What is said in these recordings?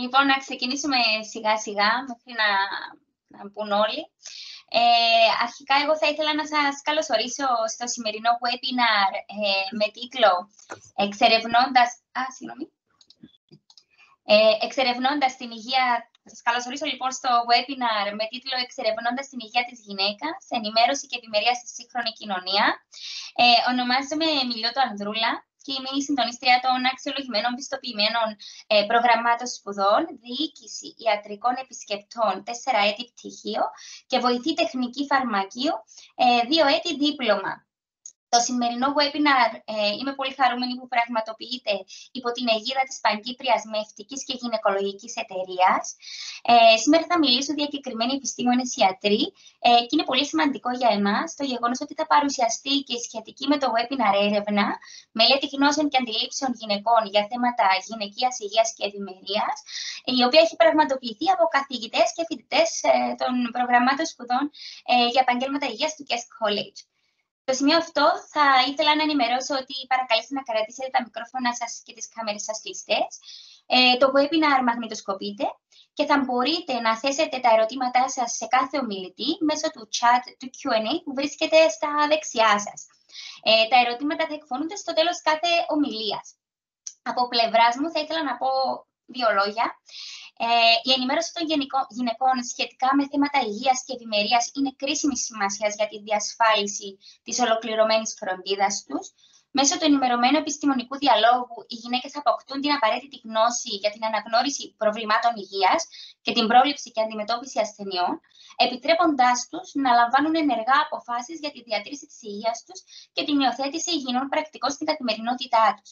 Λοιπόν, να ξεκινήσουμε σιγά-σιγά μέχρι να μπουν όλοι. Αρχικά, εγώ θα ήθελα να σας καλωσορίσω στο σημερινό webinar με τίτλο «Εξερευνώντας την υγεία». Θα σας καλωσορίσω λοιπόν στο webinar με τίτλο «Εξερευνώντας την υγεία της γυναίκας, ενημέρωση και ευημερία στη σύγχρονη κοινωνία». Ονομάζομαι Μιλιώτο Ανδρούλα και είμαι η συντονίστρια των αξιολογημένων πιστοποιημένων προγραμμάτων σπουδών, διοίκηση ιατρικών επισκεπτών 4 έτη πτυχίο και βοηθή τεχνική φαρμακείου 2 έτη δίπλωμα. Το σημερινό webinar είμαι πολύ χαρούμενη που πραγματοποιείται υπό την αιγίδα της Παγκύπριας Μευτικής και Γυναικολογικής Εταιρείας. Σήμερα θα μιλήσω διακεκριμένοι επιστήμονες ιατροί και είναι πολύ σημαντικό για εμάς το γεγονός ότι θα παρουσιαστεί και σχετική με το webinar έρευνα μελέτη γνώσεων και αντιλήψεων γυναικών για θέματα γυναικείας υγείας και ευημερίας, η οποία έχει πραγματοποιηθεί από καθηγητές και φοιτητές των προγραμμάτων σπουδών για επαγγέλματα υγείας του Guest College. Στο σημείο αυτό θα ήθελα να ενημερώσω ότι παρακαλείστε να κρατήσετε τα μικρόφωνα σας και τις κάμερες σας κλειστές. Το webinar μαγνητοσκοπείται και θα μπορείτε να θέσετε τα ερωτήματά σας σε κάθε ομιλητή μέσω του chat του Q&A που βρίσκεται στα δεξιά σας. Τα ερωτήματα θα εκφωνούνται στο τέλος κάθε ομιλίας. Από πλευράς μου θα ήθελα να πω 2 λόγια. Η ενημέρωση των γυναικών σχετικά με θέματα υγείας και ευημερίας είναι κρίσιμη σημασίας για τη διασφάλιση της ολοκληρωμένης φροντίδας τους. Μέσω του ενημερωμένου επιστημονικού διαλόγου, οι γυναίκες αποκτούν την απαραίτητη γνώση για την αναγνώριση προβλημάτων υγείας και την πρόληψη και αντιμετώπιση ασθενειών, επιτρέποντάς τους να λαμβάνουν ενεργά αποφάσεις για τη διατήρηση της υγείας τους και την υιοθέτηση υγιεινών πρακτικών στην καθημερινότητά τους.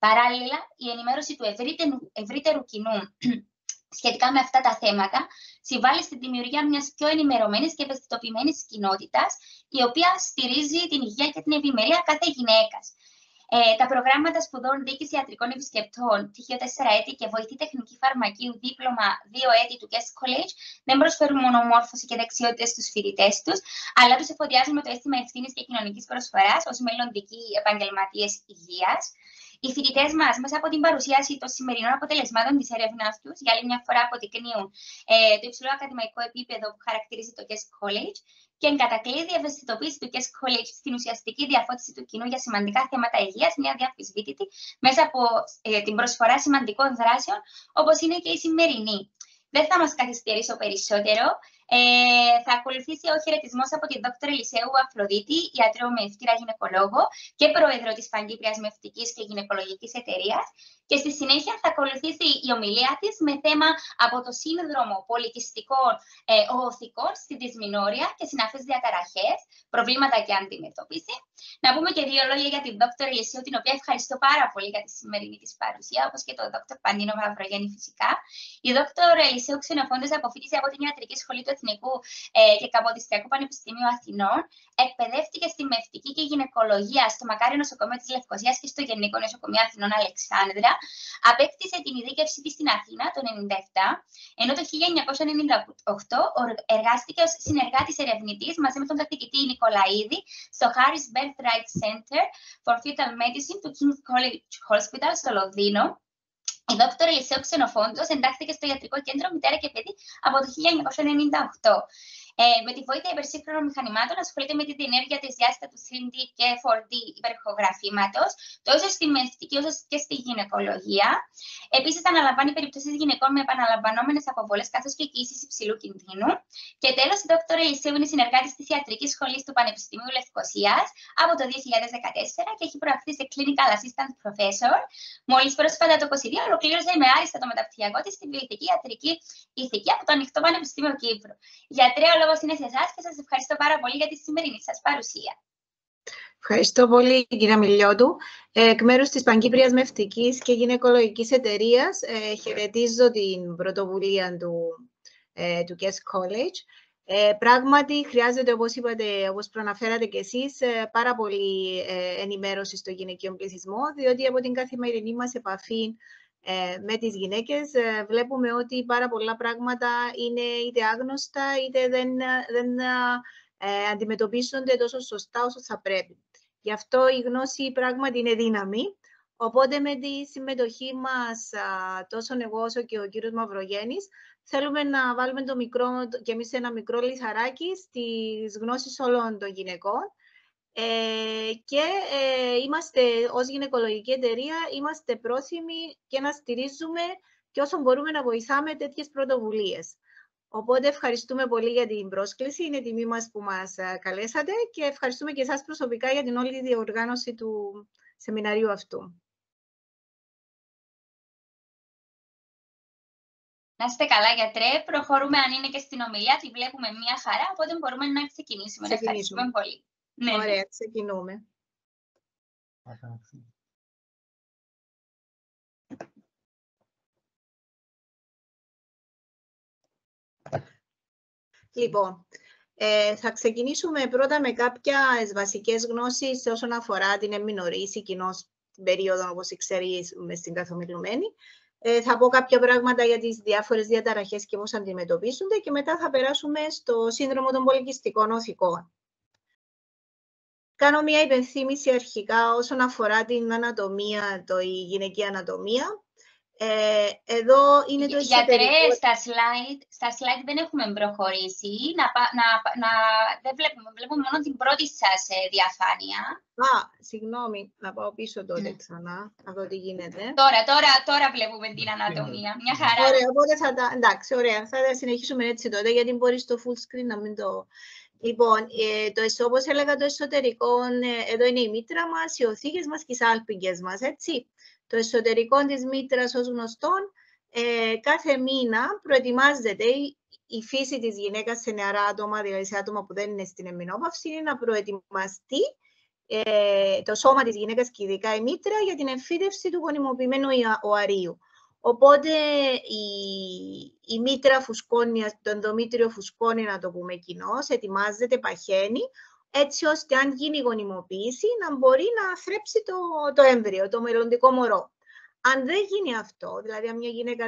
Παράλληλα, η ενημέρωση του ευρύτερου κοινού σχετικά με αυτά τα θέματα, συμβάλλει στην δημιουργία μιας πιο ενημερωμένης και ευαισθητοποιημένης κοινότητας, η οποία στηρίζει την υγεία και την ευημερία κάθε γυναίκας. Τα προγράμματα σπουδών διοίκηση ιατρικών επισκεπτών, πτυχίο 4 έτη και βοηθή τεχνική φαρμακείου, δίπλωμα 2 έτη του Guest College, δεν προσφέρουν μόνο μόρφωση και δεξιότητες στους φοιτητές τους, αλλά τους εφοδιάζουν με το αίσθημα ευθύνης και κοινωνικής προσφοράς ως μελλοντικοί επαγγελματίες υγείας. Οι φοιτητές μας, μέσα από την παρουσίαση των σημερινών αποτελεσμάτων της έρευνας τους, για άλλη μια φορά αποδεικνύουν το υψηλό ακαδημαϊκό επίπεδο που χαρακτηρίζει το Guest College και εν κατακλείδη η ευαισθητοποίηση του Guest College στην ουσιαστική διαφώτιση του κοινού για σημαντικά θέματα υγείας, μια αδιαμφισβήτητη, μέσα από την προσφορά σημαντικών δράσεων, όπως είναι και η σημερινή. Δεν θα μας καθυστερήσω περισσότερο. Θα ακολουθήσει ο χαιρετισμός από την Δ. Ελισέου Αφροδίτη, ιατρό με ευθύρα γυναικολόγο και πρόεδρο της Παγκύπριας Μευτικής και Γυναικολογικής Εταιρείας. Και στη συνέχεια θα ακολουθήσει η ομιλία της με θέμα από το σύνδρομο πολικυστικών οοθικών στη δυσμηνόρεια και συναφείς διαταραχές, προβλήματα και αντιμετώπιση. Να πούμε και 2 λόγια για την Δ. Ελισέου, την οποία ευχαριστώ πάρα πολύ για τη σημερινή της παρουσία, όπως και τον Δ. Παντίνο Μαυρογέννη φυσικά. Η Δ. Ελισέου Ξενοφόντος αποφοίτησε από την Ιατρική Σχολή του Εθνικού και Καποδιστριακού Πανεπιστημίου Αθηνών. Εκπαιδεύτηκε στη Μευτική και Γυναικολογία στο Μακάριο Νοσοκομείο της Λευκωσίας και στο Γενικό Νοσοκομείο Αθηνών Αλεξάνδρα. Απέκτησε την ειδίκευσή της στην Αθήνα το 1997, ενώ το 1998 εργάστηκε ως συνεργάτης ερευνητής μαζί με τον καθηγητή Νικολαίδη στο Harris Birthright Center for Fetal Medicine του King's College Hospital στο Λονδίνο. Η Δ. Ελισέου Ξενοφόντος εντάχθηκε στο Ιατρικό Κέντρο Μητέρα και Παιδί από το 1998. Με τη βοήθεια υπερσύγχρονων μηχανημάτων ασχολείται με τη διενέργεια της διάστατου 3D και 4D υπερηχογραφήματος, τόσο στη μευτική όσο και στη γυναικολογία. Επίσης, αναλαμβάνει περιπτώσεις γυναικών με επαναλαμβανόμενες αποβολές καθώς και κοίησεις υψηλού κινδύνου. Και τέλος, η Δ. Ελισέου είναι συνεργάτης της Ιατρικής Σχολής του Πανεπιστημίου Λευκωσίας από το 2014 και έχει προαχθεί σε Clinical Assistant Professor. Μόλις πρόσφατα το 2022 ολοκλήρωσε με άριστα το μεταπτυχιακό της στην ποιητική ιατρική ηθική από το Ανοιχτό Πανεπιστήμιο Κύπρου. Γιατρέ, ο λόγος είναι σε εσάς και σας ευχαριστώ πάρα πολύ για τη σημερινή σας παρουσία. Ευχαριστώ πολύ, κυρία Μιλιώτου. Εκ μέρους της Παγκύπριας Μευτικής και Γυναικολογικής Εταιρείας, χαιρετίζω την πρωτοβουλία του Guest College. Πράγματι, χρειάζεται, όπως είπατε, όπως προαναφέρατε και εσείς, πάρα πολύ ενημέρωση στο γυναικείο πληθυσμό, διότι από την καθημερινή μας επαφή με τις γυναίκες βλέπουμε ότι πάρα πολλά πράγματα είναι είτε άγνωστα, είτε δεν αντιμετωπίζονται τόσο σωστά όσο θα πρέπει. Γι' αυτό η γνώση πράγματι είναι δύναμη, Οπότε με τη συμμετοχή μας, τόσο εγώ όσο και ο κύριος Μαυρογέννης, θέλουμε να βάλουμε και εμείς ένα μικρό λιθαράκι στις γνώσεις όλων των γυναικών. Και είμαστε ως γυναικολογική εταιρεία, είμαστε πρόθυμοι και να στηρίζουμε και όσο μπορούμε να βοηθάμε τέτοιες πρωτοβουλίες. Οπότε ευχαριστούμε πολύ για την πρόσκληση, είναι τιμή μας που μας καλέσατε και ευχαριστούμε και εσάς προσωπικά για την όλη διοργάνωση του σεμιναρίου αυτού. Να είστε καλά, γιατρέ. Προχωρούμε, αν είναι και στην ομιλία, τη βλέπουμε μια χαρά, οπότε μπορούμε να ξεκινήσουμε. Ευχαριστούμε πολύ. Ναι. Ωραία, ξεκινούμε. Λοιπόν, θα ξεκινήσουμε πρώτα με κάποιες βασικές γνώσεις όσον αφορά την εμμηνορρήση, κοινώς την περίοδο, όπως ξέρουμε στην καθομιλουμένη. Θα πω κάποια πράγματα για τις διάφορες διαταραχές και πώς αντιμετωπίζονται και μετά θα περάσουμε στο σύνδρομο των πολικυστικών οθικών. Κάνω μια υπενθύμηση αρχικά όσον αφορά την ανατομία, η γυναική ανατομία. Εδώ είναι το εσωτερικό. Γιατρέ, στα slide δεν έχουμε προχωρήσει. Δεν βλέπουμε μόνο την πρώτη σας διαφάνεια. Συγγνώμη, να πάω πίσω τότε ξανά, να δω τι γίνεται. Τώρα βλέπουμε την ανατομία. Μια χαρά. Ωραία, οπότε εντάξει, ωραία. Θα συνεχίσουμε έτσι τότε, γιατί μπορεί στο full screen να μην το... Λοιπόν, όπως έλεγα, το εσωτερικό, εδώ είναι η μήτρα μας, οι οθήγες μας και οι σάλπιγγες μας, έτσι. Το εσωτερικό της μήτρας, ως γνωστόν, κάθε μήνα προετοιμάζεται η φύση της γυναίκας σε νεαρά άτομα, δηλαδή σε άτομα που δεν είναι στην εμμηνόπαυση, είναι να προετοιμαστεί το σώμα της γυναίκας και ειδικά η μήτρα για την εμφύτευση του γονιμοποιημένου οαρίου. Οπότε η μήτρα φουσκώνει, το ενδομήτριο φουσκώνει, να το πούμε κοινώς, ετοιμάζεται, παχαίνει, έτσι ώστε αν γίνει η γονιμοποίηση να μπορεί να θρέψει το έμβριο, το μελλοντικό μωρό. Αν δεν γίνει αυτό, δηλαδή αν μια γυναίκα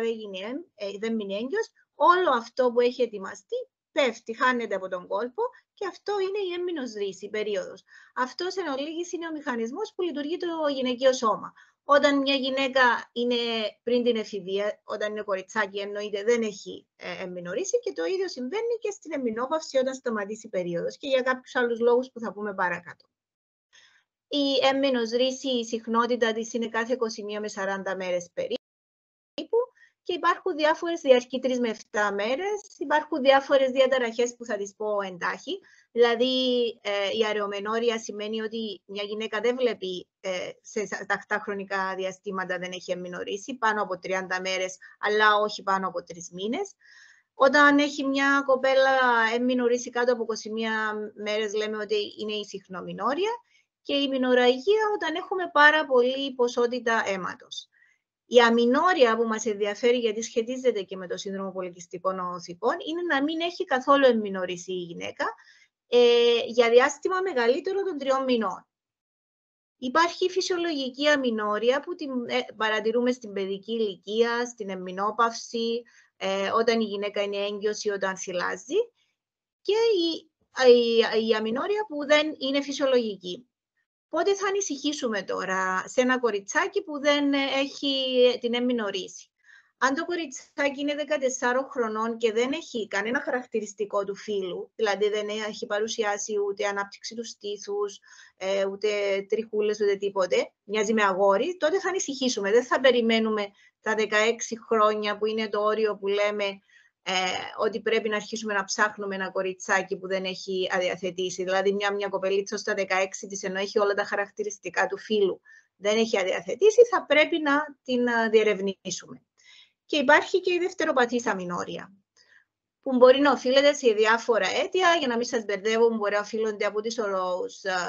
δεν μείνει έγκυος, όλο αυτό που έχει ετοιμαστεί πέφτει, χάνεται από τον κόλπο και αυτό είναι η έμμηνος-ρήση, η περίοδος. Αυτός εν ολίγης είναι ο μηχανισμός που λειτουργεί το γυναικείο σώμα. Όταν μια γυναίκα είναι πριν την εφηβεία, όταν είναι κοριτσάκι, εννοείται δεν έχει εμμηνορρήσει και το ίδιο συμβαίνει και στην εμμηνόπαυση όταν σταματήσει η περίοδος και για κάποιους άλλους λόγους που θα πούμε παρακάτω. Η έμμηνος-ρήση, η συχνότητα της είναι κάθε 21 με 40 μέρες περίπου και υπάρχουν διάφορες, διαρκεί 3 με 7 μέρες, υπάρχουν διάφορες διαταραχές που θα τις πω εντάχει. Δηλαδή, η αραιομενόρρεια σημαίνει ότι μια γυναίκα δεν βλέπει σε τακτά χρονικά διαστήματα, δεν έχει εμμηνορρήσει, πάνω από 30 μέρες, αλλά όχι πάνω από 3 μήνες. Όταν έχει μια κοπέλα εμμηνορρήσει κάτω από 21 μέρες, λέμε ότι είναι η συχνομηνόρρεια και η μηνορραγία όταν έχουμε πάρα πολύ ποσότητα αίματος. Η αμηνόρρεια που μας ενδιαφέρει, γιατί σχετίζεται και με το σύνδρομο πολικυστικών οθικών, είναι να μην έχει καθόλου εμμηνορρήσει η γυναίκα για διάστημα μεγαλύτερο των 3 μηνών. Υπάρχει φυσιολογική αμηνόρρεια που την παρατηρούμε στην παιδική ηλικία, στην εμμηνόπαυση, όταν η γυναίκα είναι έγκυος ή όταν θυλάζει, και η αμηνόρρεια που δεν είναι φυσιολογική. Πότε θα ανησυχήσουμε τώρα σε ένα κοριτσάκι που δεν έχει την εμμηνορρήση? Αν το κοριτσάκι είναι 14 χρονών και δεν έχει κανένα χαρακτηριστικό του φύλου, δηλαδή δεν έχει παρουσιάσει ούτε ανάπτυξη του στήθους, ούτε τριχούλες, ούτε τίποτε, μοιάζει με αγόρι, τότε θα ανησυχήσουμε. Δεν θα περιμένουμε τα 16 χρόνια που είναι το όριο που λέμε ότι πρέπει να αρχίσουμε να ψάχνουμε ένα κοριτσάκι που δεν έχει αδιαθετήσει. Δηλαδή μια κοπελίτσα στα 16 της, ενώ έχει όλα τα χαρακτηριστικά του φύλου, δεν έχει αδιαθετήσει, θα πρέπει να την διερευνήσουμε. Και υπάρχει και η δευτεροπαθής αμηνόρρεια, που μπορεί να οφείλεται σε διάφορα αίτια, για να μην σας μπερδεύω, μπορεί να οφείλονται από τις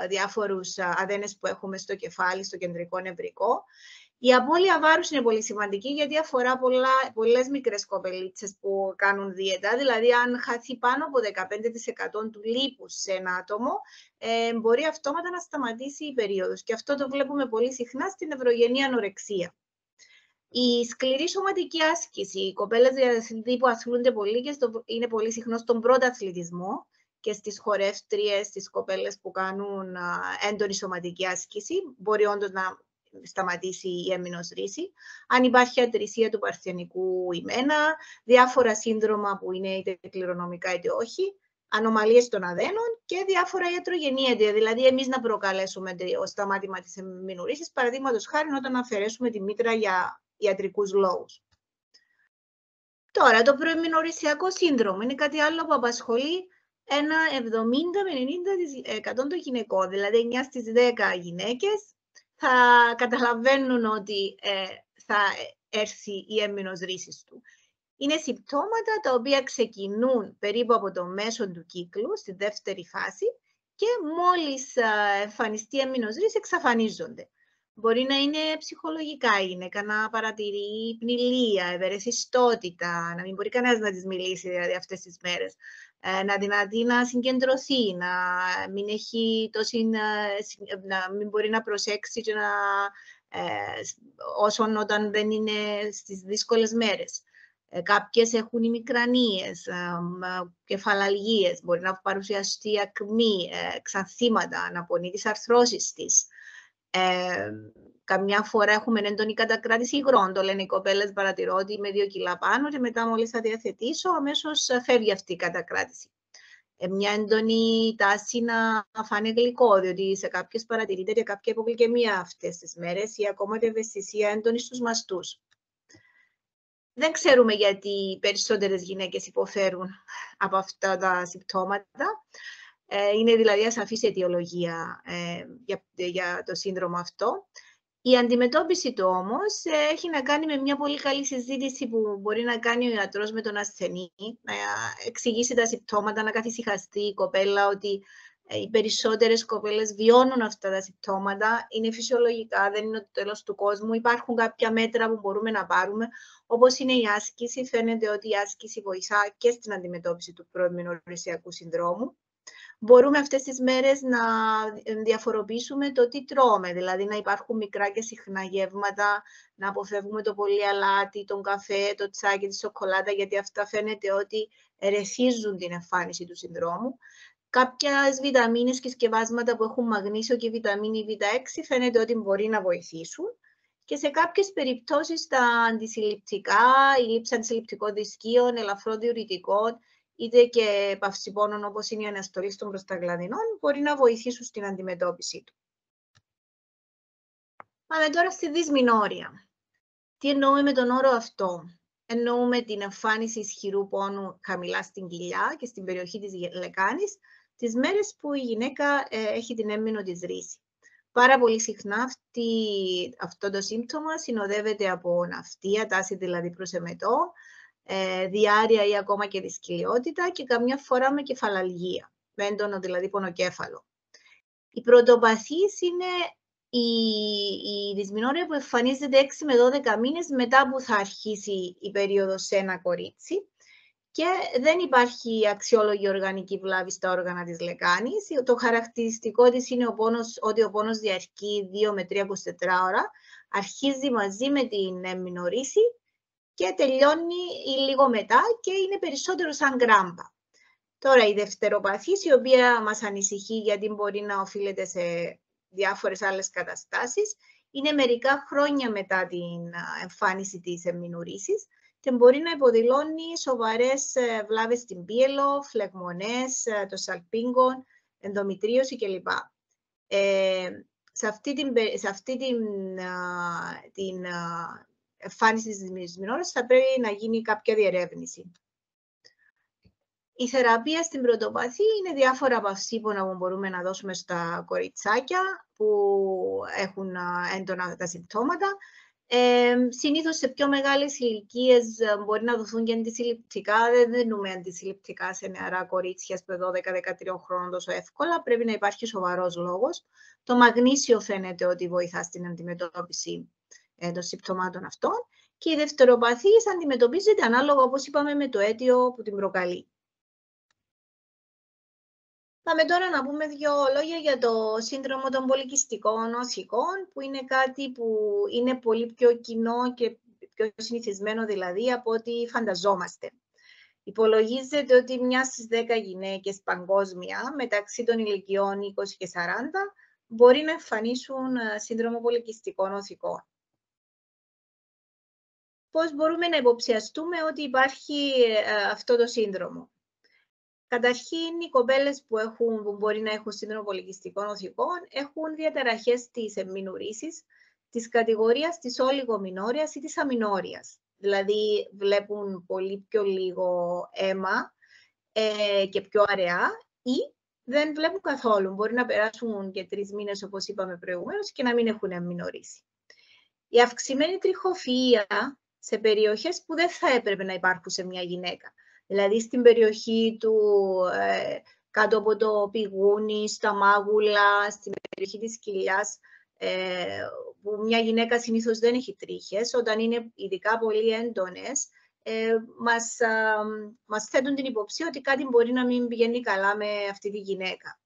διάφορους αδένες που έχουμε στο κεφάλι, στο κεντρικό νευρικό. Η απώλεια βάρους είναι πολύ σημαντική, γιατί αφορά πολλές μικρές κοπελίτσες που κάνουν δίαιτα. Δηλαδή, αν χαθεί πάνω από 15% του λίπους σε ένα άτομο, μπορεί αυτόματα να σταματήσει η περίοδος. Και αυτό το βλέπουμε πολύ συχνά στην ευρογενή ανορεξία. Η σκληρή σωματική άσκηση, οι κοπέλες δηλαδή που αθλούνται πολύ και είναι πολύ συχνό στον πρώτο αθλητισμό και στις χορεύτριες, στις κοπέλες που κάνουν έντονη σωματική άσκηση, μπορεί όντως να σταματήσει η έμμηνος ρίση. Αν υπάρχει ατρισία του παρθενικού ημένα, διάφορα σύνδρομα που είναι είτε κληρονομικά είτε όχι, ανομαλίες των αδένων και διάφορα ιατρογενή αίτια. Δηλαδή, εμείς να προκαλέσουμε το σταμάτημα της έμμηνου ρίσης, παραδείγματος χάρη όταν αφαιρέσουμε τη μήτρα για ιατρικούς λόγους. Τώρα, το προεμμηνορρησιακό σύνδρομο είναι κάτι άλλο που απασχολεί ένα 70 με 90% των γυναικών. Δηλαδή, 9 στις 10 γυναίκες θα καταλαβαίνουν ότι θα έρθει η έμμηνος ρίσης του. Είναι συμπτώματα τα οποία ξεκινούν περίπου από το μέσο του κύκλου, στη δεύτερη φάση, και μόλις εμφανιστεί η έμμηνος ρίση εξαφανίζονται. Μπορεί να είναι ψυχολογικά η γυναίκα, να παρατηρεί πνηλία, ευερεθιστότητα, να μην μπορεί κανένας να της μιλήσει δηλαδή, αυτές τις μέρες, να δυνατεί να συγκεντρωθεί, να μην, να μην μπορεί να προσέξει και όταν δεν είναι στις δύσκολες μέρες. Κάποιες έχουν ημικρανίες, κεφαλαλγίες, μπορεί να παρουσιαστεί ακμή, ξανθήματα, αναπονεί τις αρθρώσεις της. Καμιά φορά έχουμε έντονη κατακράτηση υγρών. Το λένε οι κοπέλες, παρατηρώ ότι είμαι 2 κιλά πάνω και μετά μόλις θα διαθετήσω, αμέσως φεύγει αυτή η κατακράτηση. Μια έντονη τάση να φάνε γλυκό, διότι σε κάποιες παρατηρείται και κάποια υπογλυκαιμία αυτές τις μέρες ή ακόμα και ευαισθησία έντονη στους μαστούς. Δεν ξέρουμε γιατί οι περισσότερες γυναίκες υποφέρουν από αυτά τα συμπτώματα. Είναι δηλαδή ασαφής αιτιολογία για το σύνδρομο αυτό. Η αντιμετώπιση του όμως έχει να κάνει με μια πολύ καλή συζήτηση που μπορεί να κάνει ο ιατρός με τον ασθενή, να εξηγήσει τα συμπτώματα, να καθησυχαστεί η κοπέλα ότι οι περισσότερες κοπέλες βιώνουν αυτά τα συμπτώματα, είναι φυσιολογικά, δεν είναι το τέλος του κόσμου. Υπάρχουν κάποια μέτρα που μπορούμε να πάρουμε, όπως είναι η άσκηση. Φαίνεται ότι η άσκηση βοηθά και στην αντιμετώπιση του προεμμηνορρησιακού συνδρόμου. Μπορούμε αυτές τις μέρες να διαφοροποιήσουμε το τι τρώμε, δηλαδή να υπάρχουν μικρά και συχνά γεύματα, να αποφεύγουμε το πολύ αλάτι, τον καφέ, το τσάκι, τη σοκολάτα, γιατί αυτά φαίνεται ότι ερεθίζουν την εμφάνιση του συνδρόμου. Κάποιες βιταμίνες και σκευάσματα που έχουν μαγνήσιο και βιταμίνη Β6 φαίνεται ότι μπορεί να βοηθήσουν. Και σε κάποιες περιπτώσεις τα αντισυλληπτικά, η λήψη αντισυλληπτικών δισκίων, ελαφρών διουρητικών, είτε και παυσιπώνων όπως είναι η αναστολή των προσταγλαδινών, μπορεί να βοηθήσουν στην αντιμετώπιση του. Πάμε τώρα στη δυσμηνόρεια. Τι εννοούμε με τον όρο αυτό? Εννοούμε την εμφάνιση ισχυρού πόνου χαμηλά στην κοιλιά και στην περιοχή της λεκάνης, τις μέρες που η γυναίκα έχει την έμμηνο της ρίση. Πάρα πολύ συχνά αυτό το σύμπτωμα συνοδεύεται από ναυτία, τάση δηλαδή προς εμετό, διάρρεια ή ακόμα και δυσκολιότητα και καμιά φορά με κεφαλαλγία, με έντονο δηλαδή πονοκέφαλο. Η πρωτοπαθής είναι η δυσμηνόρεια που εμφανίζεται 6 με 12 μήνες μετά που θα αρχίσει η περίοδος σε ένα κορίτσι και δεν υπάρχει αξιόλογη οργανική βλάβη στα όργανα της λεκάνης. Το χαρακτηριστικό της είναι ότι ο πόνος διαρκεί 2 με 3-24 ώρα, αρχίζει μαζί με την έμμηνο ρίση και τελειώνει λίγο μετά και είναι περισσότερο σαν γκράμπα. Τώρα η δευτεροπαθής, η οποία μας ανησυχεί γιατί μπορεί να οφείλεται σε διάφορες άλλες καταστάσεις, είναι μερικά χρόνια μετά την εμφάνιση της έμμηνου ρίσης και μπορεί να υποδηλώνει σοβαρές βλάβες στην πίελο, φλεγμονές, το σαλπίγκον, ενδομητρίωση κλπ. Σε αυτή την εμφάνιση της δυσμηνόρειας θα πρέπει να γίνει κάποια διερεύνηση. Η θεραπεία στην πρωτοπαθή είναι διάφορα παυσίπονα που μπορούμε να δώσουμε στα κοριτσάκια που έχουν έντονα τα συμπτώματα. Συνήθως σε πιο μεγάλες ηλικίες μπορεί να δοθούν και αντισυλληπτικά. Δεν δίνουμε αντισυλληπτικά σε νεαρά κορίτσια στο 12-13 χρόνων τόσο εύκολα. Πρέπει να υπάρχει σοβαρός λόγος. Το μαγνήσιο φαίνεται ότι βοηθά στην αντιμετώπιση των συμπτωμάτων αυτών. Και η δευτεροπαθής αντιμετωπίζεται ανάλογα, όπως είπαμε, με το αίτιο που την προκαλεί. Πάμε τώρα να πούμε 2 λόγια για το σύνδρομο των πολικυστικών οθικών, που είναι κάτι που είναι πολύ πιο κοινό και πιο συνηθισμένο δηλαδή από ό,τι φανταζόμαστε. Υπολογίζεται ότι 1 στις 10 γυναίκες παγκόσμια μεταξύ των ηλικιών 20 και 40 μπορεί να εμφανίσουν σύνδρομο πολικυστικών οθικών. Πώς μπορούμε να υποψιαστούμε ότι υπάρχει αυτό το σύνδρομο? Καταρχήν, οι κοπέλες που μπορεί να έχουν σύνδρομο πολικυστικών οθικών έχουν διαταραχές της εμμηνουρήσης, της κατηγορίας της ολιγομηνόριας ή της αμηνόριας. Δηλαδή, βλέπουν πολύ πιο λίγο αίμα και πιο αραιά ή δεν βλέπουν καθόλου. Μπορεί να περάσουν και 3 μήνες, όπως είπαμε προηγουμένως, και να μην έχουν εμμηνορήσει. Η αυξημένη τριχοφυΐα σε περιοχές που δεν θα έπρεπε να υπάρχουν σε μια γυναίκα. Δηλαδή στην περιοχή του κάτω από το πηγούνι, στα μάγουλα, στην περιοχή της κοιλιάς, που μια γυναίκα συνήθως δεν έχει τρίχες, όταν είναι ειδικά πολύ έντονες, μας θέτουν την υποψία ότι κάτι μπορεί να μην πηγαίνει καλά με αυτή τη γυναίκα.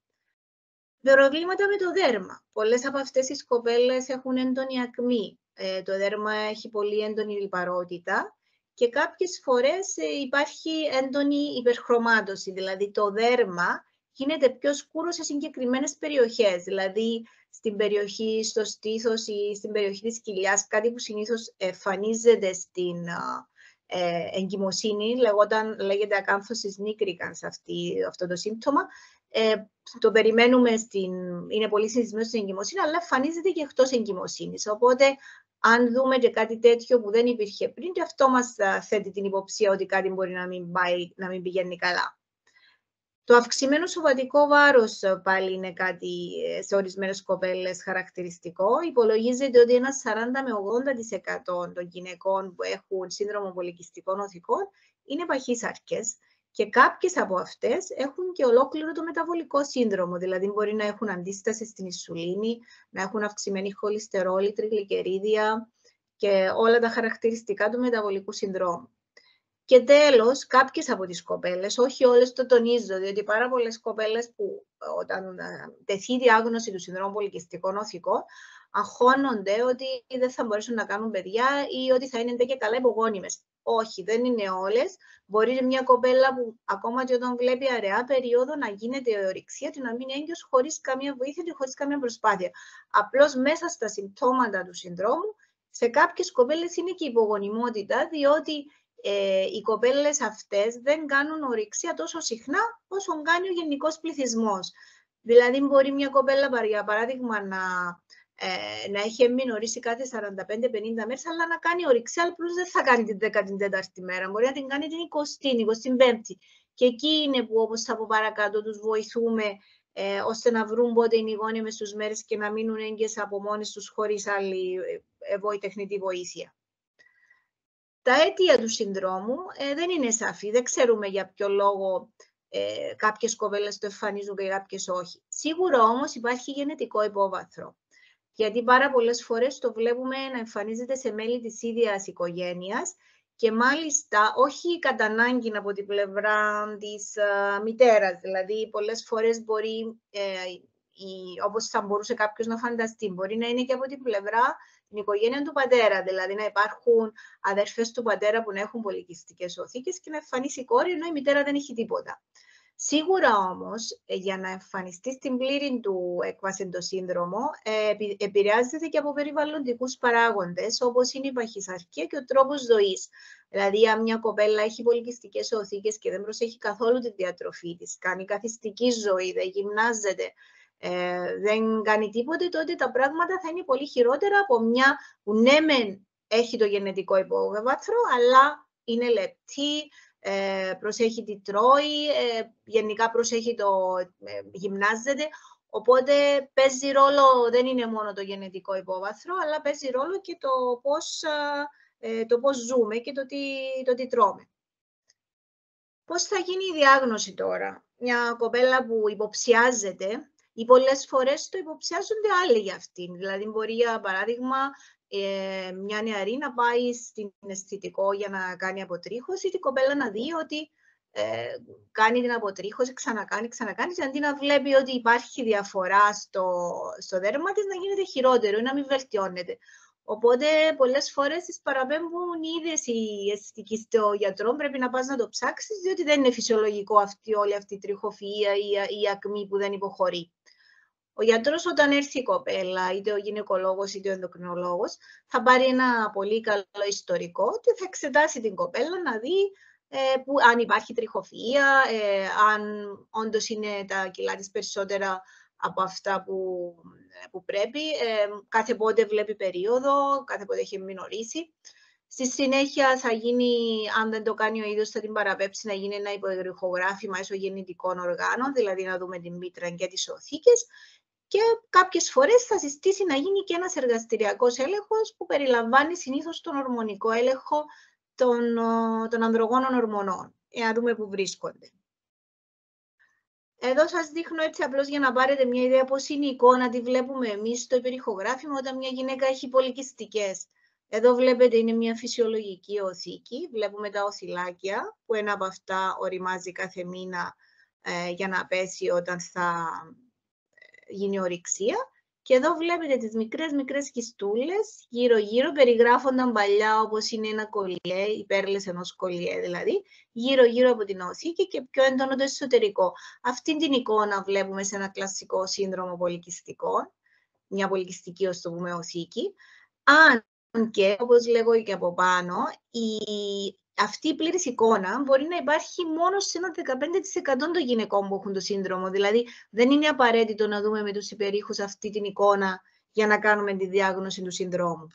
Προβλήματα με το δέρμα. Πολλές από αυτές οι κοπέλες έχουν έντονη ακμή. Το δέρμα έχει πολύ έντονη λιπαρότητα και κάποιες φορές υπάρχει έντονη υπερχρωμάτωση. Δηλαδή το δέρμα γίνεται πιο σκούρο σε συγκεκριμένες περιοχές. Δηλαδή στην περιοχή, στο στήθος ή στην περιοχή της κοιλιάς, κάτι που συνήθως εμφανίζεται στην εγκυμοσύνη, λέγεται ακάμφωσης νίκρικανς αυτό το σύμπτωμα. Το περιμένουμε είναι πολύ συνηθισμένο στην εγκυμοσύνη, αλλά εμφανίζεται και εκτός εγκυμοσύνης. Οπότε, αν δούμε και κάτι τέτοιο που δεν υπήρχε πριν, και αυτό μας θέτει την υποψία ότι κάτι μπορεί να μην πηγαίνει καλά. Το αυξημένο σωματικό βάρος πάλι είναι κάτι σε ορισμένες κοπέλες χαρακτηριστικό. Υπολογίζεται ότι ένα 40 με 80% των γυναικών που έχουν σύνδρομο πολικυστικών οθικών είναι παχύσαρκες. Και κάποιες από αυτές έχουν και ολόκληρο το μεταβολικό σύνδρομο, δηλαδή μπορεί να έχουν αντίσταση στην ινσουλίνη, να έχουν αυξημένη χολυστερόλη, τριγλικερίδια και όλα τα χαρακτηριστικά του μεταβολικού συνδρόμου. Και τέλος, κάποιες από τις κοπέλες, όχι όλες, το τονίζω, διότι πάρα πολλές κοπέλες που όταν τεθεί η διάγνωση του συνδρόμου πολικυστικών οθικών, αγχώνονται ότι δεν θα μπορέσουν να κάνουν παιδιά ή ότι θα είναι και καλά υπογόνιμες. Όχι, δεν είναι όλες. Μπορεί μια κοπέλα που ακόμα και όταν βλέπει αραιά περίοδο να γίνεται η ορυξία του, να μην είναι έγκυος χωρίς καμία βοήθεια και χωρίς καμία προσπάθεια. Απλώς μέσα στα συμπτώματα του συνδρόμου, σε κάποιες κοπέλες είναι και υπογονιμότητα, διότι οι κοπέλες αυτές δεν κάνουν ορυξία τόσο συχνά όσο κάνει ο γενικός πληθυσμός. Δηλαδή, μπορεί μια κοπέλα, για παράδειγμα, να έχει εμμηνορήσει κάθε 45-50 μέρες, αλλά να κάνει ορυξία, αλλά δεν θα κάνει την 14η μέρα. Μπορεί να την κάνει την 20η, 25η. Και εκεί είναι που, όπως θα πω παρακάτω, τους βοηθούμε ώστε να βρουν πότε είναι οι γόνιμες τους μέρες και να μείνουν έγκυες από μόνες τους χωρίς άλλη τεχνητή βοήθεια. Τα αίτια του συνδρόμου δεν είναι σαφή. Δεν ξέρουμε για ποιο λόγο κάποιες κοπέλες το εμφανίζουν και κάποιες όχι. Σίγουρα όμως υπάρχει γενετικό υπόβαθρο. Γιατί πάρα πολλές φορές το βλέπουμε να εμφανίζεται σε μέλη της ίδιας οικογένειας και μάλιστα όχι κατά ανάγκη από την πλευρά της μητέρας. Δηλαδή, πολλές φορές μπορεί, όπως θα μπορούσε κάποιος να φανταστεί, μπορεί να είναι και από την πλευρά την οικογένεια του πατέρα. Δηλαδή, να υπάρχουν αδέρφες του πατέρα που να έχουν πολικυστικές οθήκες και να εμφανίσει η κόρη, ενώ η μητέρα δεν έχει τίποτα. Σίγουρα όμως, για να εμφανιστεί στην πλήρη του έκβαση το σύνδρομο, επηρεάζεται και από περιβαλλοντικούς παράγοντες, όπως είναι η παχυσαρκία και ο τρόπος ζωής. Δηλαδή, αν μια κοπέλα έχει πολικυστικές οθήκες και δεν προσέχει καθόλου τη διατροφή της, κάνει καθιστική ζωή, δεν γυμνάζεται, δεν κάνει τίποτε, τότε τα πράγματα θα είναι πολύ χειρότερα από μια που ναι μεν έχει το γενετικό υπόβαθρο, αλλά είναι λεπτή, προσέχει τι τρώει, γενικά προσέχει γυμνάζεται. Οπότε παίζει ρόλο, δεν είναι μόνο το γενετικό υπόβαθρο, αλλά παίζει ρόλο και το πώς ζούμε και το τι τρώμε. Πώς θα γίνει η διάγνωση τώρα? Μια κοπέλα που υποψιάζεται, ή πολλές φορές το υποψιάζονται άλλοι για αυτήν. Δηλαδή, μπορεί, για παράδειγμα, μια νεαρή να πάει στην αισθητικό για να κάνει αποτρίχωση, η κοπέλα να δει ότι κάνει την αποτρίχωση, ξανακάνει, και αντί να βλέπει ότι υπάρχει διαφορά στο δέρμα της, να γίνεται χειρότερο ή να μην βελτιώνεται. Οπότε, πολλές φορές τις παραπέμπουν οι ίδιες οι αισθητικοί στο γιατρό, πρέπει να πας να το ψάξεις, διότι δεν είναι φυσιολογικό όλη αυτή η τριχοφυΐα ή η ακμή που δεν υποχωρεί. Ο γιατρός όταν έρθει η κοπέλα, είτε ο γυναικολόγος είτε ο ενδοκρινολόγος, θα πάρει ένα πολύ καλό ιστορικό και θα εξετάσει την κοπέλα να δει αν υπάρχει τριχοφυΐα, αν όντως είναι τα κιλά της περισσότερα από αυτά που πρέπει, κάθε πότε βλέπει περίοδο, κάθε πότε έχει μηνορίσει. Στη συνέχεια θα γίνει, αν δεν το κάνει ο ίδιος, θα την παραπέψει να γίνει ένα υποεγρυχογράφημα εσωγεννητικών οργάνων, δηλαδή να δούμε την μήτρα και τις οθήκες. Και κάποιες φορές θα συστήσει να γίνει και ένας εργαστηριακός έλεγχος που περιλαμβάνει συνήθως τον ορμονικό έλεγχο των ανδρογόνων ορμονών, για να δούμε πού βρίσκονται. Εδώ σας δείχνω έτσι απλώς για να πάρετε μια ιδέα πώς είναι η εικόνα, τι βλέπουμε εμείς στο υπερηχογράφημα όταν μια γυναίκα έχει πολυκυστικές. Εδώ βλέπετε είναι μια φυσιολογική οθήκη, βλέπουμε τα οθυλάκια που ένα από αυτά οριμάζει κάθε μήνα για να πέσει όταν θα γίνει ορυξία. Και εδώ βλέπετε τις μικρές κιστούλες, γύρω-γύρω περιγράφονταν παλιά όπως είναι ένα κολιέ, οι πέρλες ενός κολιέ δηλαδή, γύρω-γύρω από την οθήκη και πιο έντονο το εσωτερικό. Αυτή την εικόνα βλέπουμε σε ένα κλασικό σύνδρομο πολυκυστικών, μια πολυκυστική, ως το πούμε, οθήκη. Αν και, όπως λέγω και από πάνω, αυτή η πλήρης εικόνα μπορεί να υπάρχει μόνο σε ένα 15% των γυναικών που έχουν το σύνδρομο. Δηλαδή, δεν είναι απαραίτητο να δούμε με τους υπερήχους αυτή την εικόνα για να κάνουμε τη διάγνωση του συνδρόμου.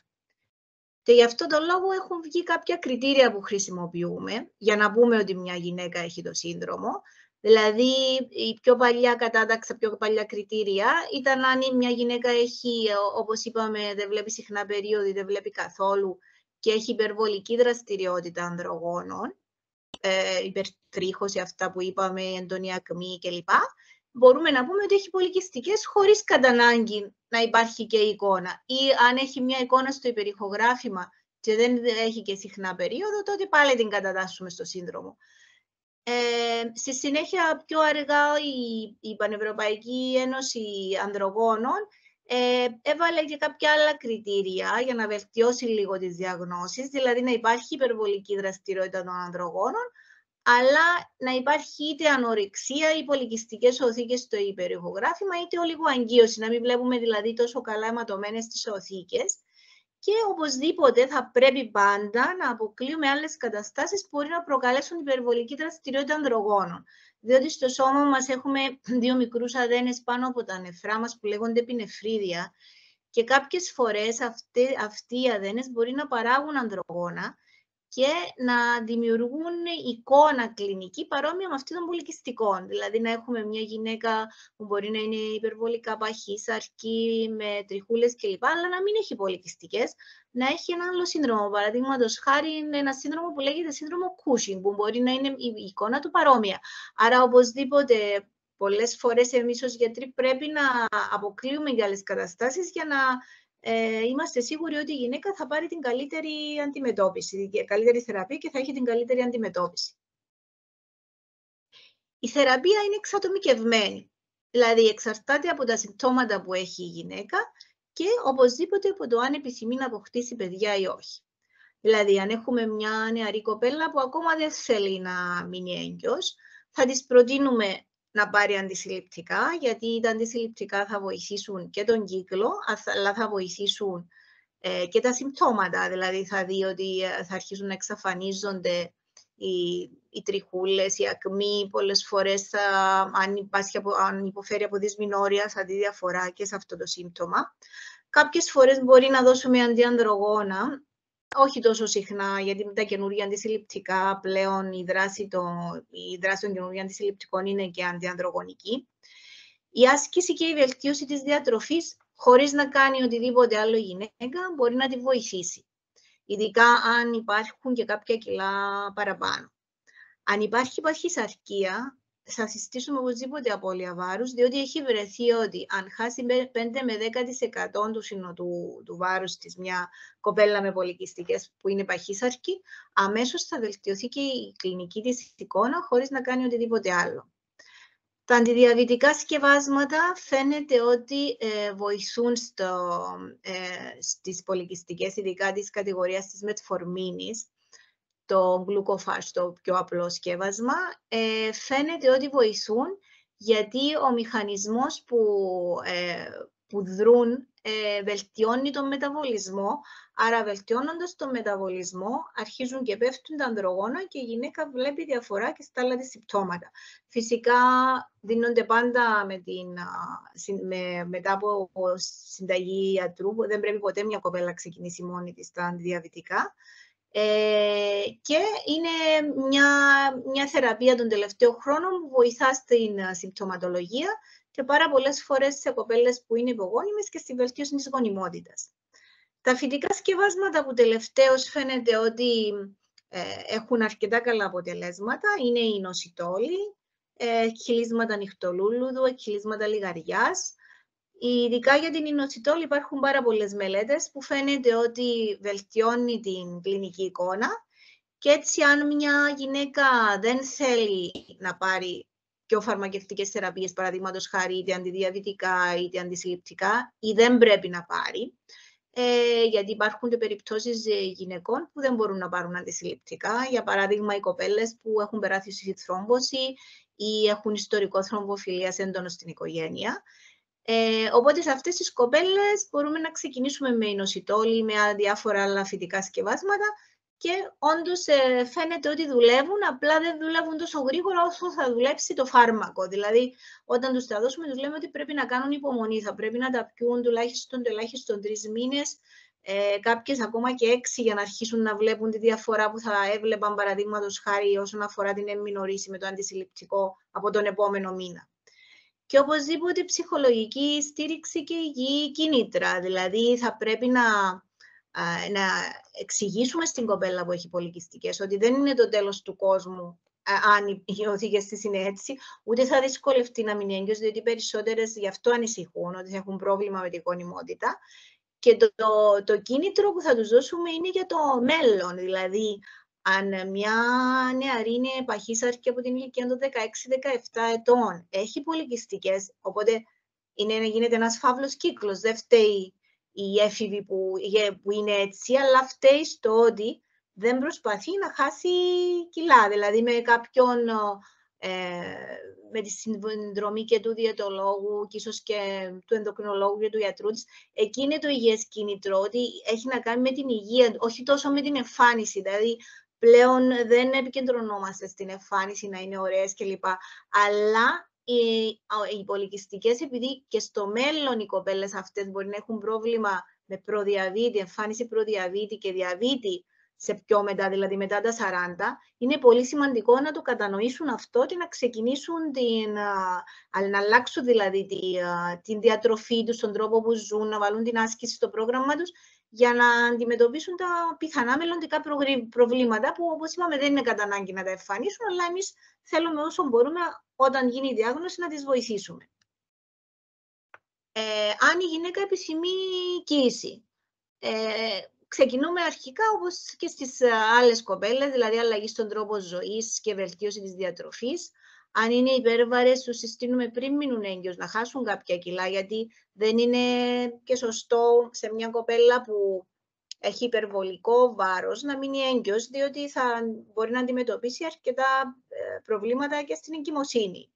Και γι' αυτό τον λόγο έχουν βγει κάποια κριτήρια που χρησιμοποιούμε για να πούμε ότι μια γυναίκα έχει το σύνδρομο. Δηλαδή, η πιο παλιά κατάταξη, πιο παλιά κριτήρια ήταν αν μια γυναίκα έχει, όπως είπαμε, δεν βλέπει συχνά περίοδοι, δεν βλέπει καθόλου και έχει υπερβολική δραστηριότητα ανδρογόνων, υπερτρίχωση, αυτά που είπαμε, έντονη ακμή κλπ. Μπορούμε να πούμε ότι έχει πολυκυστικές χωρίς κατά ανάγκη να υπάρχει και εικόνα. Ή αν έχει μια εικόνα στο υπερηχογράφημα και δεν έχει και συχνά περίοδο, τότε πάλι την κατατάσσουμε στο σύνδρομο. Στη συνέχεια, πιο αργά, η Πανευρωπαϊκή Ένωση Ανδρογόνων έβαλε και κάποια άλλα κριτήρια για να βελτιώσει λίγο τις διαγνώσεις, δηλαδή να υπάρχει υπερβολική δραστηριότητα των ανδρογόνων, αλλά να υπάρχει είτε ανορεξία ή πολυκυστικές οθήκες στο υπερηχογράφημα, είτε ολιγοαγγείωση, να μην βλέπουμε δηλαδή τόσο καλά αιματωμένες τις οθήκες. Και οπωσδήποτε θα πρέπει πάντα να αποκλείουμε άλλες καταστάσεις που μπορεί να προκαλέσουν υπερβολική δραστηριότητα ανδρογόνων. Διότι στο σώμα μας έχουμε δύο μικρούς αδένες πάνω από τα νεφρά μας που λέγονται επινεφρίδια και κάποιες φορές αυτοί οι αδένες μπορεί να παράγουν ανδρογόνα και να δημιουργούν εικόνα κλινική παρόμοια με αυτή των πολυκυστικών. Δηλαδή να έχουμε μια γυναίκα που μπορεί να είναι υπερβολικά παχύ, σαρκή, με τριχούλες κλπ. Αλλά να μην έχει πολυκυστικές, να έχει ένα άλλο σύνδρομο. Παραδείγματος χάρη είναι ένα σύνδρομο που λέγεται σύνδρομο Cushing, που μπορεί να είναι η εικόνα του παρόμοια. Άρα οπωσδήποτε πολλές φορές εμείς ως γιατροί πρέπει να αποκλείουμε για άλλες καταστάσεις για να είμαστε σίγουροι ότι η γυναίκα θα πάρει την καλύτερη αντιμετώπιση, την καλύτερη θεραπεία και θα έχει την καλύτερη αντιμετώπιση. Η θεραπεία είναι εξατομικευμένη, δηλαδή εξαρτάται από τα συμπτώματα που έχει η γυναίκα και οπωσδήποτε από το αν επιθυμεί να αποκτήσει παιδιά ή όχι. Δηλαδή, αν έχουμε μια νεαρή κοπέλα που ακόμα δεν θέλει να μείνει έγκυος, θα της προτείνουμε να πάρει αντισυλληπτικά, γιατί τα αντισυλληπτικά θα βοηθήσουν και τον κύκλο, αλλά θα βοηθήσουν και τα συμπτώματα. Δηλαδή, θα δει ότι θα αρχίσουν να εξαφανίζονται οι τριχούλες, η ακμή. Πολλές φορές, αν υποφέρει από δυσμηνόρεια, θα δει διαφορά και σε αυτό το σύμπτωμα. Κάποιες φορές μπορεί να δώσουμε αντιανδρογόνα, όχι τόσο συχνά, γιατί με τα καινούργια αντισυλληπτικά πλέον η δράση των καινούργιων αντισυλληπτικών είναι και αντιανδρογονική. Η άσκηση και η βελτίωση της διατροφής, χωρίς να κάνει οτιδήποτε άλλο η γυναίκα, μπορεί να τη βοηθήσει. Ειδικά αν υπάρχουν και κάποια κιλά παραπάνω. Αν υπάρχει παχυσαρκία, θα συστήσουμε οπωσδήποτε απώλεια βάρους, διότι έχει βρεθεί ότι αν χάσει 5 με 10% του βάρους της μια κοπέλα με πολυκυστικές που είναι παχύσαρκη, αμέσως θα βελτιωθεί και η κλινική της εικόνα χωρίς να κάνει οτιδήποτε άλλο. Τα αντιδιαβητικά σκευάσματα φαίνεται ότι βοηθούν στις πολυκυστικές, ειδικά της κατηγορίας της μετφορμίνης, το glucophage, το πιο απλό σκεύασμα, φαίνεται ότι βοηθούν γιατί ο μηχανισμός που δρούν βελτιώνει τον μεταβολισμό, άρα βελτιώνοντας τον μεταβολισμό αρχίζουν και πέφτουν τα ανδρογόνα και η γυναίκα βλέπει διαφορά και στα άλλα της συμπτώματα. Φυσικά δίνονται πάντα μετά από συνταγή ιατρού, δεν πρέπει ποτέ μια κοπέλα να ξεκινήσει μόνη της τα αντιδιαβητικά. Και είναι μια θεραπεία των τελευταίων χρόνων που βοηθά στην συμπτωματολογία και πάρα πολλές φορές σε κοπέλες που είναι υπογόνιμες και στη βελτίωση της γονιμότητας. Τα φυτικά σκευάσματα που τελευταίως φαίνεται ότι έχουν αρκετά καλά αποτελέσματα είναι η νοσιτόλη, εκχυλίσματα νυχτολούλουδου, εκχυλίσματα λιγαριάς. Ειδικά για την ινοσιτόλη υπάρχουν πάρα πολλές μελέτες που φαίνεται ότι βελτιώνει την κλινική εικόνα και έτσι αν μια γυναίκα δεν θέλει να πάρει πιο φαρμακευτικές θεραπείες, παραδείγματος χάρη είτε αντιδιαβητικά είτε αντισυλληπτικά, ή δεν πρέπει να πάρει, γιατί υπάρχουν και περιπτώσεις γυναικών που δεν μπορούν να πάρουν αντισυλληπτικά. Για παράδειγμα, οι κοπέλες που έχουν περάσει θρόμβωση ή έχουν ιστορικό θρομβοφιλίας έντονο στην οικογένεια. Οπότε σε αυτές τις κοπέλες μπορούμε να ξεκινήσουμε με ινοσιτόλη, με διάφορα άλλα φυτικά σκευάσματα και όντως φαίνεται ότι δουλεύουν, απλά δεν δουλεύουν τόσο γρήγορα όσο θα δουλέψει το φάρμακο. Δηλαδή, όταν τους τα δώσουμε, τους λέμε ότι πρέπει να κάνουν υπομονή, θα πρέπει να τα πιούν τουλάχιστον 3 μήνες, κάποιες ακόμα και 6 για να αρχίσουν να βλέπουν τη διαφορά που θα έβλεπαν, παραδείγματος χάρη όσον αφορά την εμμηνωρίση με το αντισυλληπτικό από τον επόμενο μήνα. Και οπωσδήποτε ψυχολογική στήριξη και υγιή κίνητρα. Δηλαδή θα πρέπει να εξηγήσουμε στην κοπέλα που έχει πολικυστικές ότι δεν είναι το τέλος του κόσμου αν οι οθήκες της είναι έτσι, ούτε θα δυσκολευτεί να μείνει έγκυος, διότι οι περισσότερες γι' αυτό ανησυχούν, ότι θα έχουν πρόβλημα με την γονιμότητα. Και το κίνητρο που θα τους δώσουμε είναι για το μέλλον. Δηλαδή, αν μια νεαρή είναι παχύσαρκη από την ηλικία των 16-17 ετών, έχει πολικυστικές, οπότε γίνεται ένας φαύλος κύκλος. Δεν φταίει η έφηβη που είναι έτσι, αλλά φταίει στο ότι δεν προσπαθεί να χάσει κιλά. Δηλαδή, με τη συνδρομή και του διαιτολόγου και ίσως και του ενδοκρινολόγου και του ιατρού της, εκεί είναι το υγιές κίνητρο, ότι έχει να κάνει με την υγεία, όχι τόσο με την εμφάνιση. Δηλαδή, πλέον δεν επικεντρωνόμαστε στην εμφάνιση, να είναι ωραίες κλπ. Αλλά οι πολικυστικές, επειδή και στο μέλλον οι κοπέλες αυτές μπορεί να έχουν πρόβλημα με προδιαβήτη, εμφάνιση προδιαβήτη και διαβήτη σε πιο μετά, δηλαδή μετά τα 40, είναι πολύ σημαντικό να το κατανοήσουν αυτό και να ξεκινήσουν να αλλάξουν δηλαδή την διατροφή τους, τον τρόπο που ζουν, να βάλουν την άσκηση στο πρόγραμμα τους, για να αντιμετωπίσουν τα πιθανά μελλοντικά προβλήματα που, όπως είπαμε, δεν είναι κατά ανάγκη να τα εμφανίσουν, αλλά εμείς θέλουμε όσο μπορούμε, όταν γίνει η διάγνωση, να τις βοηθήσουμε. Αν η γυναίκα επιθυμεί κοίηση, ξεκινούμε αρχικά όπως και στις άλλες κοπέλες, δηλαδή αλλαγή στον τρόπο ζωής και βελτίωση της διατροφής. Αν είναι υπέρβαρες, τους συστήνουμε πριν μείνουν έγκυος να χάσουν κάποια κιλά, γιατί δεν είναι και σωστό σε μια κοπέλα που έχει υπερβολικό βάρος να μείνει έγκυος, διότι θα μπορεί να αντιμετωπίσει αρκετά προβλήματα και στην εγκυμοσύνη.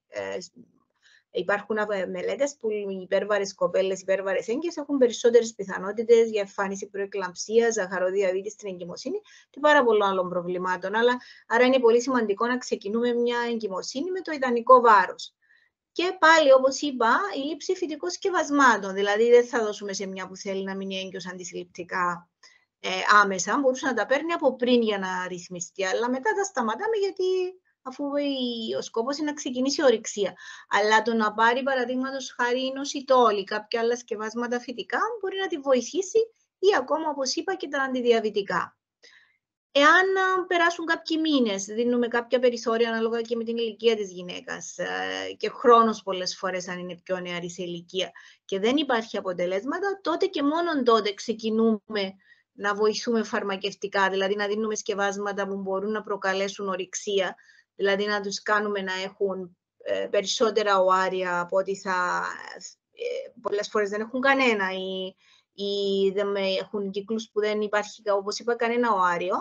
Υπάρχουν μελέτες που οι υπέρβαρες κοπέλες, υπέρβαρες έγκυες έχουν περισσότερες πιθανότητες για εμφάνιση προεκλαμψίας, ζαχαροδιαβήτη στην εγκυμοσύνη και πάρα πολλών άλλων προβλημάτων. Άρα είναι πολύ σημαντικό να ξεκινούμε μια εγκυμοσύνη με το ιδανικό βάρος. Και πάλι, όπως είπα, η λήψη φυτικών σκευασμάτων. Δηλαδή, δεν θα δώσουμε σε μια που θέλει να μείνει έγκυος αντισυλληπτικά άμεσα. Μπορούσε να τα παίρνει από πριν για να ρυθμιστεί, αλλά μετά τα σταματάμε γιατί αφού ο σκόπος είναι να ξεκινήσει η ορυξία. Αλλά το να πάρει, παραδείγματος χάρη, νοσιτόλη, κάποια άλλα σκευάσματα φυτικά, μπορεί να τη βοηθήσει ή ακόμα, όπως είπα, και τα αντιδιαβητικά. Εάν περάσουν κάποιοι μήνες, δίνουμε κάποια περιθώρια ανάλογα και με την ηλικία της γυναίκας και χρόνος πολλές φορές αν είναι πιο νεαρή σε ηλικία και δεν υπάρχει αποτελέσματα, τότε και μόνον τότε ξεκινούμε να βοηθούμε φαρμακευτικά, δηλαδή να δίνουμε σκευάσματα που μπορούν να προκαλέσουν ορυξία, δηλαδή να τους κάνουμε να έχουν περισσότερα οάρια από ότι πολλές φορές δεν έχουν κανένα ή δεν έχουν κύκλους που δεν υπάρχει, όπως είπα, κανένα οάριο,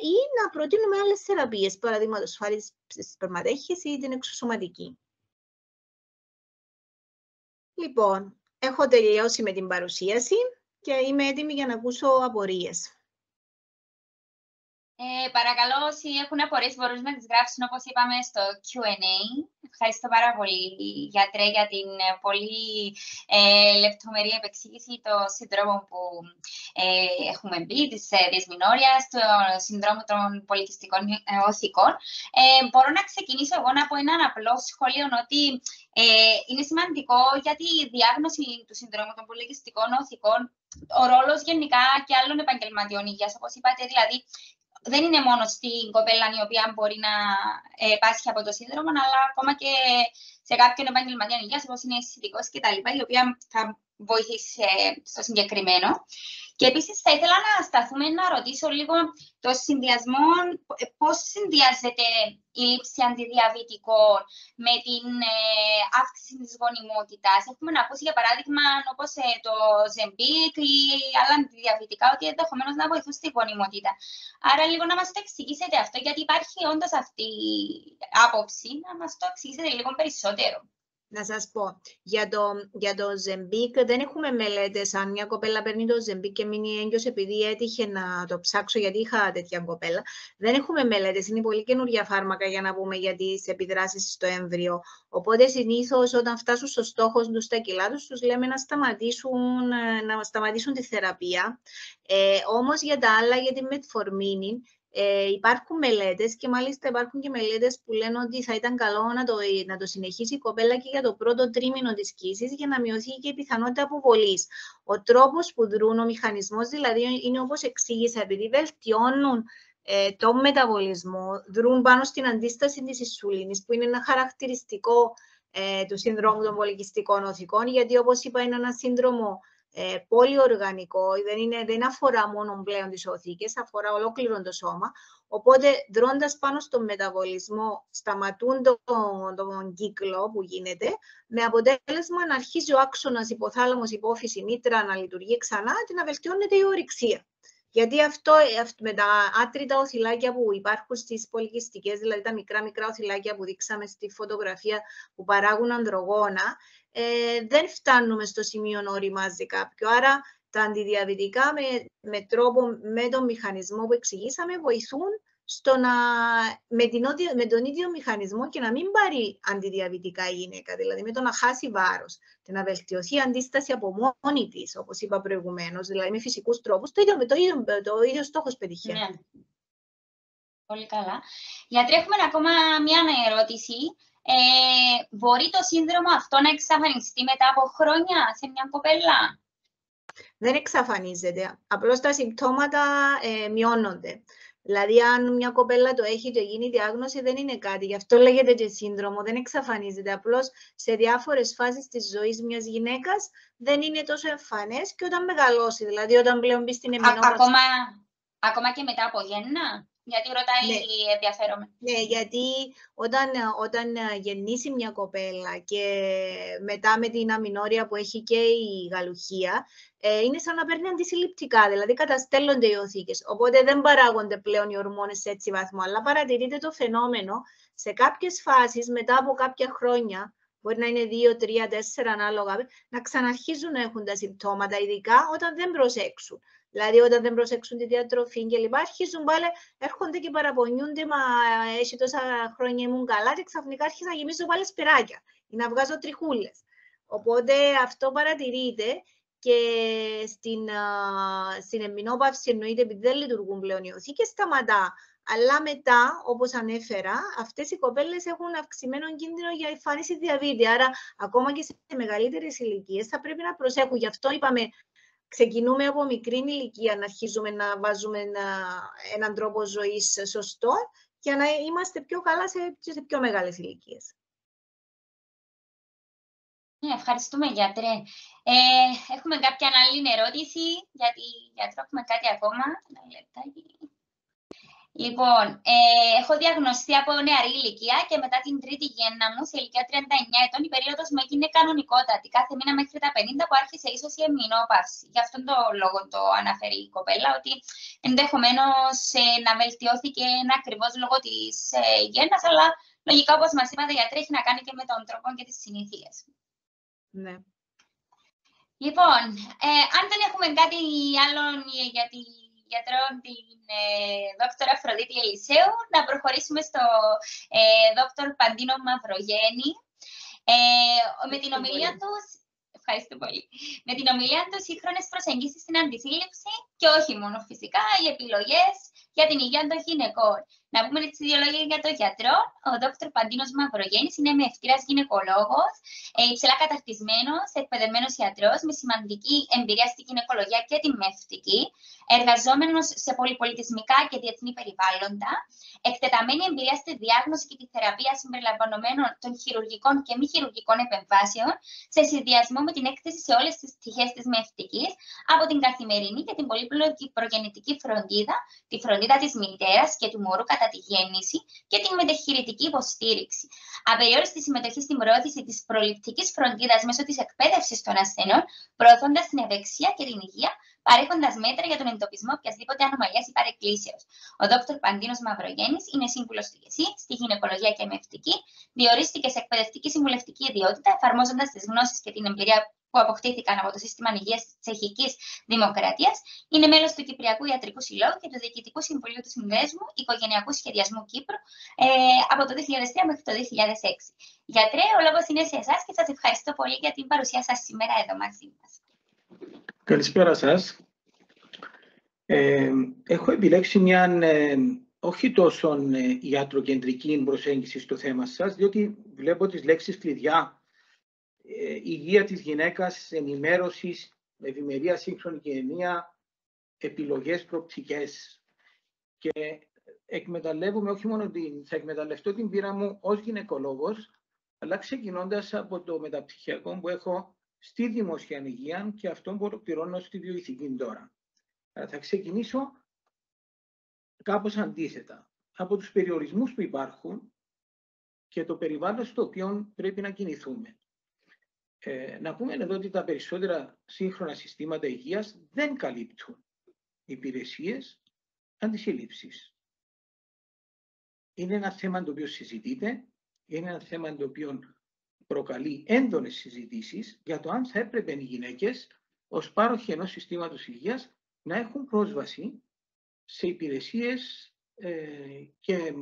ή να προτείνουμε άλλες θεραπείες, παραδείγματος χάρη στη σπερματέχεση ή την εξωσωματική. Λοιπόν, έχω τελειώσει με την παρουσίαση και είμαι έτοιμη για να ακούσω απορίες. Παρακαλώ, όσοι έχουν απορίες μπορούν να τις γράψουν, όπως είπαμε, στο Q&A. Ευχαριστώ πάρα πολύ, γιατρέ, για την πολύ λεπτομερή επεξήγηση των συντρόμων που έχουμε μπει, της δυσμηνόριας, του συνδρόμου των πολικιστικών οθικών. Μπορώ να ξεκινήσω εγώ να πω έναν απλό σχόλιο, ότι είναι σημαντικό για τη διάγνωση του συνδρόμου των πολικιστικών οθικών ο ρόλος γενικά και άλλων επαγγελματιών υγείας, όπως είπατε, δηλαδή. Δεν είναι μόνο στην κοπέλα η οποία μπορεί να πάσχει από το σύνδρομο, αλλά ακόμα και σε κάποιον επαγγελματία υγείας, όπως είναι αισθητικός κτλ., η οποία θα βοηθήσει στο συγκεκριμένο. Και επίσης θα ήθελα να σταθούμε να ρωτήσω λίγο το συνδυασμό, πώς συνδυάζεται η λήψη αντιδιαβητικών με την αύξηση της γονιμότητας. Έχουμε ακούσει, για παράδειγμα, όπως το Ζεμπίκ ή άλλα αντιδιαβητικά, ότι ενδεχομένως να βοηθούν στη γονιμότητα. Άρα, λίγο να μας το εξηγήσετε αυτό, γιατί υπάρχει όντως αυτή η άποψη, να μας το εξηγήσετε λίγο περισσότερο. Να σας πω, για το Ζεμπίκ δεν έχουμε μελέτες. Αν μια κοπέλα παίρνει το Ζεμπίκ και μείνει έγκυος επειδή έτυχε να το ψάξω, γιατί είχα τέτοια κοπέλα, δεν έχουμε μελέτες. Είναι πολύ καινούργια φάρμακα για να πούμε για τις επιδράσεις στο έμβριο. Οπότε συνήθως όταν φτάσουν στο στόχο τους στα κιλά τους λέμε να σταματήσουν τη θεραπεία. Όμως για τα άλλα, για τη μετφορμίνη, υπάρχουν μελέτες και μάλιστα υπάρχουν και μελέτες που λένε ότι θα ήταν καλό να το συνεχίσει η κοπέλα και για το πρώτο τρίμηνο της κύσης για να μειωθεί και η πιθανότητα αποβολής. Ο τρόπος που δρούν, ο μηχανισμός δηλαδή είναι όπως εξήγησα, επειδή βελτιώνουν τον μεταβολισμό, δρούν πάνω στην αντίσταση της ινσουλίνης, που είναι ένα χαρακτηριστικό του συνδρόμου των πολικιστικών οθικών, γιατί όπως είπα είναι ένα σύνδρομο πολυοργανικό, δεν αφορά μόνο πλέον τις οθήκες, αφορά ολόκληρο το σώμα. Οπότε, δρώντας πάνω στον μεταβολισμό, σταματούν τον κύκλο που γίνεται, με αποτέλεσμα να αρχίζει ο άξονας υποθάλαμος, υπόφυση, μήτρα να λειτουργεί ξανά και να βελτιώνεται η ορυξία. Γιατί αυτό με τα άτριτα οθυλάκια που υπάρχουν στις πολικιστικές, δηλαδή τα μικρά οθυλάκια που δείξαμε στη φωτογραφία που παράγουν ανδρογόνα, δεν φτάνουμε στο σημείο να οριμάζει κάποιο. Άρα τα αντιδιαβητικά με τον μηχανισμό που εξηγήσαμε βοηθούν με τον ίδιο μηχανισμό και να μην πάρει αντιδιαβητικά η γυναίκα, δηλαδή με το να χάσει βάρος και να βελτιωθεί η αντίσταση από μόνη της, όπως είπα προηγουμένως, δηλαδή με φυσικούς τρόπους, το ίδιο στόχος πετυχαίνει. Ναι. Πολύ καλά. Γιατρέ, έχουμε ακόμα μία ερώτηση. Μπορεί το σύνδρομο αυτό να εξαφανιστεί μετά από χρόνια σε μια κοπέλα? Δεν εξαφανίζεται. Απλώς τα συμπτώματα μειώνονται. Δηλαδή, αν μια κοπέλα το έχει και γίνει διάγνωση, δεν είναι κάτι. Γι' αυτό λέγεται και σύνδρομο, δεν εξαφανίζεται. Απλώς σε διάφορες φάσεις της ζωής μιας γυναίκας δεν είναι τόσο εμφανές και όταν μεγαλώσει. Δηλαδή, όταν πλέον μπει στην εμεινόπαυση. Ακόμα και μετά από γέννα? Γιατί ρωτάει ενδιαφέρομαι. Ναι, γιατί όταν γεννήσει μια κοπέλα και μετά με την αμηνόρια που έχει και η γαλουχία, είναι σαν να παίρνει αντισυλληπτικά, δηλαδή καταστέλλονται οι οθήκες. Οπότε δεν παράγονται πλέον οι ορμόνες σε έτσι βαθμό, αλλά παρατηρείται το φαινόμενο σε κάποιες φάσεις μετά από κάποια χρόνια, μπορεί να είναι 2, 3, 4 ανάλογα, να ξαναρχίζουν να έχουν τα συμπτώματα, ειδικά όταν δεν προσέξουν. Δηλαδή, όταν δεν προσέξουν τη διατροφή και λοιπά, αρχίζουν πάλι, έρχονται και παραπονιούνται, μα έχει τόσα χρόνια ήμουν καλά και ξαφνικά άρχισα να γεμίζω πάλι σπυράκια ή να βγάζω τριχούλες. Οπότε αυτό παρατηρείται και στην εμμηνόπαυση εννοείται επειδή δεν λειτουργούν πλέον οι οθήκες, σταματά. Αλλά μετά, όπως ανέφερα, αυτές οι κοπέλες έχουν αυξημένο κίνδυνο για εμφάνιση διαβήτη. Άρα, ακόμα και σε μεγαλύτερες ηλικίες θα πρέπει να προσέχουν. Γι' αυτό είπαμε, ξεκινούμε από μικρή ηλικία να αρχίζουμε να βάζουμε έναν τρόπο ζωής σωστό για να είμαστε πιο καλά σε πιο μεγάλες ηλικίες. Ναι, ευχαριστούμε, γιατρέ. Έχουμε κάποια άλλη ερώτηση, γιατί γιατρό έχουμε κάτι ακόμα. Ένα λεπτάκι. Λοιπόν, έχω διαγνωστεί από νεαρή ηλικία και μετά την τρίτη γέννα μου, σε ηλικία 39 ετών, η περίοδος μου έγινε κανονικότατη. Κάθε μήνα μέχρι τα 50 που άρχισε ίσως η εμμηνόπαυση. Γι' αυτόν τον λόγο το αναφέρει η κοπέλα, ότι ενδεχομένως να βελτιώθηκε ακριβώς λόγω της γέννας, αλλά λογικά, όπως μας είπατε, γιατρέ, έχει να κάνει και με τον τρόπο και τις συνήθειες. Ναι. Λοιπόν, αν δεν έχουμε κάτι άλλο για τη γιατρό, την δόκτωρα Αφροδίτη Ελισέου, να προχωρήσουμε στο δόκτωρ Παντίνο Μαυρογέννη. Με την ομιλία του, ευχαριστώ πολύ. Με την ομιλία του, σύγχρονες προσεγγίσεις στην αντισύλληψη και όχι μόνο φυσικά, οι επιλογές για την υγεία των γυναικών. Να πούμε τις δύο λόγια για τον γιατρό. Ο δόκτωρ Παντίνος Μαυρογέννης είναι μευτήρας γυναικολόγος, υψηλά καταρτισμένος, εκπαιδευμένος ιατρός με σημαντική εμπειρία στη γυναικολογία και τη μευτική, εργαζόμενος σε πολυπολιτισμικά και διεθνή περιβάλλοντα, εκτεταμένη εμπειρία στη διάγνωση και τη θεραπεία συμπεριλαμβανομένων των χειρουργικών και μη χειρουργικών επεμβάσεων, σε συνδυασμό με την έκθεση σε όλες τις πτυχές της μευτικής, από την καθημερινή και την πολύπλοκη προγεννητική φροντίδα, τη φροντίδα της μητέρας και του μωρού κατά τη γέννηση και την μεταχειρητική υποστήριξη. Απεριόριστη συμμετοχή στην προώθηση της προληπτικής φροντίδας μέσω της εκπαίδευσης των ασθενών, προωθώντας την ευεξία και την υγεία, παρέχοντας μέτρα για τον εντοπισμό οποιασδήποτε ανομαλίας ή παρεκκλήσεως. Ο δόκτωρ Παντίνος Μαυρογέννης είναι σύμβουλος του ΓΕΣΥ στη γυναικολογία και μευτική, διορίστηκε σε εκπαιδευτική συμβουλευτική ιδιότητα, εφαρμόζοντας τις γνώσεις και την εμπειρία που αποκτήθηκαν από το Σύστημα Υγείας της Τσεχικής Δημοκρατίας. Είναι μέλος του Κυπριακού Ιατρικού Συλλόγου και του Διοικητικού Συμβουλίου του Συνδέσμου Οικογενειακού Σχεδιασμού Κύπρου από το 2003 μέχρι το 2006. Γιατρέ, ο λόγος είναι σε εσάς και σας ευχαριστώ πολύ για την παρουσία σας σήμερα εδώ μαζί μας. Καλησπέρα σας. Έχω επιλέξει μια όχι τόσο ιατροκεντρική προσέγγιση στο θέμα σας, διότι βλέπω τις λέξεις κλειδιά υγεία της γυναίκας, ενημέρωσης, ευημερία, σύγχρονη κοινωνία, επιλογές, προοπτικές. Και εκμεταλλεύομαι όχι μόνο θα εκμεταλλευτώ την πείρα μου ως γυναικολόγος, αλλά ξεκινώντας από το μεταπτυχιακό που έχω στη δημόσια υγεία και αυτό που ολοκληρώνω στη βιοειθική τώρα. Θα ξεκινήσω κάπως αντίθετα από τους περιορισμούς που υπάρχουν και το περιβάλλον στο οποίο πρέπει να κινηθούμε. Να πούμε εδώ ότι τα περισσότερα σύγχρονα συστήματα υγείας δεν καλύπτουν υπηρεσίες αντισύλληψης. Είναι ένα θέμα το οποίο συζητείται, είναι ένα θέμα το οποίο προκαλεί έντονες συζητήσεις για το αν θα έπρεπε οι γυναίκες ως πάροχοι ενός συστήματος υγείας να έχουν πρόσβαση σε υπηρεσίες και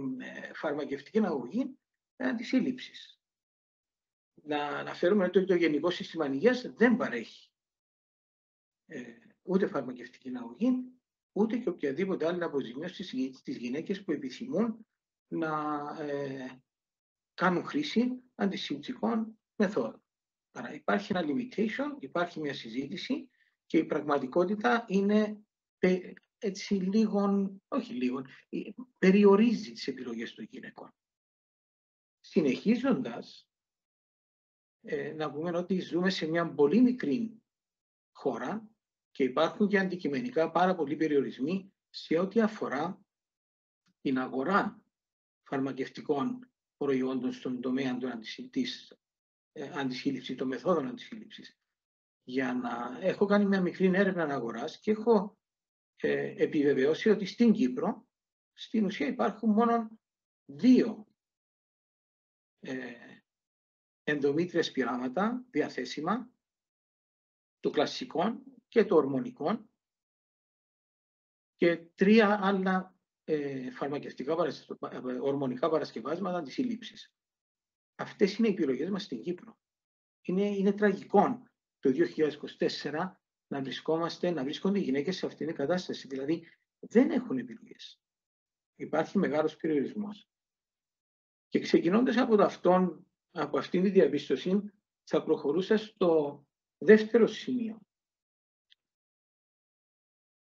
φαρμακευτική αγωγή αντισύλληψης. Να αναφέρουμε ότι το Γενικό Σύστημα Υγείας δεν παρέχει ούτε φαρμακευτική αγωγή, ούτε και οποιαδήποτε άλλη αποζημίωση στις γυναίκες που επιθυμούν να κάνουν χρήση αντισύλληψικών μεθόδων. Άρα υπάρχει ένα limitation, υπάρχει μια συζήτηση και η πραγματικότητα είναι έτσι περιορίζει τις επιλογές των γυναικών. Συνεχίζοντας, να πούμε ότι ζούμε σε μια πολύ μικρή χώρα και υπάρχουν και αντικειμενικά πάρα πολλοί περιορισμοί σε ό,τι αφορά την αγορά φαρμακευτικών προϊόντων στον τομέα της αντισύλληψης, των μεθόδων αντισύλληψης. Έχω κάνει μια μικρή έρευνα αγοράς και έχω επιβεβαιώσει ότι στην Κύπρο στην ουσία υπάρχουν μόνο 2 ενδομήτρια πειράματα διαθέσιμα, το κλασικό και το ορμονικό, και 3 άλλα φαρμακευτικά ορμονικά παρασκευάσματα αντισύλληψης. Αυτές είναι οι επιλογές μας στην Κύπρο. Είναι τραγικό το 2024 να βρίσκονται οι γυναίκες σε αυτήν την κατάσταση. Δηλαδή δεν έχουν επιλογές. Υπάρχει μεγάλος περιορισμός. Και ξεκινώντας από αυτήν τη διαπίστωση, θα προχωρούσα στο δεύτερο σημείο.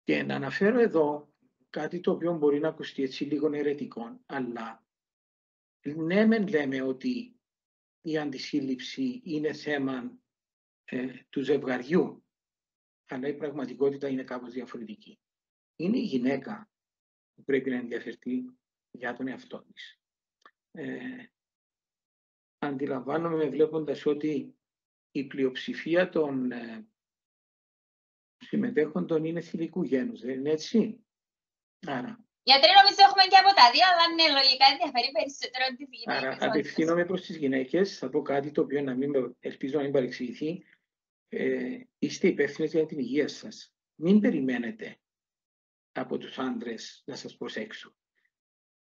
Και να αναφέρω εδώ κάτι το οποίο μπορεί να ακουστεί έτσι λίγο αιρετικό, αλλά ναι μεν λέμε ότι η αντισύλληψη είναι θέμα του ζευγαριού, αλλά η πραγματικότητα είναι κάπως διαφορετική. Είναι η γυναίκα που πρέπει να ενδιαφερθεί για τον εαυτό της. Αντιλαμβάνομαι βλέποντας ότι η πλειοψηφία των συμμετέχοντων είναι θηλυκού γένους, δεν είναι έτσι? Άρα, γιατρέ, νομίζω έχουμε και από τα δύο, αλλά ναι, λογικά ενδιαφέρει περισσότερο τις γυναίκες. Άρα, απευθύνομαι προς τις γυναίκες, θα πω κάτι το οποίο ελπίζω να μην παρεξηγηθεί. είστε υπεύθυνες για την υγεία σας. Μην περιμένετε από τους άντρες να σας προσέξουν.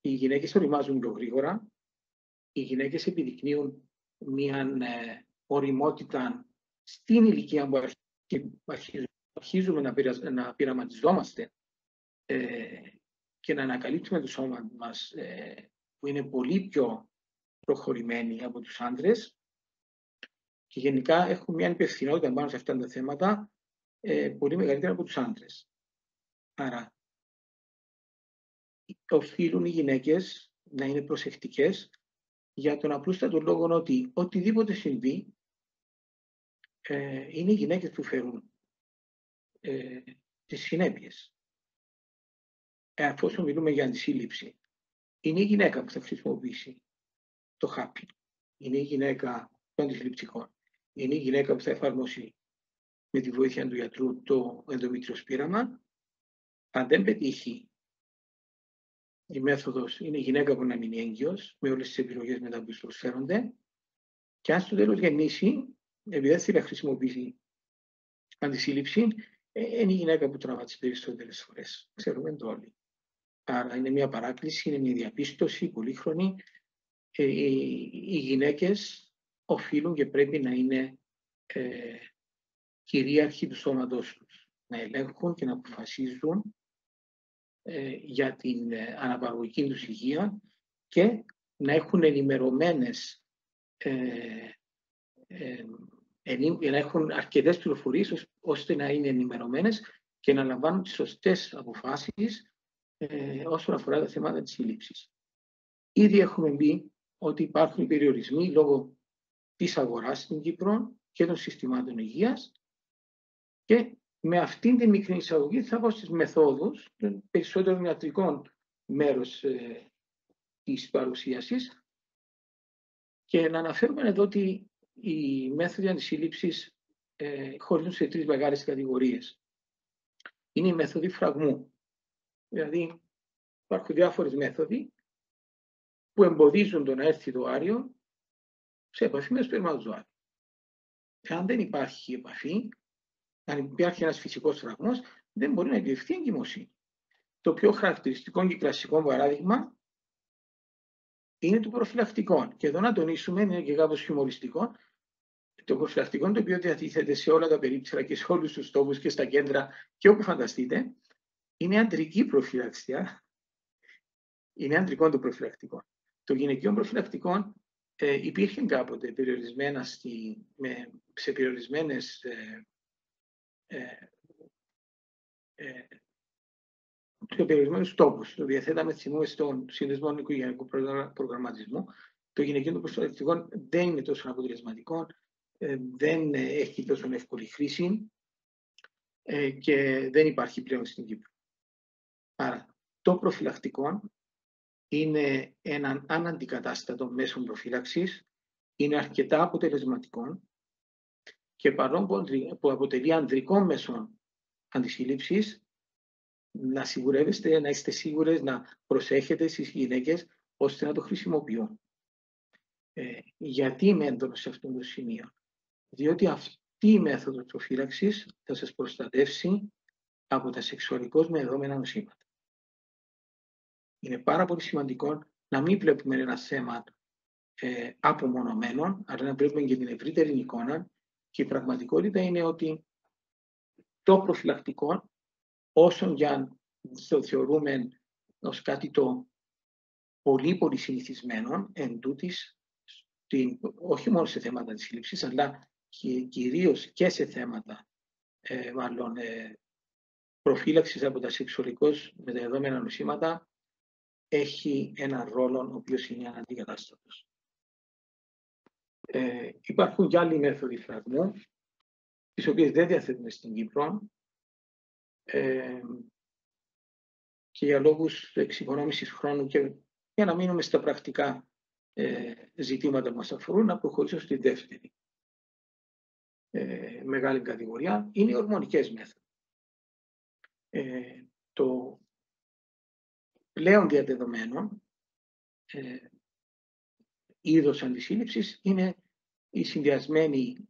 Οι γυναίκες οριμάζουν πιο γρήγορα, οι γυναίκες επιδεικνύουν μια οριμότητα στην ηλικία που αρχίζουμε να πειραματιζόμαστε και να ανακαλύψουμε το σώμα μας που είναι πολύ πιο προχωρημένοι από τους άντρες και γενικά έχουμε μια υπευθυνότητα πάνω σε αυτά τα θέματα πολύ μεγαλύτερα από τους άντρες. Άρα, οφείλουν οι γυναίκες να είναι προσεκτικές για τον απλούστατο λόγο ότι οτιδήποτε συμβεί είναι οι γυναίκες που φέρουν τις συνέπειες. Εφόσον μιλούμε για αντισύλληψη, είναι η γυναίκα που θα χρησιμοποιήσει το χάπι. Είναι η γυναίκα των αντισυλληπτικών. Είναι η γυναίκα που θα εφαρμόσει με τη βοήθεια του γιατρού το ενδομητριοσπείραμα. Αν δεν πετύχει η μέθοδος, είναι η γυναίκα που να μείνει έγκυος, με όλες τις επιλογές μετά που προσφέρονται. Και αν στο τέλος γεννήσει, επειδή δεν θέλει να χρησιμοποιήσει αντισύλληψη, είναι η γυναίκα που τραβά τις περισσότερες φορές. Ξέρουμε το όλοι. Άρα είναι μια παράκληση, είναι μια διαπίστωση πολύχρονη. Οι γυναίκες οφείλουν και πρέπει να είναι κυρίαρχοι του σώματός τους. Να ελέγχουν και να αποφασίζουν για την αναπαραγωγική τους υγεία και να έχουν ενημερωμένες να έχουν αρκετές πληροφορίες ώστε να είναι ενημερωμένες και να λαμβάνουν τις σωστές αποφάσεις όσον αφορά τα θέματα της σύλληψης. Ήδη έχουμε πει ότι υπάρχουν περιορισμοί λόγω της αγοράς στην Κύπρο και των συστημάτων υγείας και με αυτήν την μικρή εισαγωγή θα πάω στις μεθόδους των περισσότερων ιατρικών μέρος της παρουσίασης και να αναφέρουμε εδώ ότι οι μέθοδοι αντισύλληψης χωρίζουν σε τρεις μεγάλες κατηγορίες. Είναι οι μέθοδοι φραγμού. Δηλαδή υπάρχουν διάφορες μέθοδοι που εμποδίζουν το να έρθει το άριο σε επαφή με το σπερματοζωάριο. Αν δεν υπάρχει επαφή, αν υπάρχει ένας φυσικός φραγμός, δεν μπορεί να επιβεβαιωθεί εγκυμοσύνη. Το πιο χαρακτηριστικό και κλασικό παράδειγμα είναι το προφυλακτικό. Και εδώ να τονίσουμε, είναι και κάπως χιουμοριστικό, το προφυλακτικό το οποίο διατίθεται σε όλα τα περίπτερα και σε όλους τους τόπους και στα κέντρα και όπου φανταστείτε, είναι αντρική προφυλαξιά. Είναι αντρικό το προφυλακτικό. Το γυναικείο προφυλακτικό υπήρχε κάποτε περιορισμένα σε περιορισμένους τόπους. Το διαθέταμε στον Σύνδεσμο Οικογενειακού Προγραμματισμού. Το γυναικείο προφυλακτικό δεν είναι τόσο αποτελεσματικό, δεν έχει τόσο εύκολη χρήση και δεν υπάρχει πλέον στην Κύπρο. Άρα, το προφυλακτικό είναι έναν αναντικατάστατο μέσο προφύλαξης, είναι αρκετά αποτελεσματικό και παρόλο που αποτελεί ανδρικό μέσο αντισύλληψης, να σιγουρεύεστε, να είστε σίγουρες να προσέχετε στις γυναίκες ώστε να το χρησιμοποιούν. Γιατί είμαι έντονος σε αυτό το σημείο? Διότι αυτή η μέθοδος προφύλαξης θα σας προστατεύσει από τα σεξουαλικώς μεεδόμενα νοσήματα. Είναι πάρα πολύ σημαντικό να μην βλέπουμε ένα θέμα απομονωμένο, αλλά να βλέπουμε και την ευρύτερη εικόνα. Και η πραγματικότητα είναι ότι το προφυλακτικό, όσον για το θεωρούμε ως κάτι το πολύ συνηθισμένο, εν τούτης, όχι μόνο σε θέματα της σύλληψης, αλλά και κυρίως και σε θέματα προφύλαξης από τα σεξουαλικώς μεταδεδομένα νοσήματα, έχει έναν ρόλο ο οποίος είναι αναντικατάστατος. Υπάρχουν και άλλοι μέθοδοι φραγμού, τις οποίες δεν διαθέτουμε στην Κύπρο και για λόγους εξοικονόμησης χρόνου και για να μείνουμε στα πρακτικά ζητήματα που μας αφορούν, να προχωρήσω στη δεύτερη μεγάλη κατηγορία, είναι οι ορμονικές μέθοδοι. Το πλέον διαδεδομένο είδος αντισύλληψης είναι η συνδυασμένη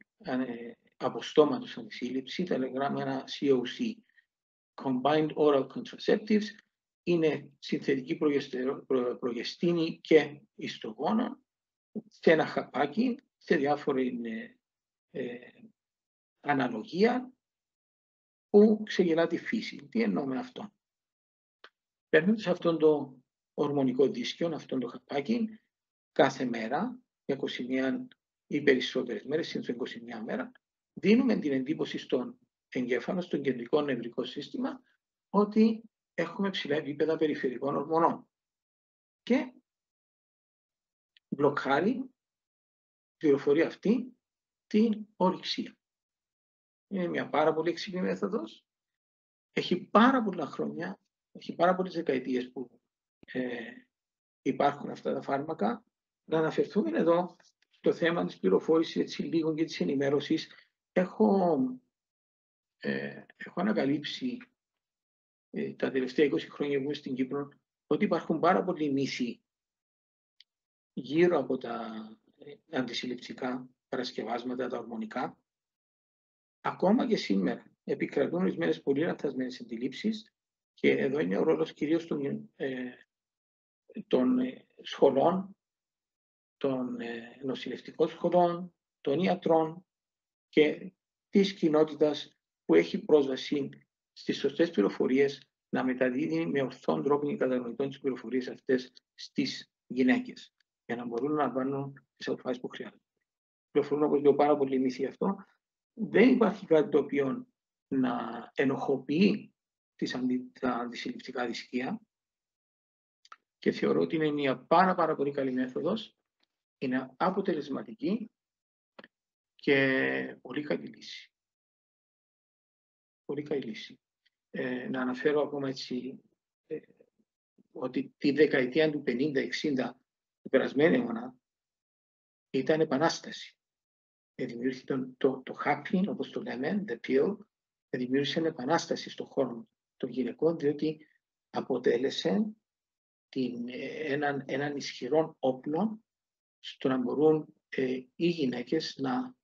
από στόματος αντισύλληψη, τα λεγόμενα COC, Combined Oral Contraceptives, είναι συνθετική προγεστίνη και ιστογόνο σε ένα χαπάκι, σε διάφορη αναλογία που ξεγελά τη φύση. Τι εννοώ με αυτό? Παίρνοντας αυτόν το ορμονικό δίσκιο, αυτόν το χαπάκι, κάθε μέρα, 21 ή περισσότερες μέρες, συνήθως 21 μέρα, δίνουμε την εντύπωση στον εγκέφαλο, στον κεντρικό νευρικό σύστημα, ότι έχουμε ψηλά επίπεδα περιφερικών ορμονών. Και μπλοκάρει η πληροφορία αυτή την ορυξία. Είναι μια πάρα πολύ έξυπνη μέθοδος. Έχει πάρα πολλά χρόνια, έχει πάρα πολλές δεκαετίες που υπάρχουν αυτά τα φάρμακα. Να αναφερθούμε εδώ στο θέμα της πληροφόρησης, έτσι λίγο, και της ενημέρωσης. Έχω ανακαλύψει τα τελευταία 20 χρόνια που είμαι στην Κύπρο ότι υπάρχουν πάρα πολλοί μύθοι γύρω από τα αντισυλληπτικά παρασκευάσματα, τα ορμονικά. Ακόμα και σήμερα επικρατούν ορισμένες πολύ λανθασμένες αντιλήψεις, και εδώ είναι ο ρόλος κυρίως των σχολών, των νοσηλευτικών σχολών, των ιατρών και της κοινότητας που έχει πρόσβαση στις σωστές πληροφορίες, να μεταδίδει με ορθόν τρόπο και κατανοητών τις πληροφορίες αυτές στις γυναίκες, για να μπορούν να λαμβάνουν τις αποφάσεις που χρειάζονται. Πληροφορούν, όπως λέω, πάρα πολύ μύθοι αυτό. Δεν υπάρχει κάτι το οποίο να ενοχοποιεί τα αντισυλληπτικά δυσκεία, και θεωρώ ότι είναι μια πάρα πολύ καλή μέθοδος, είναι αποτελεσματική και πολύ καλή λύση. Πολύ καλή λύση. Να αναφέρω ακόμα έτσι ότι τη δεκαετία του 50-60 του περασμένου αιώνα ήταν επανάσταση. Δημιουργήθηκε το happy, όπως το λέμε, the pill, δημιούργησε επανάσταση στον χώρο των γυναικών, διότι αποτέλεσε έναν ισχυρό όπλο στο να μπορούν οι γυναίκες να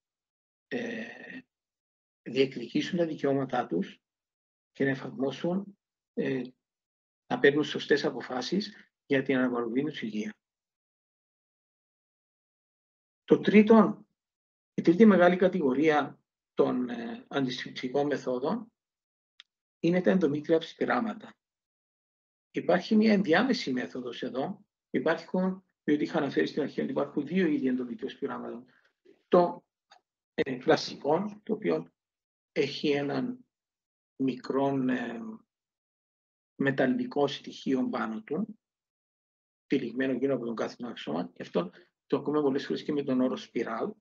διεκδικήσουν τα δικαιώματά τους και να εφαρμόσουν, να παίρνουν σωστές αποφάσεις για την αναπαραγωγική τους υγεία. Η τρίτη μεγάλη κατηγορία των αντισυλληπτικών μεθόδων είναι τα ενδομήτρια σπειράματα. Υπάρχει μια ενδιάμεση μέθοδος εδώ. Διότι είχα αναφέρει στην αρχή ότι υπάρχουν δύο είδη ενδομήτριων σπειράματων. Το κλασικό, το οποίο έχει έναν μικρό μεταλλικό στοιχείο πάνω του, τυλιγμένο γύρω από τον κάθετο άξονα. Γι' αυτό το ακούμε πολλές φορές και με τον όρο σπιράλ.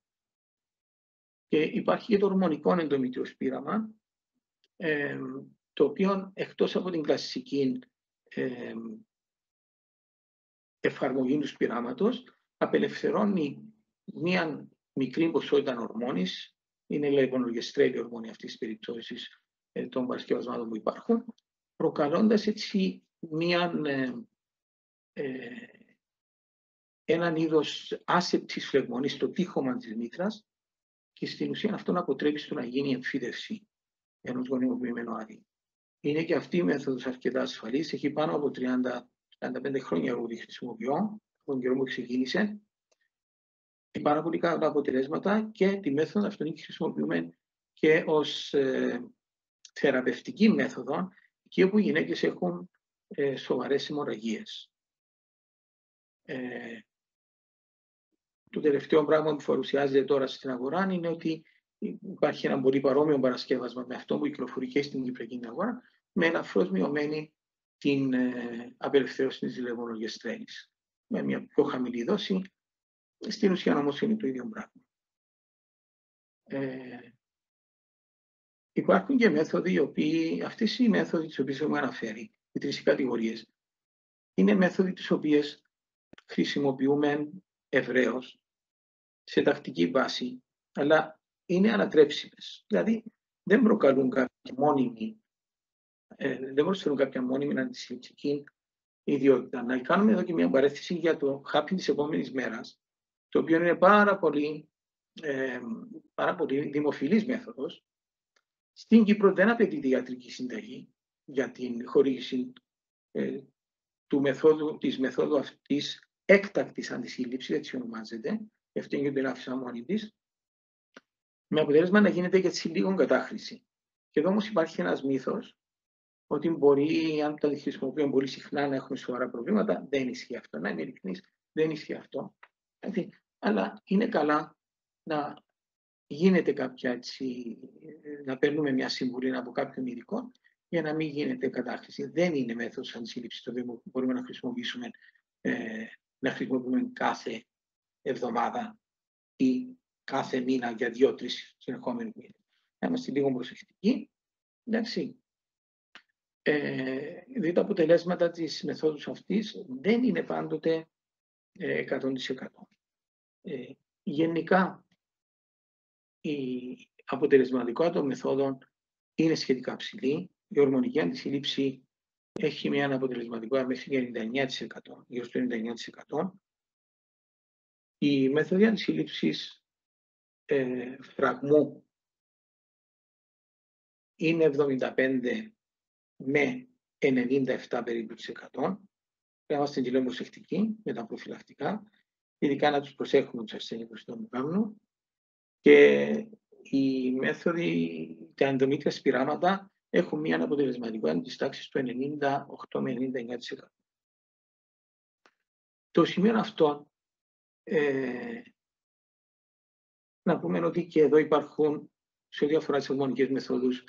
Και υπάρχει και το ορμονικό ενδομήτριο σπείραμα, το οποίο, εκτός από την κλασική εφαρμογή του σπειράματος, απελευθερώνει μία μικρή ποσότητα ορμόνης, είναι λεγονογεστρέλη ορμόνη αυτής της περιπτώσης των παρασκευασμάτων που υπάρχουν, προκαλώντας έτσι έναν είδος άσεπτης φλεγμονής στο τείχομα της μήτρας, και στην ουσία αυτό να αποτρέπει στο να γίνει εμφύτευση ενός γονιμοποιημένου άδη. Είναι και αυτή η μέθοδος αρκετά ασφαλής, έχει πάνω από 30-35 χρόνια εγώ τη χρησιμοποιώ, τον καιρό που ξεκίνησε. Έχει πάρα πολύ καλά αποτελέσματα, και τη μέθοδο αυτήν τη χρησιμοποιούμε και ως θεραπευτική μέθοδο, εκεί όπου οι γυναίκες έχουν σοβαρές αιμορραγίες. Το τελευταίο πράγμα που παρουσιάζεται τώρα στην αγορά είναι ότι υπάρχει ένα πολύ παρόμοιο παρασκεύασμα με αυτό που κυκλοφορεί και στην κυπριακή αγορά, με ελαφρώς μειωμένη την απελευθέρωση της λεγονογεστρέλης. Με μια πιο χαμηλή δόση, στην ουσία όμως είναι το ίδιο πράγμα. Υπάρχουν και μέθοδοι οι οποίοι, αυτές οι μέθοδοι τις οποίες έχουμε αναφέρει, οι τρεις κατηγορίες, είναι μέθοδοι τις οποίες χρησιμοποιούμε ευρέως, σε τακτική βάση, αλλά είναι ανατρέψιμες. Δηλαδή, δεν προκαλούν δεν προσφέρουν κάποια μόνιμη αντισυλληπτική ιδιότητα. Να κάνουμε εδώ και μια παρέθεση για το happy της επόμενης μέρας, το οποίο είναι πάρα πολύ πάρα πολύ δημοφιλής μέθοδος. Στην Κύπρο δεν απαιτείται ιατρική συνταγή για την χορήγηση της μεθόδου αυτής έκτακτης αντισύλληψης, έτσι ονομάζεται, και αυτή είναι την άφησα μόνη της, με αποτέλεσμα να γίνεται και σε λίγο κατάχρηση. Και εδώ όμως υπάρχει ένας μύθος ότι μπορεί, αν τα χρησιμοποιούμε πολύ συχνά, να έχουμε σοβαρά προβλήματα. Δεν ισχύει αυτό. Να είμαι ειλικρινής, δεν ισχύει αυτό. Αλλά είναι καλά να γίνεται κάποια έτσι, να παίρνουμε μια συμβουλή από κάποιον ειδικό για να μην γίνεται κατάχρηση. Δεν είναι μέθοδος αντισύλληψης το οποίο μπορούμε να χρησιμοποιήσουμε, κάθε εβδομάδα ή κάθε μήνα για 2-3 συνεχόμενους μήνες. Να είμαστε λίγο προσεκτικοί. Εντάξει. Δηλαδή τα αποτελέσματα της μεθόδου αυτής δεν είναι πάντοτε 100%. Γενικά, η αποτελεσματικότητα των μεθόδων είναι σχετικά ψηλή. Η ορμονική αντισύλληψη έχει μια αποτελεσματικότητα μέχρι 99%, γύρω στο 99%. Η μέθοδη αντισύλληψης φραγμού είναι 75 με 97 περίπου %. Πρέπει να είμαστε λίγο προσεκτικοί με τα προφυλακτικά, ειδικά να τους προσέχουμε τους ασθενείς του κάνουν. Και οι μέθοδοι, τα ενδομήτρια σπειράματα έχουν μια αποτελεσματικότητα της τάξης του 98 με 99%. Το σημείο αυτό, να πούμε ότι και εδώ υπάρχουν, σε ό,τι αφορά τις ορμονικές μεθόδους,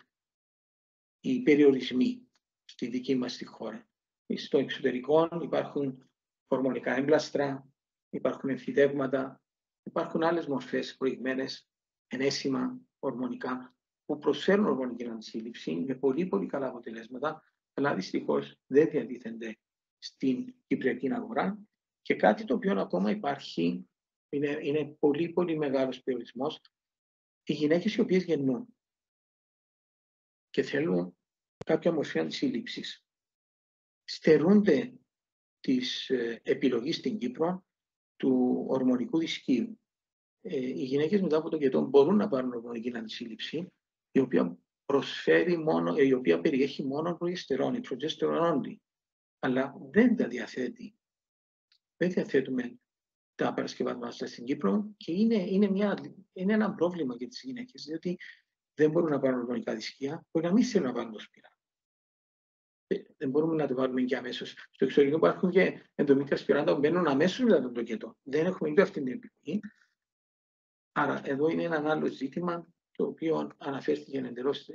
οι περιορισμοί στη δική μας τη χώρα. Στο εξωτερικό υπάρχουν ορμονικά έμπλαστρα, υπάρχουν εμφυτεύματα, υπάρχουν άλλες μορφές προηγμένες, ενέσιμα ορμονικά, που προσφέρουν ορμονική αντισύλληψη με πολύ πολύ καλά αποτελέσματα, αλλά δυστυχώς δεν διατίθενται στην κυπριακή αγορά. Και κάτι το οποίο ακόμα υπάρχει, είναι πολύ πολύ μεγάλος περιορισμός, οι γυναίκες οι οποίες γεννούν και θέλουν κάποια μορφή αντισύλληψης, στερούνται της επιλογής στην Κύπρο του ορμονικού δισκείου. Οι γυναίκες μετά από τον κετό μπορούν να πάρουν ορμονική αντισύλληψη, η οποία η οποία περιέχει μόνο προγεστερόνη, προγεστερόνη, αλλά δεν τα διαθέτει. Δεν διαθέτουμε τα παρασκευάσματα στην Κύπρο και είναι ένα πρόβλημα για τις γυναίκες, διότι δεν μπορούν να πάρουν ορμονικά δισκεία, μπορεί να μην θέλουν να πάρουν το σπίρα. Δεν μπορούμε να το βάλουμε και αμέσως. Στο εξωτερικό υπάρχουν και ενδομήτρια σπιράντα που μπαίνουν αμέσως μετά τον τοκετό. Δεν έχουμε ούτε αυτή την επιλογή. Άρα εδώ είναι ένα άλλο ζήτημα το οποίο αναφέρθηκε εντελώς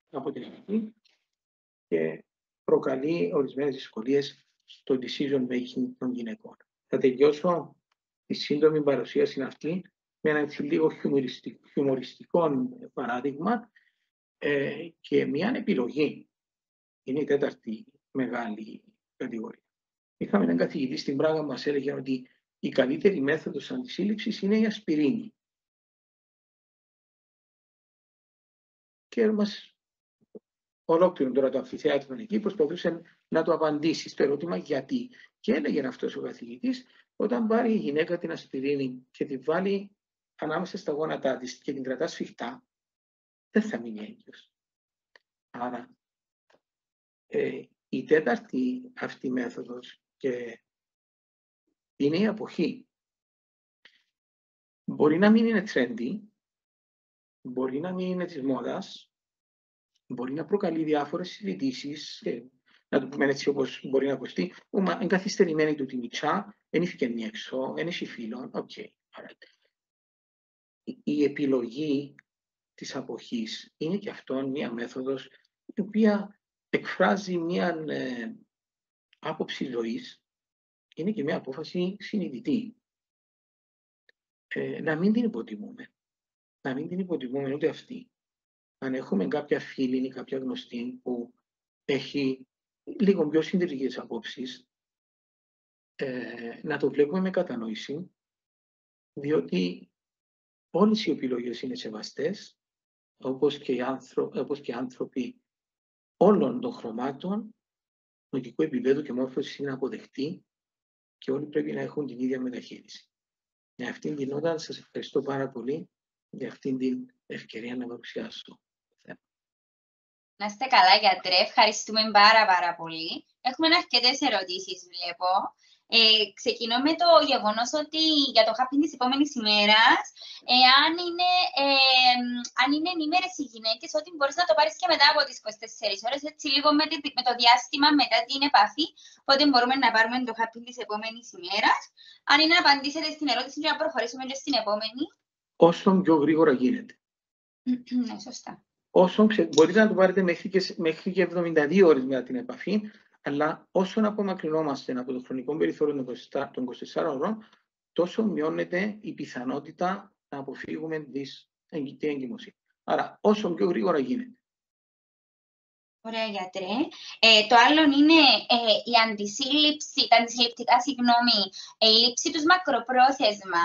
από την αρχή και προκαλεί ορισμένες δυσκολίες στο decision making των γυναικών. Θα τελειώσω τη σύντομη παρουσίαση αυτή με ένα λίγο χιουμοριστικό παράδειγμα και μια επιλογή. Είναι η τέταρτη μεγάλη κατηγορία. Είχαμε έναν καθηγητή στην Πράγα που μας έλεγε ότι η καλύτερη μέθοδος αντισύλληψης είναι η ασπιρίνη. Και μας ολόκληρο τώρα το αμφιθέατρο εκεί προσπαθούσε να το απαντήσει στο ερώτημα γιατί. Και έλεγε αυτός ο καθηγητής, όταν πάρει η γυναίκα την ασπιρίνη και τη βάλει ανάμεσα στα γόνατά της και την κρατά σφιχτά, δεν θα μείνει έγκυος. Άρα, η τέταρτη αυτή μέθοδος και είναι η αποχή. Μπορεί να μην είναι trendy, μπορεί να μην είναι της μόδας, μπορεί να προκαλεί διάφορες συζητήσεις, να το πούμε έτσι όπως μπορεί να ακουστεί, εγκαθυστερημένη του τη μητσά, δεν έφυγε έξω, δεν έχει φίλων, Η επιλογή της αποχής είναι και αυτό μια μέθοδος η οποία εκφράζει μια άποψη ζωής, είναι και μια απόφαση συνειδητή. Να μην την υποτιμούμε. Να μην την υποτιμούμε ούτε αυτή. Αν έχουμε κάποια φίλη ή κάποια γνωστή που έχει λίγο πιο συντηρητικές απόψεις, να το βλέπουμε με κατανόηση, διότι όλες οι επιλογές είναι σεβαστές, όπως και άνθρωποι όλων των χρωμάτων, λογικού επίπεδου και μόρφωσης είναι αποδεκτοί και όλοι πρέπει να έχουν την ίδια μεταχείριση. Με αυτήν την νότα σας ευχαριστώ πάρα πολύ για αυτήν την ευκαιρία να παρουσιάσω. Να είστε καλά, γιατρέ. Ευχαριστούμε πάρα πολύ. Έχουμε αρκετές ερωτήσεις, βλέπω. Ξεκινώ με το γεγονός ότι για το χάπιν της επόμενης ημέρας, αν είναι ενήμερες οι γυναίκες, ότι μπορείς να το πάρεις και μετά από τις 24 ώρες, έτσι λίγο με το διάστημα μετά την επαφή, οπότε μπορούμε να πάρουμε το χάπιν της επόμενης ημέρας. Αν είναι να απαντήσετε στην ερώτηση και να προχωρήσουμε και στην επόμενη. Όσο πιο γρήγορα γίνεται. Ναι, σωστά. Μπορείτε να το πάρετε μέχρι και 72 ώρες μετά την επαφή, αλλά όσο απομακρυνόμαστε από το χρονικό περιθώριο των 24 ώρων, τόσο μειώνεται η πιθανότητα να αποφύγουμε την εγκυμοσύνη. Άρα, όσο πιο γρήγορα γίνεται. Ωραία, γιατρέ. Το άλλο είναι η αντισύλληψη, τα αντισυλληπτικά, η λήψη τους μακροπρόθεσμα.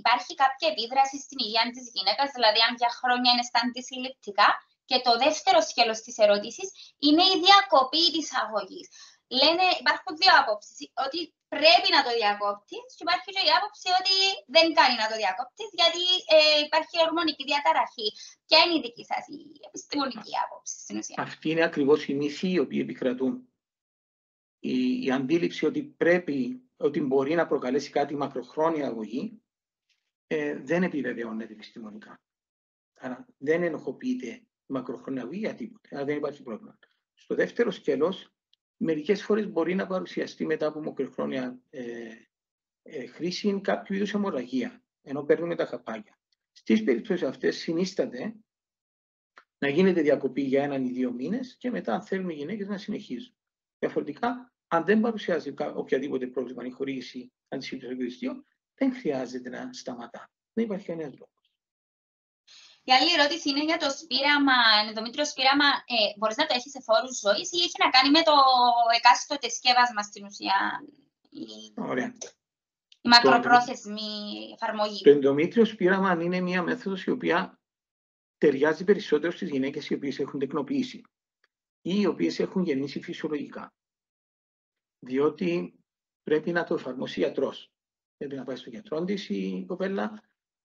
Υπάρχει κάποια επίδραση στην υγεία της γυναίκας, δηλαδή αν για χρόνια είναι στα αντισυλληπτικά. Και το δεύτερο σκέλος της ερώτησης είναι η διακοπή της αγωγής. Λένε, υπάρχουν δύο άποψεις, ότι πρέπει να το διακόπτεις και υπάρχει και η άποψη ότι δεν κάνει να το διακόπτεις γιατί υπάρχει ορμονική διαταραχή. Ποια είναι η δική σας η επιστημονική άποψη στην ουσία? Αυτή είναι ακριβώς η μύθη οι οποίοι επικρατούν. Η αντίληψη ότι μπορεί να προκαλέσει κάτι μακροχρόνια αγωγή δεν επιβεβαιώνεται επιστημονικά. Άρα δεν ενοχοποιείται μακροχρόνια αγωγή για τίποτε. Άρα δεν υπάρχει πρόβλημα. Στο δεύτερο σκέλος, μερικές φορές μπορεί να παρουσιαστεί μετά από μακροχρόνια χρήση κάποιο είδους αιμορραγία, ενώ παίρνουμε τα χαπάκια. Στις περιπτώσεις αυτές συνίσταται να γίνεται διακοπή για 1 ή 2 μήνες και μετά, αν θέλουν οι γυναίκες, να συνεχίζουν. Διαφορετικά, αν δεν παρουσιάζει οποιαδήποτε πρόβλημα η χορήγηση αντισύλληψης εγκριστήριων, δεν χρειάζεται να σταματά. Δεν υπάρχει κανένας λόγος. Η άλλη ερώτηση είναι για το σπήραμα, ενδομήτριο σπήραμα. Μπορείς να το έχεις σε φόρους ζωής ή έχει να κάνει με το εκάστοτε σκεύασμα στην ουσία? Ωραία. Η μακροπρόθεσμη εφαρμογή. Το ενδομήτριο σπήραμα είναι μια μέθοδος η οποία ταιριάζει περισσότερο στις γυναίκες οι οποίες έχουν τεκνοποιήσει ή οι οποίες έχουν γεννήσει φυσιολογικά. Διότι πρέπει να το εφαρμόσει γιατρός. Πρέπει να πάει στον γιατρό της η κοπέλα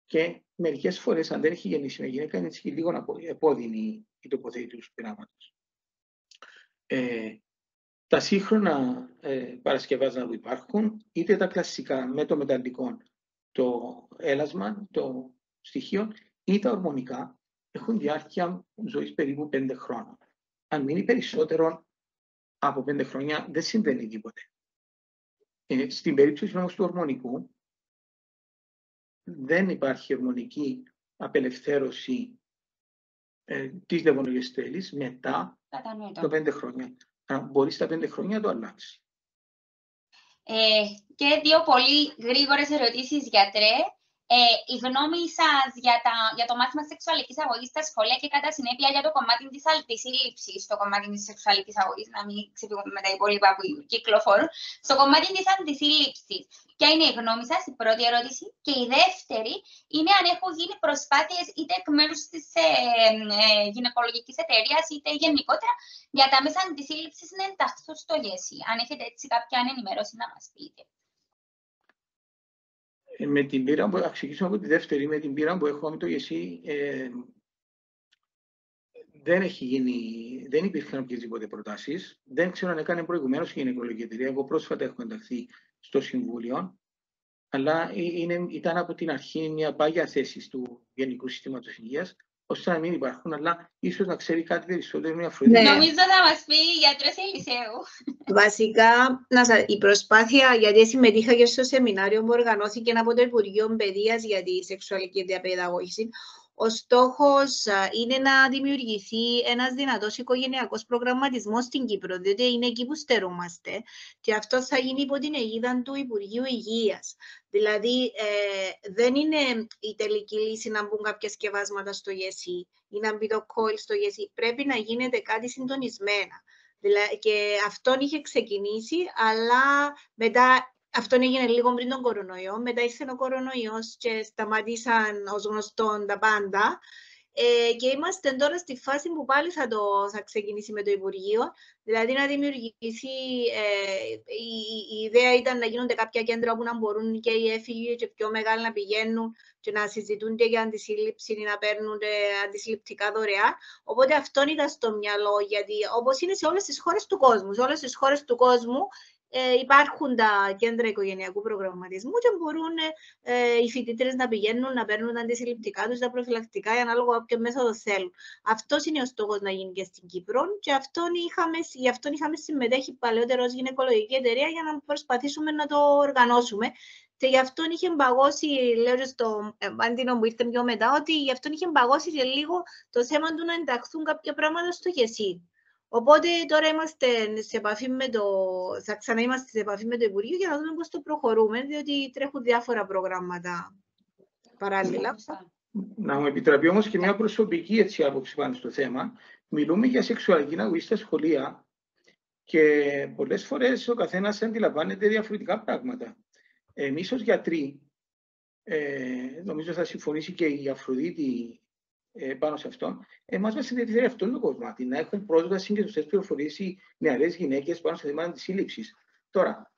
και μερικές φορές, αν δεν έχει γεννήσει μια γυναίκα, είναι λίγο επώδυνη η τοποθέτηση του σπειράματος. Τα σύγχρονα παρασκευάσματα που υπάρχουν, είτε τα κλασικά με το μεταλλικό, το έλασμα, το στοιχείο, ή τα ορμονικά, έχουν διάρκεια ζωής περίπου 5 χρόνων. Αν μείνει περισσότερο από 5 χρόνια, δεν συμβαίνει τίποτε. Στην περίπτωση όμως του ορμονικού, δεν υπάρχει ορμονική απελευθέρωση της λεβονογεστρέλης μετά το 5 χρόνια. Μπορεί στα 5 χρόνια να το αλλάξει. Και δύο πολύ γρήγορες ερωτήσεις, γιατρέ. Η γνώμη σας για το μάθημα σεξουαλικής αγωγής στα σχολεία και κατά συνέπεια για το κομμάτι της αντισύλληψης, στο κομμάτι της σεξουαλικής αγωγής, να μην ξεφύγουμε με τα υπόλοιπα που κυκλοφορούν, στο κομμάτι της αντισύλληψης. Ποια είναι η γνώμη σας, η πρώτη ερώτηση? Και η δεύτερη είναι αν έχουν γίνει προσπάθειες είτε εκ μέρους της γυναικολογικής εταιρείας είτε γενικότερα για τα μέσα αντισύλληψης να ενταχθούν στο ΓΕΣΥ. Αν έχετε έτσι κάποια ενημέρωση να μας πείτε. Με την πείρα που, ξεκινήσουμε από τη δεύτερη, με την πείρα που έχω με το ΓΕΣΥ, δεν υπήρχαν οποιασδήποτε προτάσεις. Δεν ξέρω αν έκανε προηγουμένως η γυναικολογική εταιρεία. Εγώ πρόσφατα έχω ενταχθεί στο Συμβούλιο, αλλά ήταν από την αρχή μια πάγια θέση του Γενικού Συστήματος Υγείας, ώστε να μην υπάρχουν, αλλά ίσως να ξέρει κάτι περισσότερο μια Αφροδίτη. Ναι. Νομίζω θα μας πει η γιατρός Ελισέου. Βασικά, η προσπάθεια, γιατί συμμετείχα και στο σεμινάριο που οργανώθηκε από το Υπουργείο Παιδείας για τη σεξουαλική διαπαιδαγώγηση, ο στόχος είναι να δημιουργηθεί ένας δυνατός οικογενειακός προγραμματισμός στην Κύπρο, διότι είναι εκεί που στερούμαστε και αυτό θα γίνει υπό την αιγίδα του Υπουργείου Υγείας. Δηλαδή, δεν είναι η τελική λύση να μπουν κάποια σκευάσματα στο ΓΕΣΥ ή να μπει το COIL στο ΓΕΣΥ. Πρέπει να γίνεται κάτι συντονισμένα. Και αυτόν είχε ξεκινήσει, αλλά μετά... Αυτό έγινε λίγο πριν τον κορονοϊό. Μετά ήρθε ο κορονοϊός και σταμάτησαν ως γνωστόν τα πάντα. Και είμαστε τώρα στη φάση που πάλι θα ξεκινήσει με το Υπουργείο, δηλαδή να δημιουργηθεί, η ιδέα ήταν να γίνονται κάποια κέντρα όπου να μπορούν και οι έφηβοι και πιο μεγάλοι να πηγαίνουν και να συζητούν και για αντισύλληψη ή να παίρνουν αντισυλληπτικά δωρεάν. Οπότε αυτό ήταν στο μυαλό, γιατί όπως είναι σε όλες τις χώρες του κόσμου, σε όλες τις χώρες του κόσμου υπάρχουν τα κέντρα οικογενειακού προγραμματισμού και μπορούν οι φοιτητές να πηγαίνουν, να παίρνουν τα αντισυλληπτικά τους, τα προφυλακτικά, ανάλογα από ποιο μέθοδο θέλουν. Αυτός είναι ο στόχος να γίνει και στην Κύπρο και γι' αυτόν είχαμε συμμετέχει παλαιότερα ως γυναικολογική εταιρεία για να προσπαθήσουμε να το οργανώσουμε. Και γι' αυτόν είχε παγώσει, λέω στο Αντίνο που ήρθε πιο μετά, ότι γι' αυτόν είχε παγώσει και λίγο το θέμα του να ενταχθούν κάποια πράγματα στο ΓΕΣΥ. Οπότε τώρα θα ξαναείμαστε σε επαφή με το Υπουργείο για να δούμε πώς το προχωρούμε, διότι τρέχουν διάφορα προγράμματα παράλληλα. Να μου επιτραπεί όμως και μια προσωπική άποψη πάνω στο θέμα. Μιλούμε για σεξουαλική αγωγή στα σχολεία και πολλές φορές ο καθένας αντιλαμβάνεται διαφορετικά πράγματα. Εμείς ως γιατροί, νομίζω θα συμφωνήσει και η Αφροδίτη πάνω σε αυτό, εμάς μας ενδιαφέρει αυτόν τον κομμάτι, να έχουν πρόσβαση και σωστές πληροφορίες οι νεαρές γυναίκες πάνω σε θέματα της σύλληψης. Τώρα,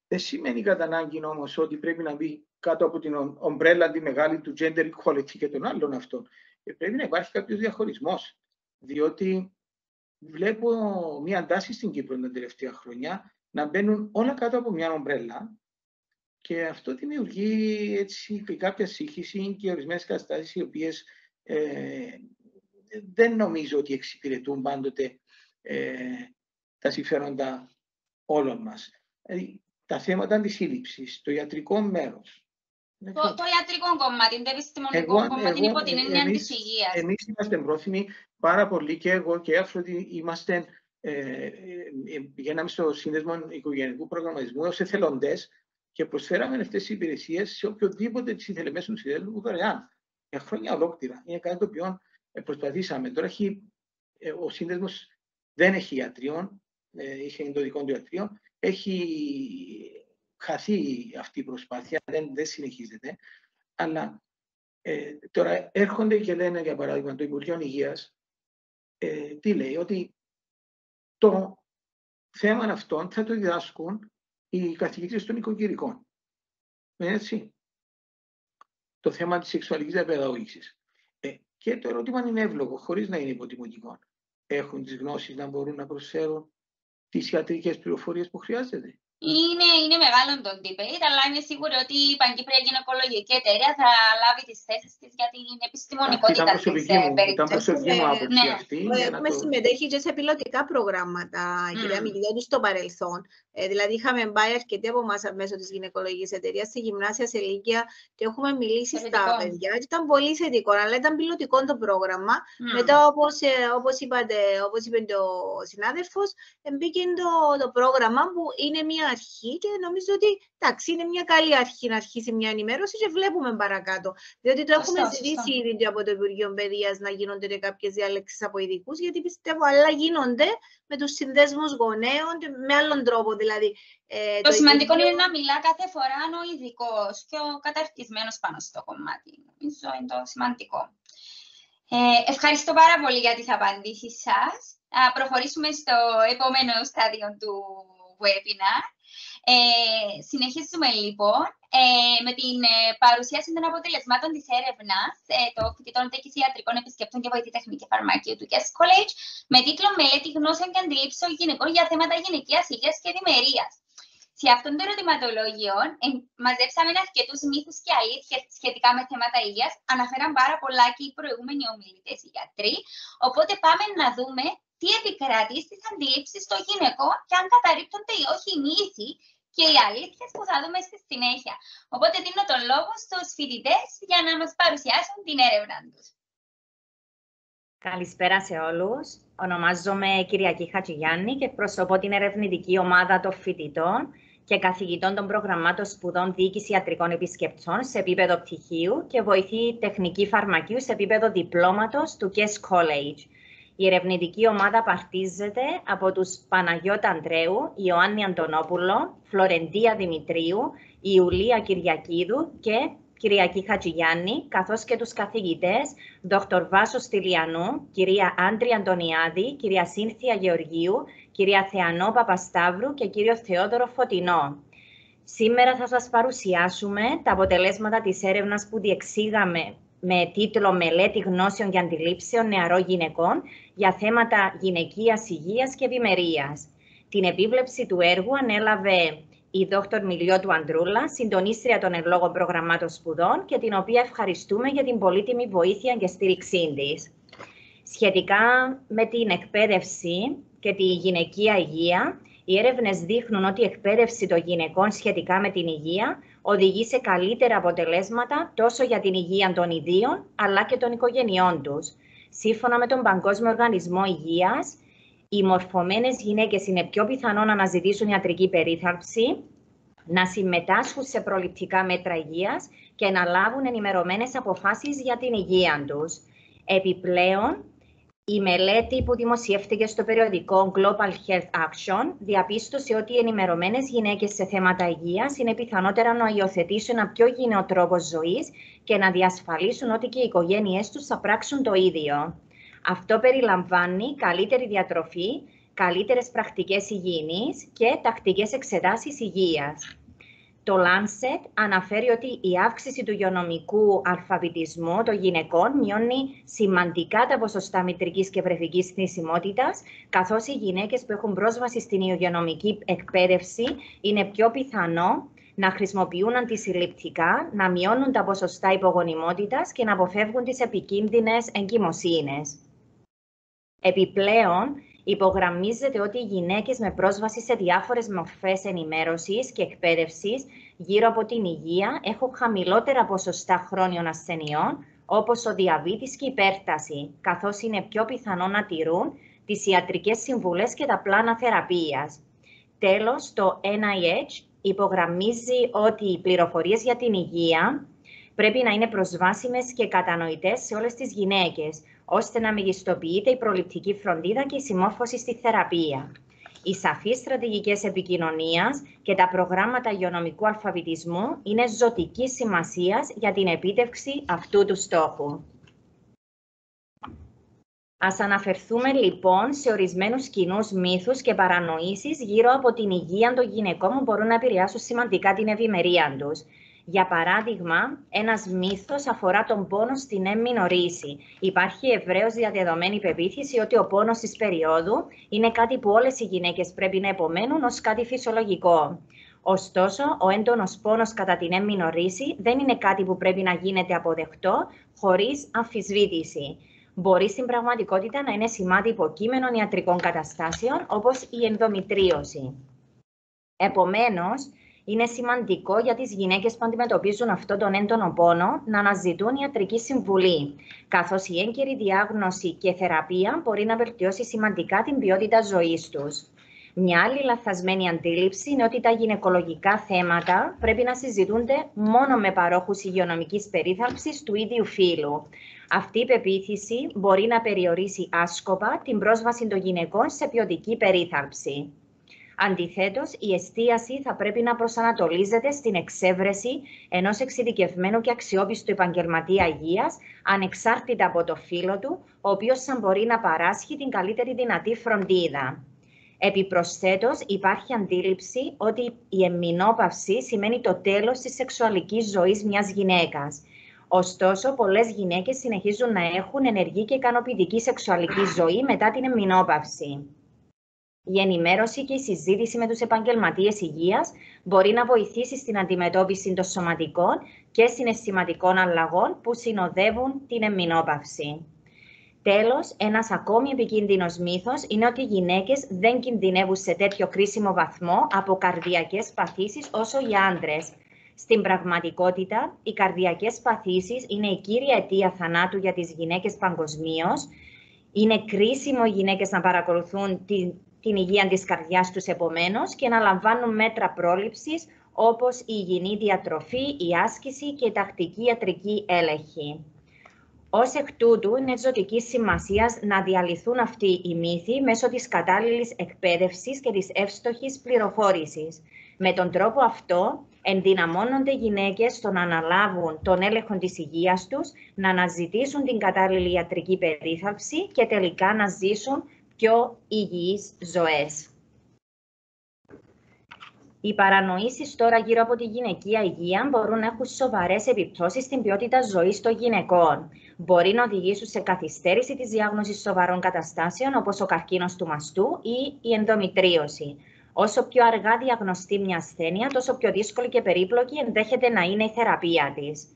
δεν σημαίνει κατά ανάγκη όμως ότι πρέπει να μπει κάτω από την ομπρέλα τη μεγάλη του gender equality και των άλλων αυτών. Πρέπει να υπάρχει κάποιος διαχωρισμός, διότι βλέπω μια τάση στην Κύπρο τα τελευταία χρόνια να μπαίνουν όλα κάτω από μια ομπρέλα και αυτό δημιουργεί έτσι κάποια σύγχυση και ορισμένες καταστάσεις οι οποίες δεν νομίζω ότι εξυπηρετούν πάντοτε τα συμφέροντα όλων μας. Δηλαδή, τα θέματα της σύλληψης, το ιατρικό μέρος. Το ιατρικό κομμάτι, το επιστημονικό κομμάτι είναι υπό την έννοια της υγείας. Εμείς είμαστε πρόθυμοι πάρα πολύ και εγώ και Αφροδίτη είμαστε, πηγαίναμε στο Σύνδεσμο Οικογενειακού Προγραμματισμού ως εθελοντές και προσφέραμε αυτές τις υπηρεσίες σε οποιοδήποτε τις ήθελε μέσω του συνδέσμου δωρεάν. Για χρόνια ολόκληρα. Είναι κάτι το οποίο προσπαθήσαμε. Τώρα ο σύνδεσμος δεν έχει ιατρείο, είχε το δικό του ιατρείο, έχει χαθεί αυτή η προσπάθεια, δεν συνεχίζεται. Αλλά τώρα έρχονται και λένε, για παράδειγμα, το Υπουργείο Υγείας, τι λέει, ότι το θέμα αυτών θα το διδάσκουν οι καθηγητές των οικογενικών. Έτσι. Το θέμα της σεξουαλικής διαπαιδαγώγησης. Και το ερώτημα είναι εύλογο, χωρίς να είναι υποτιμωτικό. Έχουν τις γνώσεις να μπορούν να προσφέρουν τις ιατρικές πληροφορίες που χρειάζεται. Είναι μεγάλο το debate, αλλά είμαι σίγουρη ότι η Παγκύπρια Γυναικολογική Εταιρεία θα λάβει τις θέσεις της για την επιστημονικότητα της περίπτωσης. Ήταν προσωπική μου άποψη αυτή. Έχουμε συμμετέχει και σε πιλωτικά προγράμματα, κυρία Μιλιώδου, στο παρελθόν. Δηλαδή, είχαμε πάει αρκετοί από εμάς μέσω της Γυναικολογικής Εταιρείας στη γυμνάσια, σε ηλικία και έχουμε μιλήσει στα παιδιά. Ήταν πολύ θετικό, αλλά ήταν πιλωτικό το πρόγραμμα. Μετά, όπως είπε ο συνάδελφος, μπήκε το πρόγραμμα που είναι μια αρχή και νομίζω ότι εντάξει, είναι μια καλή αρχή να αρχίσει μια ενημέρωση και βλέπουμε παρακάτω. Διότι το έχουμε ζητήσει ήδη από το Υπουργείο Παιδείας να γίνονται κάποιες διαλέξεις από ειδικούς, γιατί πιστεύω αλλά γίνονται με τους συνδέσμους γονέων και με άλλον τρόπο. Δηλαδή, το σημαντικό είναι να μιλά κάθε φορά ο ειδικός και ο καταρτισμένος πάνω στο κομμάτι. Νομίζω είναι το σημαντικό. Ευχαριστώ πάρα πολύ για τις απαντήσεις σας. Προχωρήσουμε στο επόμενο στάδιο του webinar. Συνεχίζουμε λοιπόν με την παρουσίαση των αποτελεσμάτων της έρευνας των φοιτητών τέκης ιατρικών επισκεπτών και βοηθητεχνική φαρμακείου του Guest College με τίτλο «Μελέτη γνώσεων και αντιλήψεων γυναικών για θέματα γυναικείας υγείας και ευημερίας». Σε αυτόν το ερωτηματολόγιο μαζέψαμε αρκετούς μύθους και αλήθειες σχετικά με θέματα υγείας. Αναφέραν πάρα πολλά και οι προηγούμενοι ομιλητές οι γιατροί. Οπότε πάμε να δούμε τι επικρατεί στις αντιλήψεις των γυναικών και αν καταρρίπτονται ή όχι οι μύθοι και οι αλήθειες που θα δούμε στη συνέχεια. Οπότε δίνω τον λόγο στους φοιτητές για να μας παρουσιάσουν την έρευνα τους. Καλησπέρα σε όλους. Ονομάζομαι Κυριακή Χατζηγιάννη και εκπροσωπώ την ερευνητική ομάδα των φοιτητών και καθηγητών των προγραμμάτων σπουδών Διοίκηση Ιατρικών Επισκεπτών σε επίπεδο πτυχίου και βοηθή τεχνική φαρμακείου σε επίπεδο διπλώματος του Guest College. Η ερευνητική ομάδα παρτίζεται από τους Παναγιώτα Αντρέου, Ιωάννη Αντωνόπουλο, Φλωρεντία Δημητρίου, Ιουλία Κυριακίδου και Κυριακή Χατζηγιάννη, καθώς και τους καθηγητές Δ. Βάσο Στυλιανού, κυρία Άντρη Αντωνιάδη, κυρία Σύνθια Γεωργίου, κυρία Θεανό Παπασταύρου και κύριο Θεόδωρο Φωτεινό. Σήμερα θα σας παρουσιάσουμε τα αποτελέσματα της έρευνας που διεξήγαμε με τίτλο «Μελέτη γνώσεων και αντιλήψεων νεαρών γυναικών για θέματα γυναικείας υγείας και ευημερίας». Την επίβλεψη του έργου ανέλαβε η Δ. Μιλιώτου Ανδρούλα, συντονίστρια των εν λόγω προγραμμάτων σπουδών και την οποία ευχαριστούμε για την πολύτιμη βοήθεια και στήριξή της. Σχετικά με την εκπαίδευση και τη γυναικεία υγεία, οι έρευνες δείχνουν ότι η εκπαίδευση των γυναικών σχετικά με την υγεία οδηγεί σε καλύτερα αποτελέσματα τόσο για την υγεία των ιδίων αλλά και των οικογενειών τους. Σύμφωνα με τον Παγκόσμιο Οργανισμό Υγείας, οι μορφωμένες γυναίκες είναι πιο πιθανό να αναζητήσουν ιατρική περίθαλψη, να συμμετάσχουν σε προληπτικά μέτρα υγείας και να λάβουν ενημερωμένες αποφάσεις για την υγεία τους. Επιπλέον, η μελέτη που δημοσιεύτηκε στο περιοδικό Global Health Action διαπίστωσε ότι οι ενημερωμένες γυναίκες σε θέματα υγείας είναι πιθανότερα να υιοθετήσουν ένα πιο υγιεινό τρόπο ζωής και να διασφαλίσουν ότι και οι οικογένειές τους θα πράξουν το ίδιο. Αυτό περιλαμβάνει καλύτερη διατροφή, καλύτερες πρακτικές υγιεινής και τακτικές εξετάσεις υγείας. Το Lancet αναφέρει ότι η αύξηση του υγειονομικού αλφαβητισμού των γυναικών μειώνει σημαντικά τα ποσοστά μητρικής και βρεφικής θνησιμότητας, καθώς οι γυναίκες που έχουν πρόσβαση στην υγειονομική εκπαίδευση είναι πιο πιθανό να χρησιμοποιούν αντισυλληπτικά, να μειώνουν τα ποσοστά υπογονιμότητας και να αποφεύγουν τις επικίνδυνες εγκυμοσύνες. Επιπλέον, υπογραμμίζεται ότι οι γυναίκες με πρόσβαση σε διάφορες μορφές ενημέρωσης και εκπαίδευσης γύρω από την υγεία έχουν χαμηλότερα ποσοστά χρόνιων ασθενειών, όπως ο διαβήτης και η υπέρταση, καθώς είναι πιο πιθανό να τηρούν τις ιατρικές συμβουλές και τα πλάνα θεραπείας. Τέλος, το NIH υπογραμμίζει ότι οι πληροφορίες για την υγεία πρέπει να είναι προσβάσιμες και κατανοητές σε όλες τις γυναίκες, ώστε να μεγιστοποιείται η προληπτική φροντίδα και η συμμόρφωση στη θεραπεία. Οι σαφείς στρατηγικές επικοινωνίας και τα προγράμματα υγειονομικού αλφαβητισμού είναι ζωτικής σημασίας για την επίτευξη αυτού του στόχου. Ας αναφερθούμε λοιπόν σε ορισμένους κοινούς μύθους και παρανοήσεις γύρω από την υγεία των γυναικών που μπορούν να επηρεάσουν σημαντικά την ευημερία τους. Για παράδειγμα, ένας μύθος αφορά τον πόνο στην έμμηνο ρίση. Υπάρχει ευρέως διαδεδομένη πεποίθηση ότι ο πόνος της περίοδου είναι κάτι που όλες οι γυναίκες πρέπει να επομένουν ως κάτι φυσιολογικό. Ωστόσο, ο έντονος πόνος κατά την έμμηνο ρίση δεν είναι κάτι που πρέπει να γίνεται αποδεκτό χωρίς αμφισβήτηση. Μπορεί στην πραγματικότητα να είναι σημάδι υποκείμενων ιατρικών καταστάσεων, όπως η ενδομητρίωση. Επομένως, είναι σημαντικό για τις γυναίκες που αντιμετωπίζουν αυτόν τον έντονο πόνο να αναζητούν ιατρική συμβουλή, καθώς η έγκαιρη διάγνωση και θεραπεία μπορεί να βελτιώσει σημαντικά την ποιότητα ζωής τους. Μια άλλη λαθασμένη αντίληψη είναι ότι τα γυναικολογικά θέματα πρέπει να συζητούνται μόνο με παρόχους υγειονομικής περίθαλψης του ίδιου φύλου. Αυτή η πεποίθηση μπορεί να περιορίσει άσκοπα την πρόσβαση των γυναικών σε ποιοτική περίθαλψη. Αντιθέτως, η εστίαση θα πρέπει να προσανατολίζεται στην εξέβρεση ενός εξειδικευμένου και αξιόπιστου επαγγελματία υγείας, ανεξάρτητα από το φύλο του, ο οποίος θα μπορεί να παράσχει την καλύτερη δυνατή φροντίδα. Επιπροσθέτως, υπάρχει αντίληψη ότι η εμμηνόπαυση σημαίνει το τέλος της σεξουαλικής ζωής μιας γυναίκας. Ωστόσο, πολλές γυναίκες συνεχίζουν να έχουν ενεργή και ικανοποιητική σεξουαλική ζωή μετά την εμμηνόπαυση. Η ενημέρωση και η συζήτηση με τους επαγγελματίες υγείας μπορεί να βοηθήσει στην αντιμετώπιση των σωματικών και συναισθηματικών αλλαγών που συνοδεύουν την εμμηνόπαυση. Τέλος, ένας ακόμη επικίνδυνος μύθος είναι ότι οι γυναίκες δεν κινδυνεύουν σε τέτοιο κρίσιμο βαθμό από καρδιακές παθήσεις όσο οι άντρες. Στην πραγματικότητα, οι καρδιακές παθήσεις είναι η κύρια αιτία θανάτου για τις γυναίκες παγκοσμίως. Είναι κρίσιμο οι γυναίκες να παρακολουθούν την υγεία της καρδιάς τους επομένως και να λαμβάνουν μέτρα πρόληψης όπως η υγιεινή διατροφή, η άσκηση και η τακτική ιατρική έλεγχη. Ως εκ τούτου, είναι ζωτικής σημασίας να διαλυθούν αυτοί οι μύθοι μέσω της κατάλληλης εκπαίδευσης και της εύστοχης πληροφόρησης. Με τον τρόπο αυτό, Ενδυναμώνονται γυναίκες στο να αναλάβουν τον έλεγχο της υγείας τους, να αναζητήσουν την κατάλληλη ιατρική περίθαλψη και τελικά να ζήσουν πιο υγιείς ζωές. Οι παρανοήσεις τώρα γύρω από τη γυναικεία υγεία μπορούν να έχουν σοβαρές επιπτώσεις στην ποιότητα ζωής των γυναικών. Μπορεί να οδηγήσουν σε καθυστέρηση της διάγνωσης σοβαρών καταστάσεων, όπως ο καρκίνος του μαστού ή η ενδομητρίωση. Όσο πιο αργά διαγνωστεί μια ασθένεια, τόσο πιο δύσκολη και περίπλοκη ενδέχεται να είναι η θεραπεία της.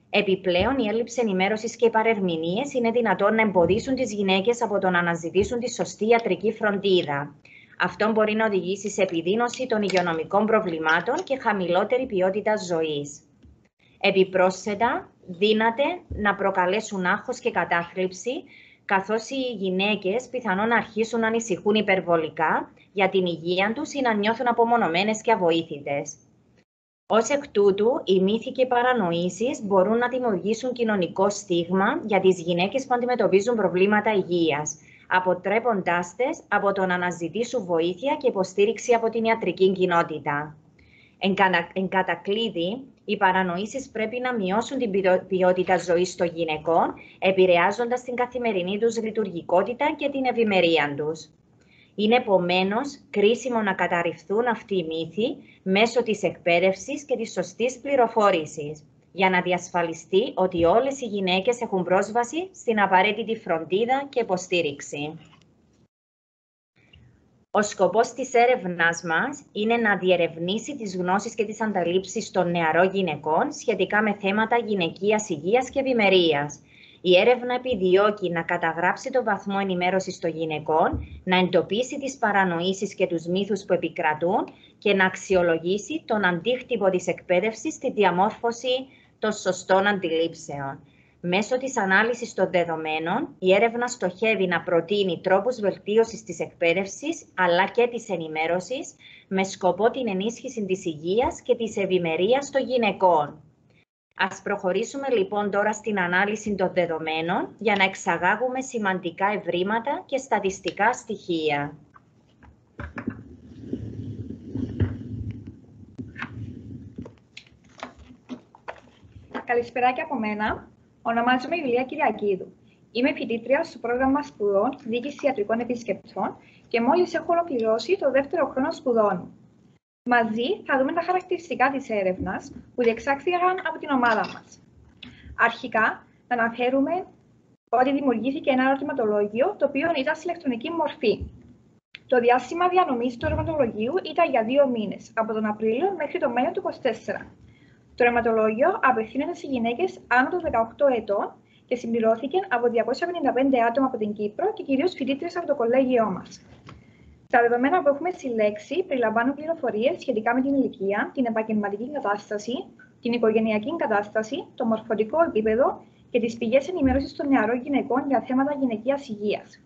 Επιπλέον, η έλλειψη ενημέρωσης και οι παρερμηνίες είναι δυνατόν να εμποδίσουν τις γυναίκες από το να αναζητήσουν τη σωστή ιατρική φροντίδα. Αυτό μπορεί να οδηγήσει σε επιδείνωση των υγειονομικών προβλημάτων και χαμηλότερη ποιότητα ζωής. Επιπρόσθετα, δύναται να προκαλέσουν άγχος και κατάθλιψη, καθώς οι γυναίκες πιθανόν να αρχίσουν να ανησυχούν υπερβολικά για την υγεία τους ή να νιώθουν απομονωμένες και αβοήθητες. Ως εκ τούτου, οι μύθοι και οι παρανοήσεις μπορούν να δημιουργήσουν κοινωνικό στίγμα για τις γυναίκες που αντιμετωπίζουν προβλήματα υγείας, αποτρέποντάς τες από το να αναζητήσουν βοήθεια και υποστήριξη από την ιατρική κοινότητα. Εν κατακλείδη, οι παρανοήσεις πρέπει να μειώσουν την ποιότητα ζωής των γυναικών, επηρεάζοντας την καθημερινή τους λειτουργικότητα και την ευημερία τους. Είναι επομένως κρίσιμο να καταρριφθούν αυτοί οι μύθοι μέσω της εκπαίδευσης και της σωστής πληροφόρησης, για να διασφαλιστεί ότι όλες οι γυναίκες έχουν πρόσβαση στην απαραίτητη φροντίδα και υποστήριξη. Ο σκοπός της έρευνας μας είναι να διερευνήσει τις γνώσεις και τις ανταλήψεις των νεαρών γυναικών σχετικά με θέματα γυναικείας υγείας και ευημερίας. Η έρευνα επιδιώκει να καταγράψει το βαθμό ενημέρωσης των γυναικών, να εντοπίσει τις παρανοήσεις και τους μύθους που επικρατούν και να αξιολογήσει τον αντίκτυπο της εκπαίδευσης στη διαμόρφωση των σωστών αντιλήψεων. Μέσω της ανάλυσης των δεδομένων, η έρευνα στοχεύει να προτείνει τρόπους βελτίωσης της εκπαίδευσης αλλά και της ενημέρωσης με σκοπό την ενίσχυση της υγείας και της ευημερίας των γυναικών. Ας προχωρήσουμε λοιπόν τώρα στην ανάλυση των δεδομένων για να εξαγάγουμε σημαντικά ευρήματα και στατιστικά στοιχεία. Καλησπέρα και από μένα. Ονομάζομαι Ιουλία Κυριακίδου. Είμαι φοιτήτρια στο πρόγραμμα σπουδών Διοίκηση Ιατρικών Επισκεπτών και μόλις έχω ολοκληρώσει το δεύτερο χρόνο σπουδών μου. Μαζί θα δούμε τα χαρακτηριστικά της έρευνας που διεξάχθηκαν από την ομάδα μας. Αρχικά, να αναφέρουμε ότι δημιουργήθηκε ένα ερωτηματολόγιο το οποίο ήταν σε ηλεκτρονική μορφή. Το διάστημα διανομής του ερωτηματολογίου ήταν για 2 μήνες, από τον Απρίλιο μέχρι τον Μάιο του 2024. Το ερωτηματολόγιο απευθύνεται σε γυναίκες άνω των 18 ετών και συμπληρώθηκε από 255 άτομα από την Κύπρο και κυρίως φοιτήτριες από το κολέγιό μας. Τα δεδομένα που έχουμε συλλέξει περιλαμβάνουν πληροφορίες σχετικά με την ηλικία, την επαγγελματική κατάσταση, την οικογενειακή κατάσταση, το μορφωτικό επίπεδο και τις πηγές ενημέρωσης των νεαρών γυναικών για θέματα γυναικείας υγείας.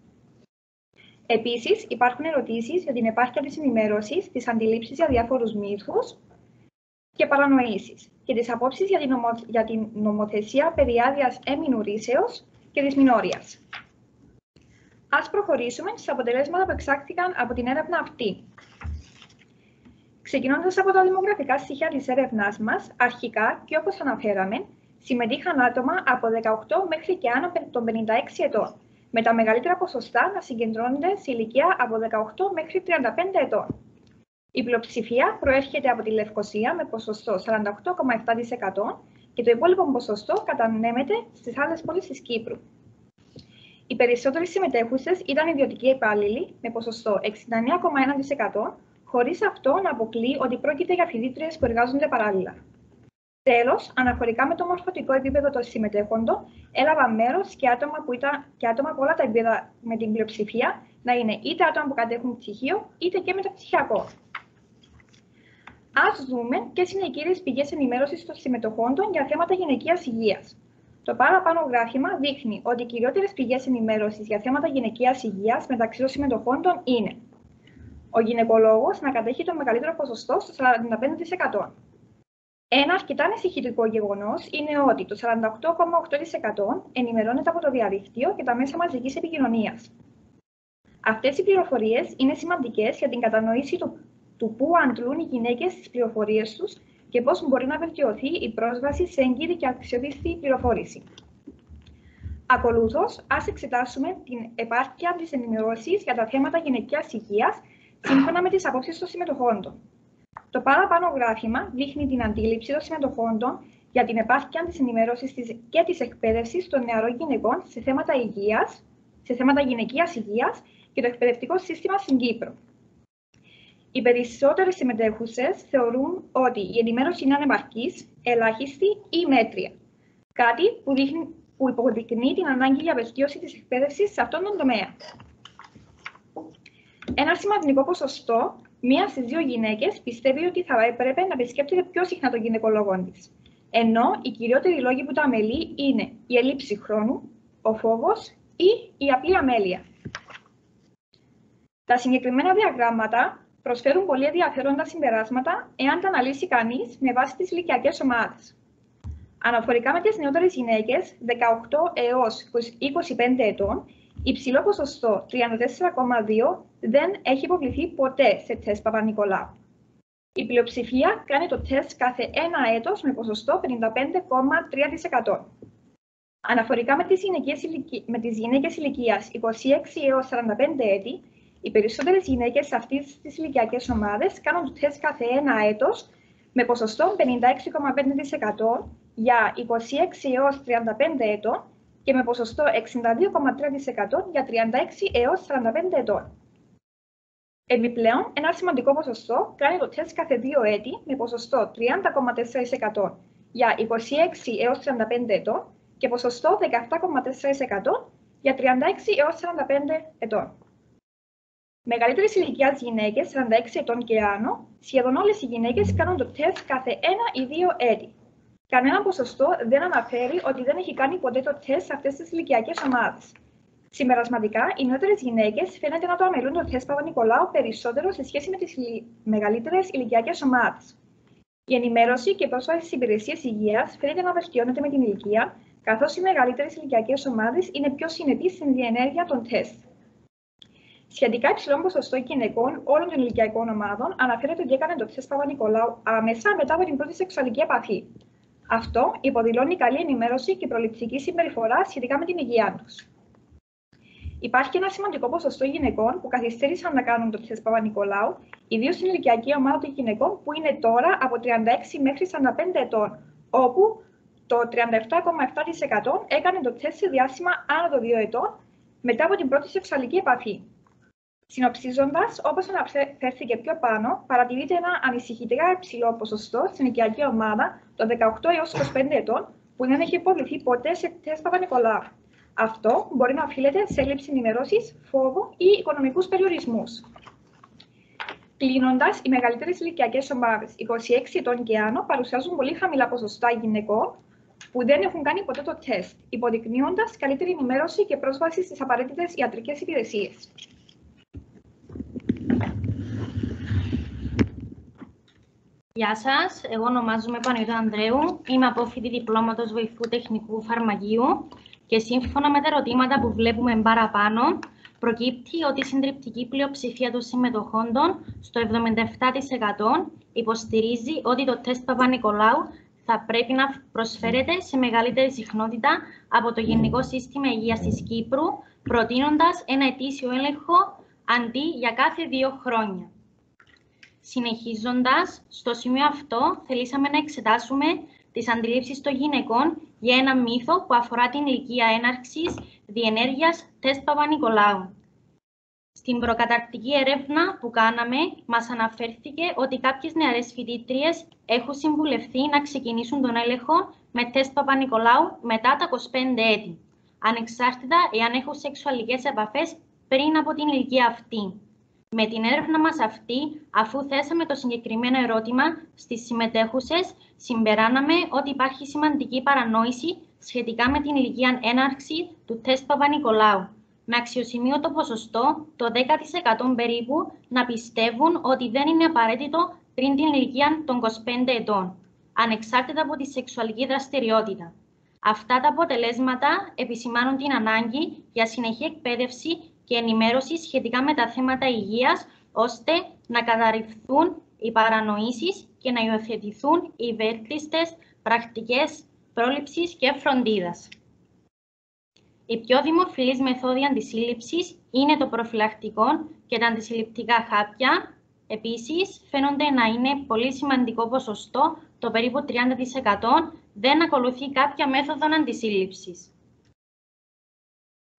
Επίσης, υπάρχουν ερωτήσεις για την επάρκεια της ενημέρωσης, τις αντιλήψεις για διάφορους μύθους και παρανοήσεις και τις απόψεις για την νομοθεσία περί άδειας εμμηνουρήσεως και δυσμηνόριας. Ας προχωρήσουμε στα αποτελέσματα που εξάχθηκαν από την έρευνα αυτή. Ξεκινώντας από τα δημογραφικά στοιχεία της έρευνάς μας, αρχικά και όπως αναφέραμε, συμμετείχαν άτομα από 18 μέχρι και άνω των 56 ετών, με τα μεγαλύτερα ποσοστά να συγκεντρώνονται σε ηλικία από 18 μέχρι 35 ετών. Η πλειοψηφία προέρχεται από τη Λευκοσία με ποσοστό 48,7% και το υπόλοιπο ποσοστό κατανέμεται στις άλλες πόλεις της Κύπρου. Οι περισσότεροι συμμετέχουσες ήταν ιδιωτικοί υπάλληλοι με ποσοστό 69,1%, χωρίς αυτό να αποκλεί ότι πρόκειται για φοιτήτριες που εργάζονται παράλληλα. Τέλος, αναφορικά με το μορφωτικό επίπεδο των συμμετέχοντων, έλαβαν μέρος και άτομα από όλα τα επίπεδα με την πλειοψηφία να είναι είτε άτομα που κατέχουν πτυχίο είτε και μεταπτυχιακό. Ας δούμε ποιες είναι οι κύριες πηγές ενημέρωσης των συμμετοχόντων για θέματα γυναικείας υγείας. Το παραπάνω γράφημα δείχνει ότι οι κυριότερες πηγές ενημέρωσης για θέματα γυναικείας υγείας μεταξύ των συμμετοχόντων είναι ο γυναικολόγος να κατέχει το μεγαλύτερο ποσοστό στο 45%. Ένα αρκετά ανησυχητικό γεγονός είναι ότι το 48,8% ενημερώνεται από το διαδίκτυο και τα μέσα μαζικής επικοινωνίας. Αυτές οι πληροφορίες είναι σημαντικές για την κατανόηση του πού αντλούν οι γυναίκες τις πληροφορίες τους και πώς μπορεί να βελτιωθεί η πρόσβαση σε έγκυρη και αξιόπιστη πληροφόρηση. Ακολούθως, ας εξετάσουμε την επάρκεια της ενημέρωσης για τα θέματα γυναικείας υγείας σύμφωνα με τις απόψεις των συμμετοχόντων. Το παραπάνω γράφημα δείχνει την αντίληψη των συμμετοχόντων για την επάρκεια της ενημέρωσης και της εκπαίδευσης των νεαρών γυναικών σε θέματα γυναικείας υγείας και το εκπαιδευτικό σύστημα στην Κύπρο. Οι περισσότερες συμμετέχουσες θεωρούν ότι η ενημέρωση είναι ανεπαρκής, ελάχιστη ή μέτρια. Κάτι που υποδεικνύει την ανάγκη για βελτίωση της εκπαίδευσης σε αυτόν τον τομέα. Ένα σημαντικό ποσοστό, 1 στις 2 γυναίκες πιστεύει ότι θα έπρεπε να επισκέπτεται πιο συχνά τον γυναικολόγο της. Ενώ οι κυριότεροι λόγοι που τα αμελεί είναι η έλλειψη χρόνου, ο φόβος ή η απλή αμέλεια. Τα συγκεκριμένα διαγράμματα προσφέρουν πολύ ενδιαφέροντα συμπεράσματα εάν τα αναλύσει κανείς με βάση τις ηλικιακές ομάδες. Αναφορικά με τις νεότερες γυναίκες 18 έως 25 ετών, υψηλό ποσοστό 34,2 δεν έχει υποβληθεί ποτέ σε τεστ Παπα-Νικολάου. Η πλειοψηφία κάνει το τεστ κάθε 1 έτος με ποσοστό 55,3%. Αναφορικά με τις γυναίκες ηλικίας 26 έως 45 έτη, οι περισσότερες γυναίκες σε αυτές τις ηλικιακές ομάδες κάνουν το τεστ κάθε 1 έτος με ποσοστό 56,5% για 26 έως 35 ετών και με ποσοστό 62,3% για 36 έως 45 ετών. Επιπλέον, ένα σημαντικό ποσοστό κάνει το τεστ κάθε 2 έτη με ποσοστό 30,4% για 26 έως 35 ετών και ποσοστό 17,4% για 36 έως 45 ετών. Μεγαλύτερης ηλικίας γυναίκες, 46 ετών και άνω, σχεδόν όλες οι γυναίκες κάνουν το τεστ κάθε 1 ή 2 έτη. Κανένα ποσοστό δεν αναφέρει ότι δεν έχει κάνει ποτέ το τεστ σε αυτές τις ηλικιακές ομάδες. Συμπερασματικά, οι νεότερες γυναίκες φαίνεται να το αμελούν το τεστ Παπα-Νικολάου περισσότερο σε σχέση με τις μεγαλύτερες ηλικιακές ομάδες. Η ενημέρωση και πρόσβαση στις υπηρεσίες υγείας φαίνεται να βελτιώνεται με την ηλικία, καθώς οι μεγαλύτερες ηλικιακές ομάδες είναι πιο συνεπείς στην διενέργεια των τεστ. Σχετικά υψηλό ποσοστό γυναικών όλων των ηλικιακών ομάδων αναφέρεται ότι έκανε το τεστ Παπα-Νικολάου άμεσα μετά από την πρώτη σεξουαλική επαφή. Αυτό υποδηλώνει καλή ενημέρωση και προληπτική συμπεριφορά σχετικά με την υγεία τους. Υπάρχει ένα σημαντικό ποσοστό γυναικών που καθυστέρησαν να κάνουν το τεστ Παπα-Νικολάου, ιδίως στην ηλικιακή ομάδα των γυναικών που είναι τώρα από 36 μέχρι 45 ετών, όπου το 37,7% έκανε το τεστ σε διάστημα άνω των 2 ετών μετά από την πρώτη σεξουαλική επαφή. Συνοψίζοντας, όπως αναφέρθηκε πιο πάνω, παρατηρείται ένα ανησυχητικά υψηλό ποσοστό στην ηλικιακή ομάδα των 18 έως 25 ετών που δεν έχει υποβληθεί ποτέ σε τεστ Παπα-Νικολάου. Αυτό μπορεί να οφείλεται σε έλλειψη ενημέρωσης, φόβο ή οικονομικούς περιορισμούς. Κλείνοντας, οι μεγαλύτερες ηλικιακές ομάδες 26 ετών και άνω παρουσιάζουν πολύ χαμηλά ποσοστά γυναικών που δεν έχουν κάνει ποτέ το τεστ, υποδεικνύοντας καλύτερη ενημέρωση και πρόσβαση στις απαραίτητες ιατρικές υπηρεσίες. Γεια σας, εγώ ονομάζομαι Παναγιώτα Ανδρέου, είμαι απόφοιτη διπλώματος βοηθού τεχνικού φαρμακείου και σύμφωνα με τα ερωτήματα που βλέπουμε παραπάνω, προκύπτει ότι η συντριπτική πλειοψηφία των συμμετοχόντων στο 77% υποστηρίζει ότι το τεστ Παπα-Νικολάου θα πρέπει να προσφέρεται σε μεγαλύτερη συχνότητα από το Γενικό Σύστημα Υγείας της Κύπρου, προτείνοντας ένα ετήσιο έλεγχο αντί για κάθε 2 χρόνια. Συνεχίζοντας, στο σημείο αυτό θελήσαμε να εξετάσουμε τις αντιλήψεις των γυναικών για ένα μύθο που αφορά την ηλικία έναρξης διενέργειας τεστ Παπα-Νικολάου. Στην προκαταρκτική έρευνα που κάναμε, μας αναφέρθηκε ότι κάποιες νεαρές φοιτήτριες έχουν συμβουλευθεί να ξεκινήσουν τον έλεγχο με τεστ Παπα-Νικολάου μετά τα 25 έτη, ανεξάρτητα εάν έχουν σεξουαλικές επαφές πριν από την ηλικία αυτή. Με την έρευνα μας αυτή, αφού θέσαμε το συγκεκριμένο ερώτημα στις συμμετέχουσες, συμπεράναμε ότι υπάρχει σημαντική παρανόηση σχετικά με την ηλικία έναρξη του τεστ Παπα-Νικολάου, με αξιοσημείωτο ποσοστό, το 10% περίπου, να πιστεύουν ότι δεν είναι απαραίτητο πριν την ηλικία των 25 ετών, ανεξάρτητα από τη σεξουαλική δραστηριότητα. Αυτά τα αποτελέσματα επισημάνουν την ανάγκη για συνεχή εκπαίδευση και ενημέρωση σχετικά με τα θέματα υγείας, ώστε να καταρριφθούν οι παρανοήσεις και να υιοθετηθούν οι βέλτιστες πρακτικές πρόληψης και φροντίδας. Οι πιο δημοφιλείς μεθόδοι αντισύλληψης είναι το προφυλακτικό και τα αντισυλληπτικά χάπια. Επίσης, φαίνονται να είναι πολύ σημαντικό ποσοστό, το περίπου 30%, δεν ακολουθεί κάποια μέθοδο αντισύλληψης.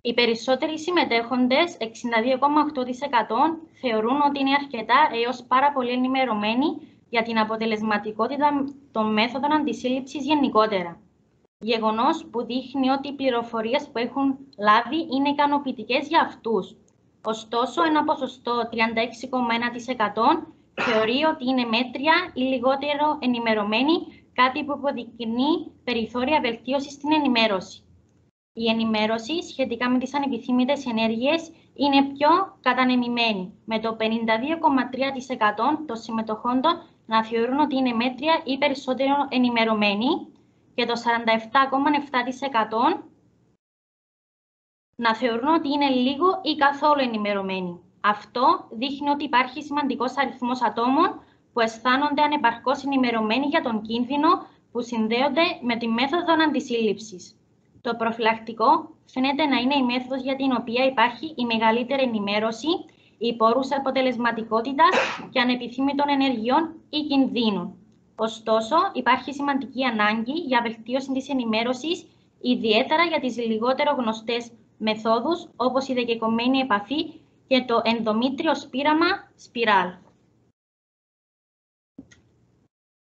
Οι περισσότεροι συμμετέχοντες, 62,8%, θεωρούν ότι είναι αρκετά έως πάρα πολύ ενημερωμένοι για την αποτελεσματικότητα των μέθοδων αντισύλληψης γενικότερα. Γεγονός που δείχνει ότι οι πληροφορίες που έχουν λάβει είναι ικανοποιητικές για αυτούς. Ωστόσο, ένα ποσοστό 36,1% θεωρεί ότι είναι μέτρια ή λιγότερο ενημερωμένοι, κάτι που υποδεικνύει περιθώρια βελτίωσης στην ενημέρωση. Η ενημέρωση σχετικά με τις ανεπιθύμητες ενέργειες είναι πιο κατανεμημένη, με το 52,3% των συμμετοχόντων να θεωρούν ότι είναι μέτρια ή περισσότερο ενημερωμένοι και το 47,7% να θεωρούν ότι είναι λίγο ή καθόλου ενημερωμένοι. Αυτό δείχνει ότι υπάρχει σημαντικός αριθμός ατόμων που αισθάνονται ανεπαρκώς ενημερωμένοι για τον κίνδυνο που συνδέονται με τη μέθοδο αντισύλληψης. Το προφυλακτικό φαίνεται να είναι η μέθοδος για την οποία υπάρχει η μεγαλύτερη ενημέρωση, η πόρουσα αποτελεσματικότητας και ανεπιθύμητων ενεργειών ή κινδύνων. Ωστόσο, υπάρχει σημαντική ανάγκη για βελτίωση της ενημέρωσης, ιδιαίτερα για τις λιγότερο γνωστές μεθόδους, όπως η δεκεκομμένη επαφή και το ενδομήτριο σπήραμα σπιράλ.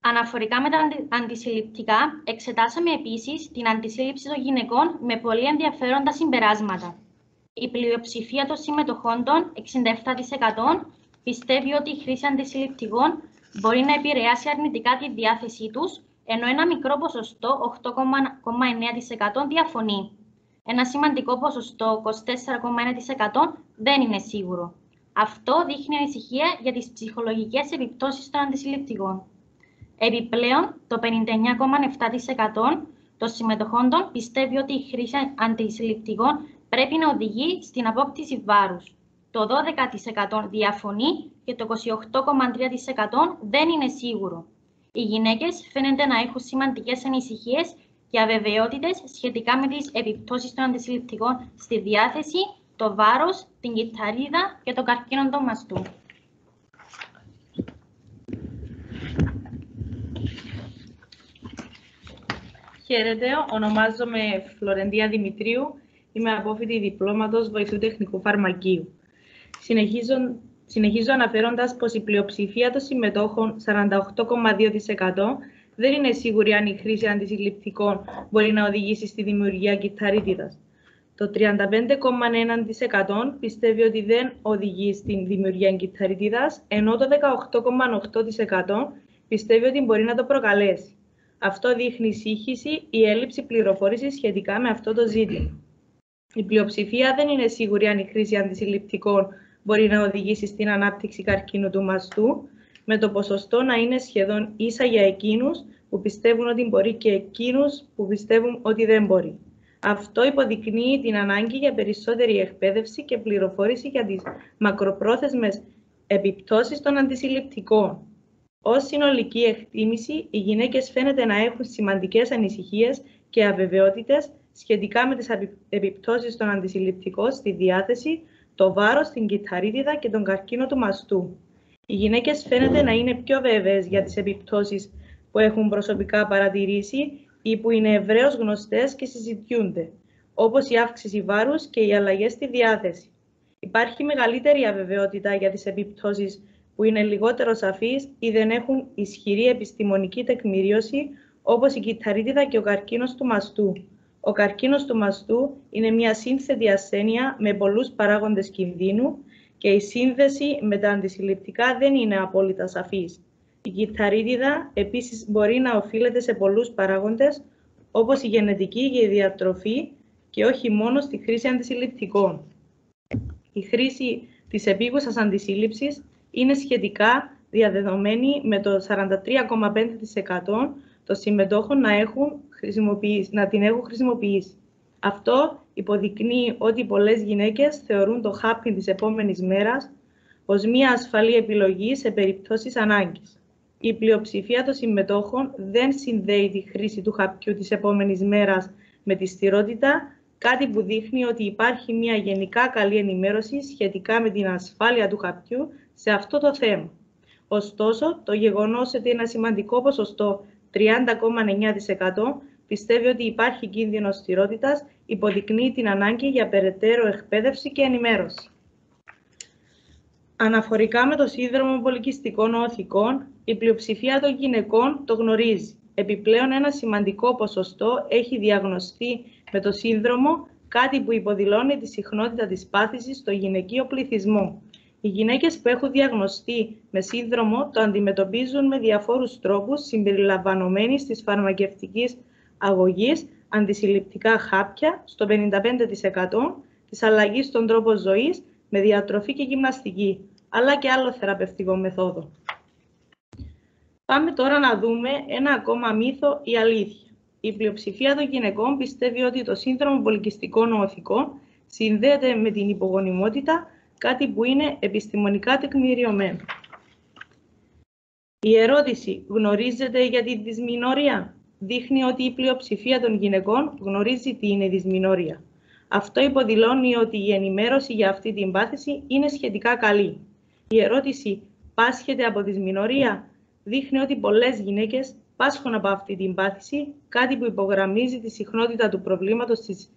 Αναφορικά με τα αντισυλληπτικά, εξετάσαμε επίσης την αντισύλληψη των γυναικών με πολύ ενδιαφέροντα συμπεράσματα. Η πλειοψηφία των συμμετοχόντων, 67%, πιστεύει ότι η χρήση αντισυλληπτικών μπορεί να επηρεάσει αρνητικά τη διάθεσή τους, ενώ ένα μικρό ποσοστό, 8,9%, διαφωνεί. Ένα σημαντικό ποσοστό, 24,1%, δεν είναι σίγουρο. Αυτό δείχνει ανησυχία για τις ψυχολογικές επιπτώσεις των αντισυλληπτικών. Επιπλέον, το 59,7% των συμμετοχόντων πιστεύει ότι η χρήση αντισυλληπτικών πρέπει να οδηγεί στην απόκτηση βάρους. Το 12% διαφωνεί και το 28,3% δεν είναι σίγουρο. Οι γυναίκες φαίνεται να έχουν σημαντικές ανησυχίες και αβεβαιότητες σχετικά με τις επιπτώσεις των αντισυλληπτικών στη διάθεση, το βάρος, την κυτταρίδα και το καρκίνο του μαστού. Χαίρετε, ονομάζομαι Φλωρεντία Δημητρίου, είμαι απόφοιτη διπλώματος βοηθού τεχνικού φαρμακείου. Συνεχίζω αναφέροντας πως η πλειοψηφία των συμμετόχων, 48,2%, δεν είναι σίγουρη αν η χρήση αντισυλληπτικών μπορεί να οδηγήσει στη δημιουργία κυτταρίτιδας. Το 35,1% πιστεύει ότι δεν οδηγεί στην δημιουργία κυτταρίτιδας, ενώ το 18,8% πιστεύει ότι μπορεί να το προκαλέσει. Αυτό δείχνει σύγχυση ή έλλειψη πληροφόρησης σχετικά με αυτό το ζήτημα. Η πλειοψηφία δεν είναι σίγουρη αν η χρήση αντισυλληπτικών μπορεί να οδηγήσει στην ανάπτυξη καρκίνου του μαστού, με το ποσοστό να είναι σχεδόν ίσα για εκείνους που πιστεύουν ότι μπορεί και εκείνους που πιστεύουν ότι δεν μπορεί. Αυτό υποδεικνύει την ανάγκη για περισσότερη εκπαίδευση και πληροφόρηση για τις μακροπρόθεσμες επιπτώσεις των αντισυλληπτικών. Ως συνολική εκτίμηση, οι γυναίκες φαίνεται να έχουν σημαντικές ανησυχίες και αβεβαιότητες σχετικά με τις επιπτώσεις των αντισυλληπτικών στη διάθεση, το βάρος, την κυτταρίτιδα και τον καρκίνο του μαστού. Οι γυναίκες φαίνεται να είναι πιο βέβαιες για τις επιπτώσεις που έχουν προσωπικά παρατηρήσει ή που είναι ευρέως γνωστές και συζητιούνται, όπως η αύξηση βάρους και οι αλλαγές στη διάθεση. Υπάρχει μεγαλύτερη αβεβαιότητα για τις επιπτώσεις που είναι λιγότερο σαφείς ή δεν έχουν ισχυρή επιστημονική τεκμηρίωση, όπως η κυτταρίτιδα και ο καρκίνος του μαστού. Ο καρκίνος του μαστού είναι μια σύνθετη ασθένεια με πολλούς παράγοντες κινδύνου και η σύνδεση με τα αντισυλληπτικά δεν είναι απόλυτα σαφής. Η κυτταρίτιδα επίσης μπορεί να οφείλεται σε πολλούς παράγοντες, όπως η γενετική και η διατροφή και όχι μόνο στη χρήση αντισυλληπτικών. Η χρήση της επίγουσας αντισύλληψης είναι σχετικά διαδεδομένη με το 43,5% των συμμετόχων να την έχουν χρησιμοποιήσει. Αυτό υποδεικνύει ότι πολλές γυναίκες θεωρούν το χάπι της επόμενης μέρας ως μια ασφαλή επιλογή σε περιπτώσεις ανάγκης. Η πλειοψηφία των συμμετόχων δεν συνδέει τη χρήση του χαπιού της επόμενης μέρας με τη στηρότητα, κάτι που δείχνει ότι υπάρχει μια γενικά καλή ενημέρωση σχετικά με την ασφάλεια του χαπιού σε αυτό το θέμα. Ωστόσο, το γεγονός ότι ένα σημαντικό ποσοστό, 30,9%, πιστεύει ότι υπάρχει κίνδυνος στηρότητας, υποδεικνύει την ανάγκη για περαιτέρω εκπαίδευση και ενημέρωση. Αναφορικά με το σύνδρομο πολικυστικών οθικών, η πλειοψηφία των γυναικών το γνωρίζει. Επιπλέον, ένα σημαντικό ποσοστό έχει διαγνωστεί με το σύνδρομο, κάτι που υποδηλώνει τη συχνότητα της πάθησης στο γυναικείο πληθυσμό. Οι γυναίκες που έχουν διαγνωστεί με σύνδρομο το αντιμετωπίζουν με διαφόρους τρόπους συμπεριλαμβανομένης της φαρμακευτικής αγωγής, αντισυλληπτικά χάπια στο 55%, της αλλαγής στον τρόπο ζωής με διατροφή και γυμναστική, αλλά και άλλο θεραπευτικό μεθόδο. Πάμε τώρα να δούμε ένα ακόμα μύθο ή αλήθεια. Η πλειοψηφία των γυναικών πιστεύει ότι το σύνδρομο πολικυστικών οθικών συνδέεται με την υπογονιμότητα, κάτι που είναι επιστημονικά τεκμηριωμένο. Η ερώτηση «Γνωρίζετε για τη δυσμηνόρια?» δείχνει ότι η πλειοψηφία των γυναικών γνωρίζει τι είναι η δυσμηνόρια. Αυτό υποδηλώνει ότι η ενημέρωση για αυτή την πάθηση είναι σχετικά καλή. Η ερώτηση «Πάσχετε από δυσμηνόρια?» δείχνει ότι πολλές γυναίκες πάσχουν από αυτή την πάθηση, κάτι που υπογραμμίζει τη συχνότητα του προβλήματος στις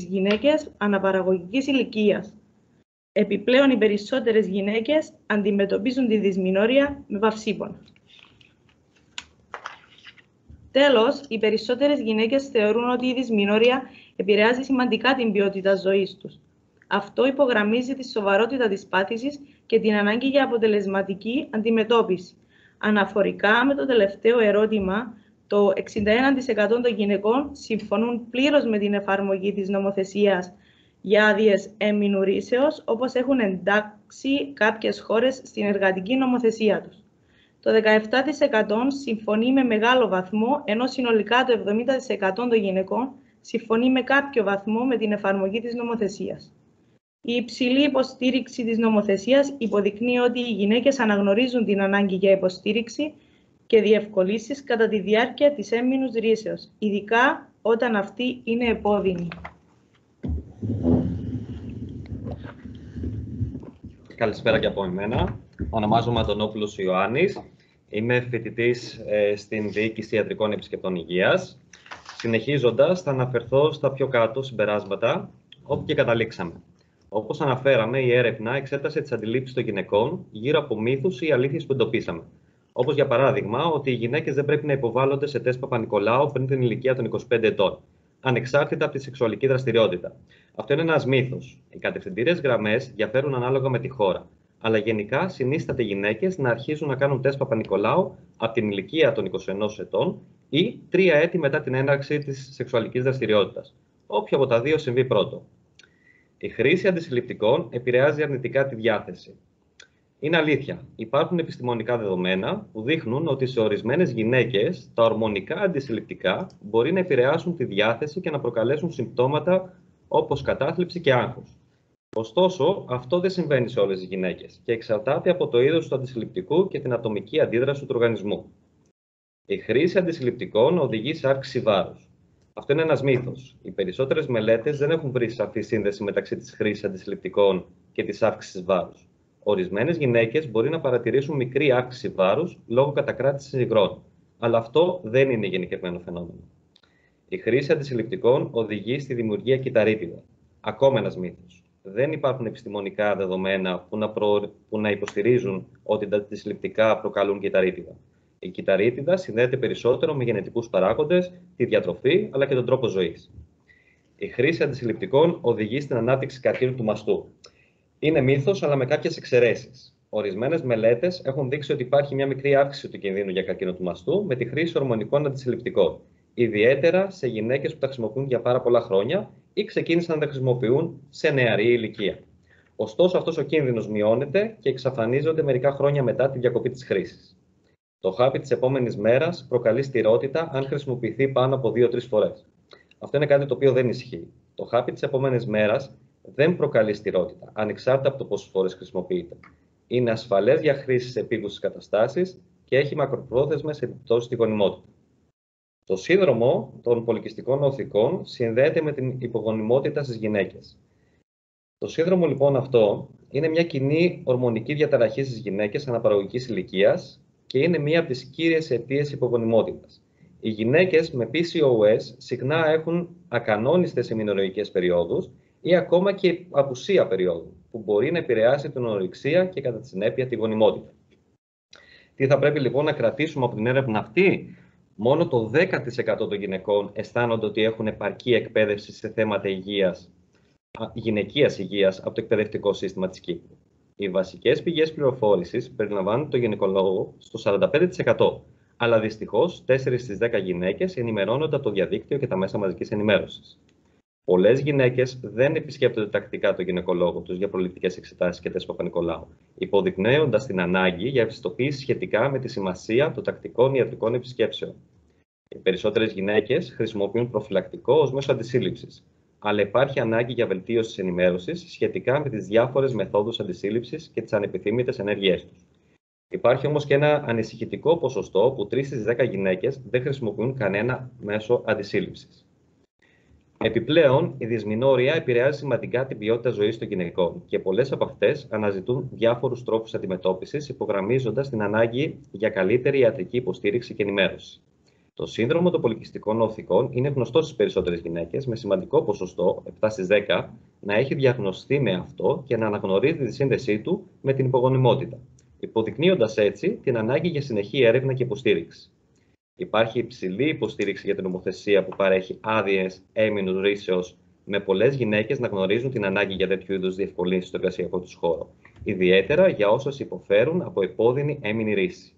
γυναίκες αναπαραγωγικής ηλικίας. Επιπλέον, οι περισσότερες γυναίκες αντιμετωπίζουν τη δυσμηνόρια με παυσίπονα. Τέλος, οι περισσότερες γυναίκες θεωρούν ότι η δυσμηνόρια επηρεάζει σημαντικά την ποιότητα ζωής τους. Αυτό υπογραμμίζει τη σοβαρότητα της πάθησης και την ανάγκη για αποτελεσματική αντιμετώπιση. Αναφορικά με το τελευταίο ερώτημα, το 61% των γυναικών συμφωνούν πλήρως με την εφαρμογή της νομοθεσίας για άδειες εμμηνουρήσεως, όπως έχουν εντάξει κάποιες χώρες στην εργατική νομοθεσία τους. Το 17% συμφωνεί με μεγάλο βαθμό, ενώ συνολικά το 70% των γυναικών συμφωνεί με κάποιο βαθμό με την εφαρμογή της νομοθεσίας. Η υψηλή υποστήριξη της νομοθεσίας υποδεικνύει ότι οι γυναίκες αναγνωρίζουν την ανάγκη για υποστήριξη και διευκολύνσεις κατά τη διάρκεια της έμμηνους ρήσεως, ειδικά όταν αυτή είναι επώδυνη. Καλησπέρα και από εμένα. Ονομάζομαι Αντωνόπουλος Ιωάννης. Είμαι φοιτητής στην Διοίκηση Ιατρικών Επισκεπτών Υγείας. Συνεχίζοντας, θα αναφερθώ στα πιο κάτω συμπεράσματα, όπου και καταλήξαμε. Όπως αναφέραμε, η έρευνα εξέτασε τις αντιλήψεις των γυναικών γύρω από μύθους ή αλήθειες που εντοπίσαμε. Όπως για παράδειγμα, ότι οι γυναίκες δεν πρέπει να υποβάλλονται σε τεστ Παπα-Νικολάου πριν την ηλικία των 25 ετών, ανεξάρτητα από τη σεξουαλική δραστηριότητα. Αυτό είναι ένας μύθος. Οι κατευθυντήριες γραμμές διαφέρουν ανάλογα με τη χώρα. Αλλά γενικά συνίσταται οι γυναίκες να αρχίζουν να κάνουν τεστ Παπα-Νικολάου από την ηλικία των 21 ετών ή 3 έτη μετά την έναρξη της σεξουαλικής δραστηριότητας. Όποιο από τα δύο συμβεί πρώτο. Η χρήση αντισυλληπτικών επηρεάζει αρνητικά τη διάθεση. Είναι αλήθεια. Υπάρχουν επιστημονικά δεδομένα που δείχνουν ότι σε ορισμένες γυναίκες τα ορμονικά αντισυλληπτικά μπορεί να επηρεάσουν τη διάθεση και να προκαλέσουν συμπτώματα όπως κατάθλιψη και άγχος. Ωστόσο, αυτό δεν συμβαίνει σε όλες τις γυναίκες και εξαρτάται από το είδος του αντισυλληπτικού και την ατομική αντίδραση του οργανισμού. Η χρήση αντισυλληπτικών οδηγεί σε αύξηση βάρους. Αυτό είναι ένας μύθος. Οι περισσότερες μελέτες δεν έχουν βρει σαφή σύνδεση μεταξύ της χρήσης αντισυλληπτικών και της αύξησης βάρους. Ορισμένες γυναίκες μπορεί να παρατηρήσουν μικρή αύξηση βάρους λόγω κατακράτησης υγρών, αλλά αυτό δεν είναι γενικευμένο φαινόμενο. Η χρήση αντισυλληπτικών οδηγεί στη δημιουργία κυταρίτιδα. Ακόμα ένας μύθος. Δεν υπάρχουν επιστημονικά δεδομένα που να υποστηρίζουν ότι τα αντισυλληπτικά προκαλούν κυταρίτιδα. Η κυταρίτιδα συνδέεται περισσότερο με γενετικούς παράγοντες, τη διατροφή αλλά και τον τρόπο ζωής. Η χρήση αντισυλληπτικών οδηγεί στην ανάπτυξη καρκίνου του μαστού. Είναι μύθος, αλλά με κάποιες εξαιρέσεις. Ορισμένες μελέτες έχουν δείξει ότι υπάρχει μια μικρή αύξηση του κινδύνου για καρκίνο του μαστού με τη χρήση ορμονικών αντισυλληπτικών. Ιδιαίτερα σε γυναίκες που τα χρησιμοποιούν για πάρα πολλά χρόνια ή ξεκίνησαν να τα χρησιμοποιούν σε νεαρή ηλικία. Ωστόσο, αυτός ο κίνδυνος μειώνεται και εξαφανίζονται μερικά χρόνια μετά τη διακοπή της χρήσης. Το χάπι της επόμενης μέρας προκαλεί στηρότητα αν χρησιμοποιηθεί πάνω από 2-3 φορές. Αυτό είναι κάτι το οποίο δεν ισχύει. Το χάπι της επόμενης μέρας Δεν προκαλεί στηρότητα, ανεξάρτητα από το πόσες φορές χρησιμοποιείται. Είναι ασφαλές για χρήση σε επίγουσες καταστάσεις και έχει μακροπρόθεσμες επιπτώσεις στη γονιμότητα. Το σύνδρομο των πολικυστικών οθικών συνδέεται με την υπογονιμότητα στις γυναίκες. Το σύνδρομο λοιπόν αυτό είναι μια κοινή ορμονική διαταραχή στις γυναίκες αναπαραγωγικής ηλικίας και είναι μία από τις κύριες αιτίες υπογονιμότητας. Οι γυναίκες με PCOS συχνά έχουν ακανόνιστες ημινολογικές περιόδους ή ακόμα και απουσία περίοδου, που μπορεί να επηρεάσει την ορεξία και κατά τη συνέπεια τη γονιμότητα. Τι θα πρέπει λοιπόν να κρατήσουμε από την έρευνα αυτή? Μόνο το 10% των γυναικών αισθάνονται ότι έχουν επαρκή εκπαίδευση σε θέματα γυναικείας υγείας από το εκπαιδευτικό σύστημα της Κύπρου. Οι βασικές πηγές πληροφόρησης περιλαμβάνουν το γυναικολόγο στο 45%, αλλά δυστυχώς 4 στις 10 γυναίκες ενημερώνονται από το διαδίκτυο και τα μέσα μαζικής ενημέρωσης. Πολλές γυναίκες δεν επισκέπτονται τακτικά το γυναικολόγο τους για προληπτικές εξετάσεις και τεστ Παπα-Νικολάου, υποδεικνύοντας την ανάγκη για ευαισθητοποίηση σχετικά με τη σημασία των τακτικών ιατρικών επισκέψεων. Οι περισσότερες γυναίκες χρησιμοποιούν προφυλακτικό ως μέσο αντισύλληψης, αλλά υπάρχει ανάγκη για βελτίωση της ενημέρωσης σχετικά με τις διάφορες μεθόδους αντισύλληψης και τις ανεπιθύμητες ενέργειές τους. Υπάρχει όμως και ένα ανησυχητικό ποσοστό που 3 στις 10 γυναίκες δεν χρησιμοποιούν κανένα μέσο αντισύλληψης. Επιπλέον, η δυσμηνόρεια επηρεάζει σημαντικά την ποιότητα ζωής των γυναικών και πολλές από αυτές αναζητούν διάφορους τρόπους αντιμετώπισης, υπογραμμίζοντας την ανάγκη για καλύτερη ιατρική υποστήριξη και ενημέρωση. Το σύνδρομο των πολικυστικών οθικών είναι γνωστό στις περισσότερες γυναίκες, με σημαντικό ποσοστό, 7 στις 10, να έχει διαγνωστεί με αυτό και να αναγνωρίζει τη σύνδεσή του με την υπογονιμότητα, υποδεικνύοντας έτσι την ανάγκη για συνεχή έρευνα και υποστήριξη. Υπάρχει υψηλή υποστήριξη για την νομοθεσία που παρέχει άδειες έμεινους ρήσεως, με πολλές γυναίκες να γνωρίζουν την ανάγκη για τέτοιου είδους διευκολύνσεις στο εργασιακό τους χώρο, ιδιαίτερα για όσες υποφέρουν από επώδυνη έμεινη ρίση.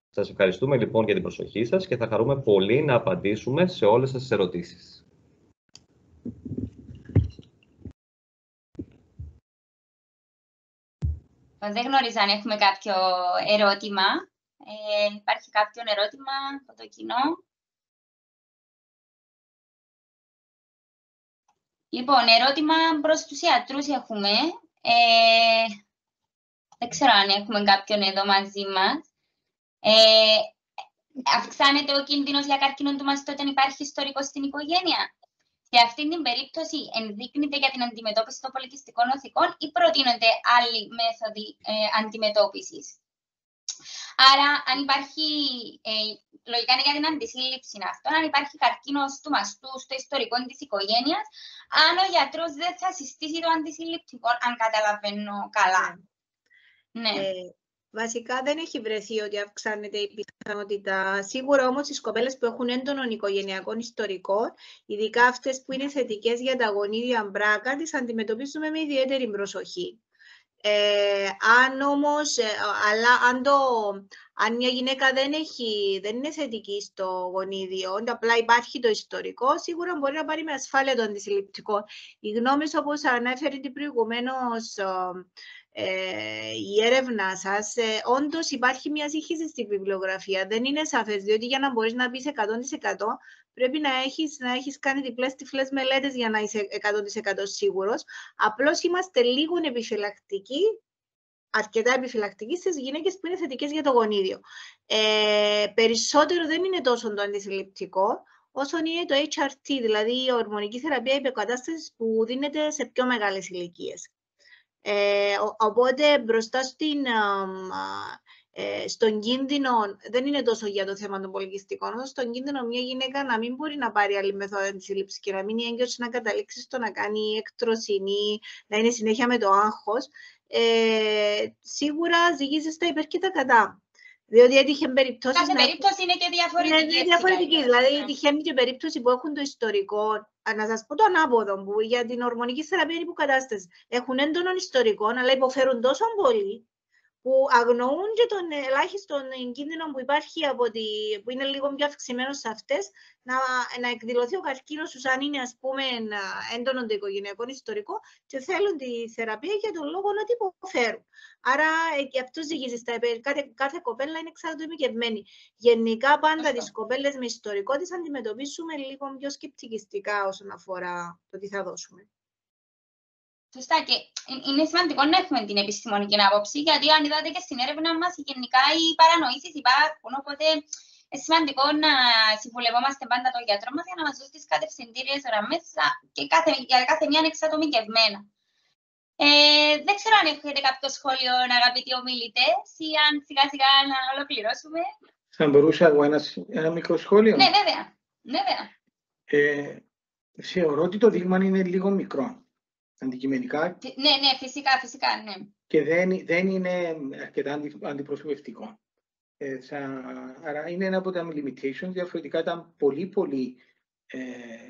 Σας ευχαριστούμε λοιπόν για την προσοχή σας και θα χαρούμε πολύ να απαντήσουμε σε όλες σας τις ερωτήσεις. Δεν γνωρίζω αν έχουμε κάποιο ερώτημα. Υπάρχει κάποιο ερώτημα από το κοινό? Λοιπόν, ερώτημα προς τους ιατρούς έχουμε. Δεν ξέρω αν έχουμε κάποιον εδώ μαζί μας. Αυξάνεται ο κίνδυνος για καρκίνο του μαστού όταν υπάρχει ιστορικό στην οικογένεια? Σε αυτή την περίπτωση ενδείκνυται για την αντιμετώπιση των πολικυστικών οθικών ή προτείνονται άλλοι μέθοδοι αντιμετώπισης? Άρα, αν υπάρχει, λογικά είναι για την αντισύλληψη αυτό, αν υπάρχει καρκίνος του μαστού στο ιστορικό της οικογένειας, αν ο γιατρός δεν θα συστήσει το αντισυλληπτικό, αν καταλαβαίνω καλά. Ναι. Βασικά δεν έχει βρεθεί ότι αυξάνεται η πιθανότητα. Σίγουρα όμως οι κοπέλες που έχουν έντονων οικογενειακών ιστορικών, ειδικά αυτές που είναι θετικές για τα γονίδια μπράκα, τις αντιμετωπίζουμε με ιδιαίτερη προσοχή. Αν όμως, αν μια γυναίκα δεν είναι θετική στο γονίδιο, απλά υπάρχει το ιστορικό, σίγουρα μπορεί να πάρει με ασφάλεια το αντισυλληπτικό. Οι γνώμες, όπως ανέφερε προηγουμένως η έρευνα σας, όντως υπάρχει μια σύγχυση στη βιβλιογραφία. Δεν είναι σαφές, διότι για να μπορείς να πεις 100% πρέπει να έχεις κάνει διπλές τυφλές μελέτες για να είσαι 100% σίγουρος. Απλώς είμαστε λίγο επιφυλακτικοί, αρκετά επιφυλακτικοί στις γυναίκες που είναι θετικές για το γονίδιο. Περισσότερο δεν είναι τόσο το αντισυλληπτικό, όσο είναι το HRT, δηλαδή η ορμονική θεραπεία υποκατάστασης που δίνεται σε πιο μεγάλες ηλικίες. Οπότε μπροστά στον κίνδυνο, δεν είναι τόσο για το θέμα των πολικυστικών, όσο στον κίνδυνο μια γυναίκα να μην μπορεί να πάρει άλλη μεθόδο αντισύλληψης και να μείνει έγκυος, να καταλήξει στο να κάνει έκτρωση ή να είναι συνέχεια με το άγχος, σίγουρα ζυγίζεστε υπέρ και τα κατά. Διότι έτυχε περιπτώσεις. Κάθε περίπτωση είναι και διαφορετική. Είναι διαφορετική. Δηλαδή, τυχαίνει και περίπτωση που έχουν το ιστορικό. Να σας πω το ανάποδο, που για την ορμονική θεραπεία είναι υποκατάσταση. Έχουν έντονο ιστορικό, αλλά υποφέρουν τόσο πολύ, που αγνοούν και τον ελάχιστο κίνδυνο που υπάρχει, που είναι λίγο πιο αυξημένο σε αυτές, να εκδηλωθεί ο καρκίνος τους, αν είναι, ας πούμε, έντονο το οικογενειακό ιστορικό και θέλουν τη θεραπεία για τον λόγο ότι υποφέρουν. Άρα, και αυτό ζυγίζει στα υπέρ. Κάθε κοπέλα είναι εξατομικευμένη. Γενικά, πάντα τις κοπέλες με ιστορικό τις αντιμετωπίσουμε λίγο πιο σκεπτικιστικά όσον αφορά το τι θα δώσουμε. Σωστά, και είναι σημαντικό να έχουμε την επιστημονική άποψη, γιατί αν είδατε και στην έρευνα μας, γενικά οι παρανοήσεις υπάρχουν, οπότε είναι σημαντικό να συμβουλευόμαστε πάντα τον γιατρό μας για να μας δώσει τις κατευθυντήριες γραμμές και για κάθε μία εξατομικευμένα. Δεν ξέρω αν έχετε κάποιο σχόλιο, αγαπητοί ομιλητές, ή αν σιγά σιγά να ολοκληρώσουμε. Θα μπορούσα εγώ ένα μικρό σχόλιο? Ναι, βέβαια. Βέβαια. Θεωρώ ότι το δείγμα είναι λίγο μικρό, αντικειμενικά. Ναι, φυσικά, ναι. Και δεν είναι αρκετά αντιπροσωπευτικό. Άρα είναι ένα από τα limitations. Διαφορετικά ήταν πολύ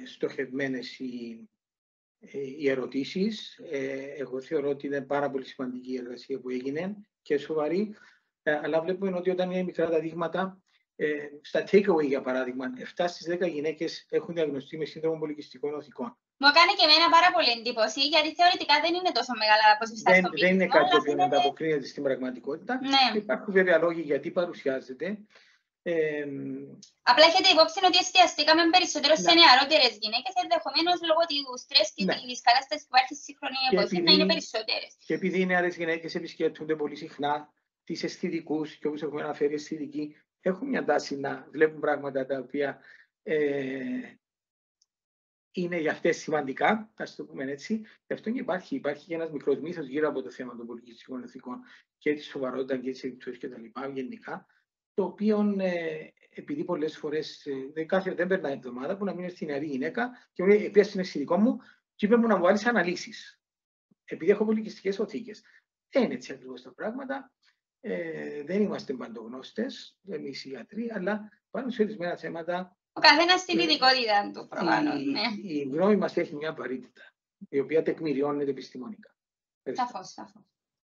στοχευμένες οι ερωτήσεις. Εγώ θεωρώ ότι είναι πάρα πολύ σημαντική η εργασία που έγινε και σοβαρή. Αλλά βλέπουμε ότι όταν είναι μικρά τα δείγματα, στα takeaway για παράδειγμα, 7 στις 10 γυναίκες έχουν διαγνωστεί με σύνδρομο πολυκυστικών οθικών. Μου κάνει και εμένα πάρα πολύ εντύπωση, γιατί θεωρητικά δεν είναι τόσο μεγάλα ποσοστά στον πληθυσμό. Δεν είναι κάτι το οποίο ανταποκρίνεται στην πραγματικότητα. Ναι. Υπάρχουν βέβαια λόγοι γιατί παρουσιάζεται. Απλά έχετε υπόψη ότι εστιαστήκαμε περισσότερο σε νεαρότερες γυναίκες, ενδεχομένως λόγω του στρες και της κατάστασης που υπάρχει στη σύγχρονη εποχή να είναι περισσότερες. Και επειδή οι νεαρές γυναίκες επισκέπτονται πολύ συχνά τις αισθητικούς, και όπως έχουμε αναφέρει, αισθητικοί έχουν μια τάση να βλέπουν πράγματα τα οποία είναι για αυτές σημαντικά, ας το πούμε έτσι. Γι' αυτό και υπάρχει και ένας μικρός μύθος γύρω από το θέμα των πολυκυστικών οθικών και τη σοβαρότητα και τις επιπτώσεις κτλ. Γενικά, το οποίο επειδή πολλές φορές δεν περνάει εβδομάδα που να μην είναι στη νεαρή γυναίκα και μου λέει: πήγα στην αισθητικό μου και είπε μου να μου βάλεις αναλύσεις. Επειδή έχω πολυκυστικές οθήκες. Δεν είναι έτσι ακριβώς τα πράγματα. Δεν είμαστε παντογνώστες, εμείς οι γιατροί, αλλά πάνω σε ορισμένα θέματα. Ο καθένας στην ειδικότητα του, προφανώς. Η γνώμη μας έχει μια βαρύτητα, η οποία τεκμηριώνεται επιστημονικά.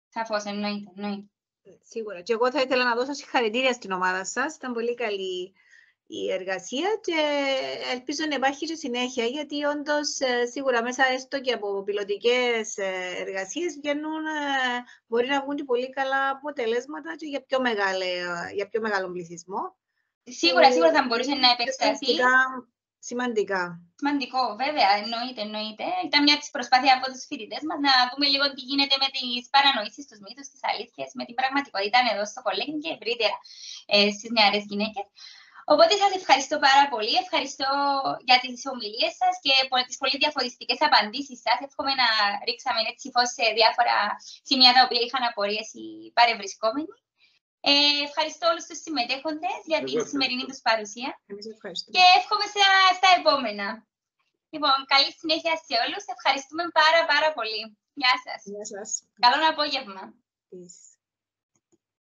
Σαφώς, εννοείται. Σίγουρα. Και εγώ θα ήθελα να δώσω συγχαρητήρια στην ομάδα σας. Ήταν πολύ καλή η εργασία και ελπίζω να υπάρχει και συνέχεια, γιατί όντως σίγουρα μέσα έστω και από πιλωτικές εργασίες μπορεί να βγουν και πολύ καλά αποτελέσματα και για πιο μεγάλο πληθυσμό. Σίγουρα θα μπορούσε να επεκταθεί. Σημαντικό, βέβαια, εννοείται. Ήταν μια της προσπάθεια από τους φοιτητές μας να δούμε λίγο τι γίνεται με τις παρανοήσεις, τους μύθους, τις αλήθειες, με την πραγματικότητα εδώ στο κολέγιο και ευρύτερα στις νεαρές γυναίκες. Οπότε σας ευχαριστώ πάρα πολύ. Ευχαριστώ για τις ομιλίες σας και τις πολύ διαφωτιστικές απαντήσεις σας. Εύχομαι να ρίξαμε έτσι φως σε διάφορα σημεία τα οποία είχαν απορίες οι παρευρισκόμενοι. Ευχαριστώ όλους τους συμμετέχοντες για τη σημερινή τους παρουσία και εύχομαι στα επόμενα. Λοιπόν, καλή συνέχεια σε όλους. Ευχαριστούμε πάρα πολύ. Γεια σας. Γεια σας. Καλό απόγευμα.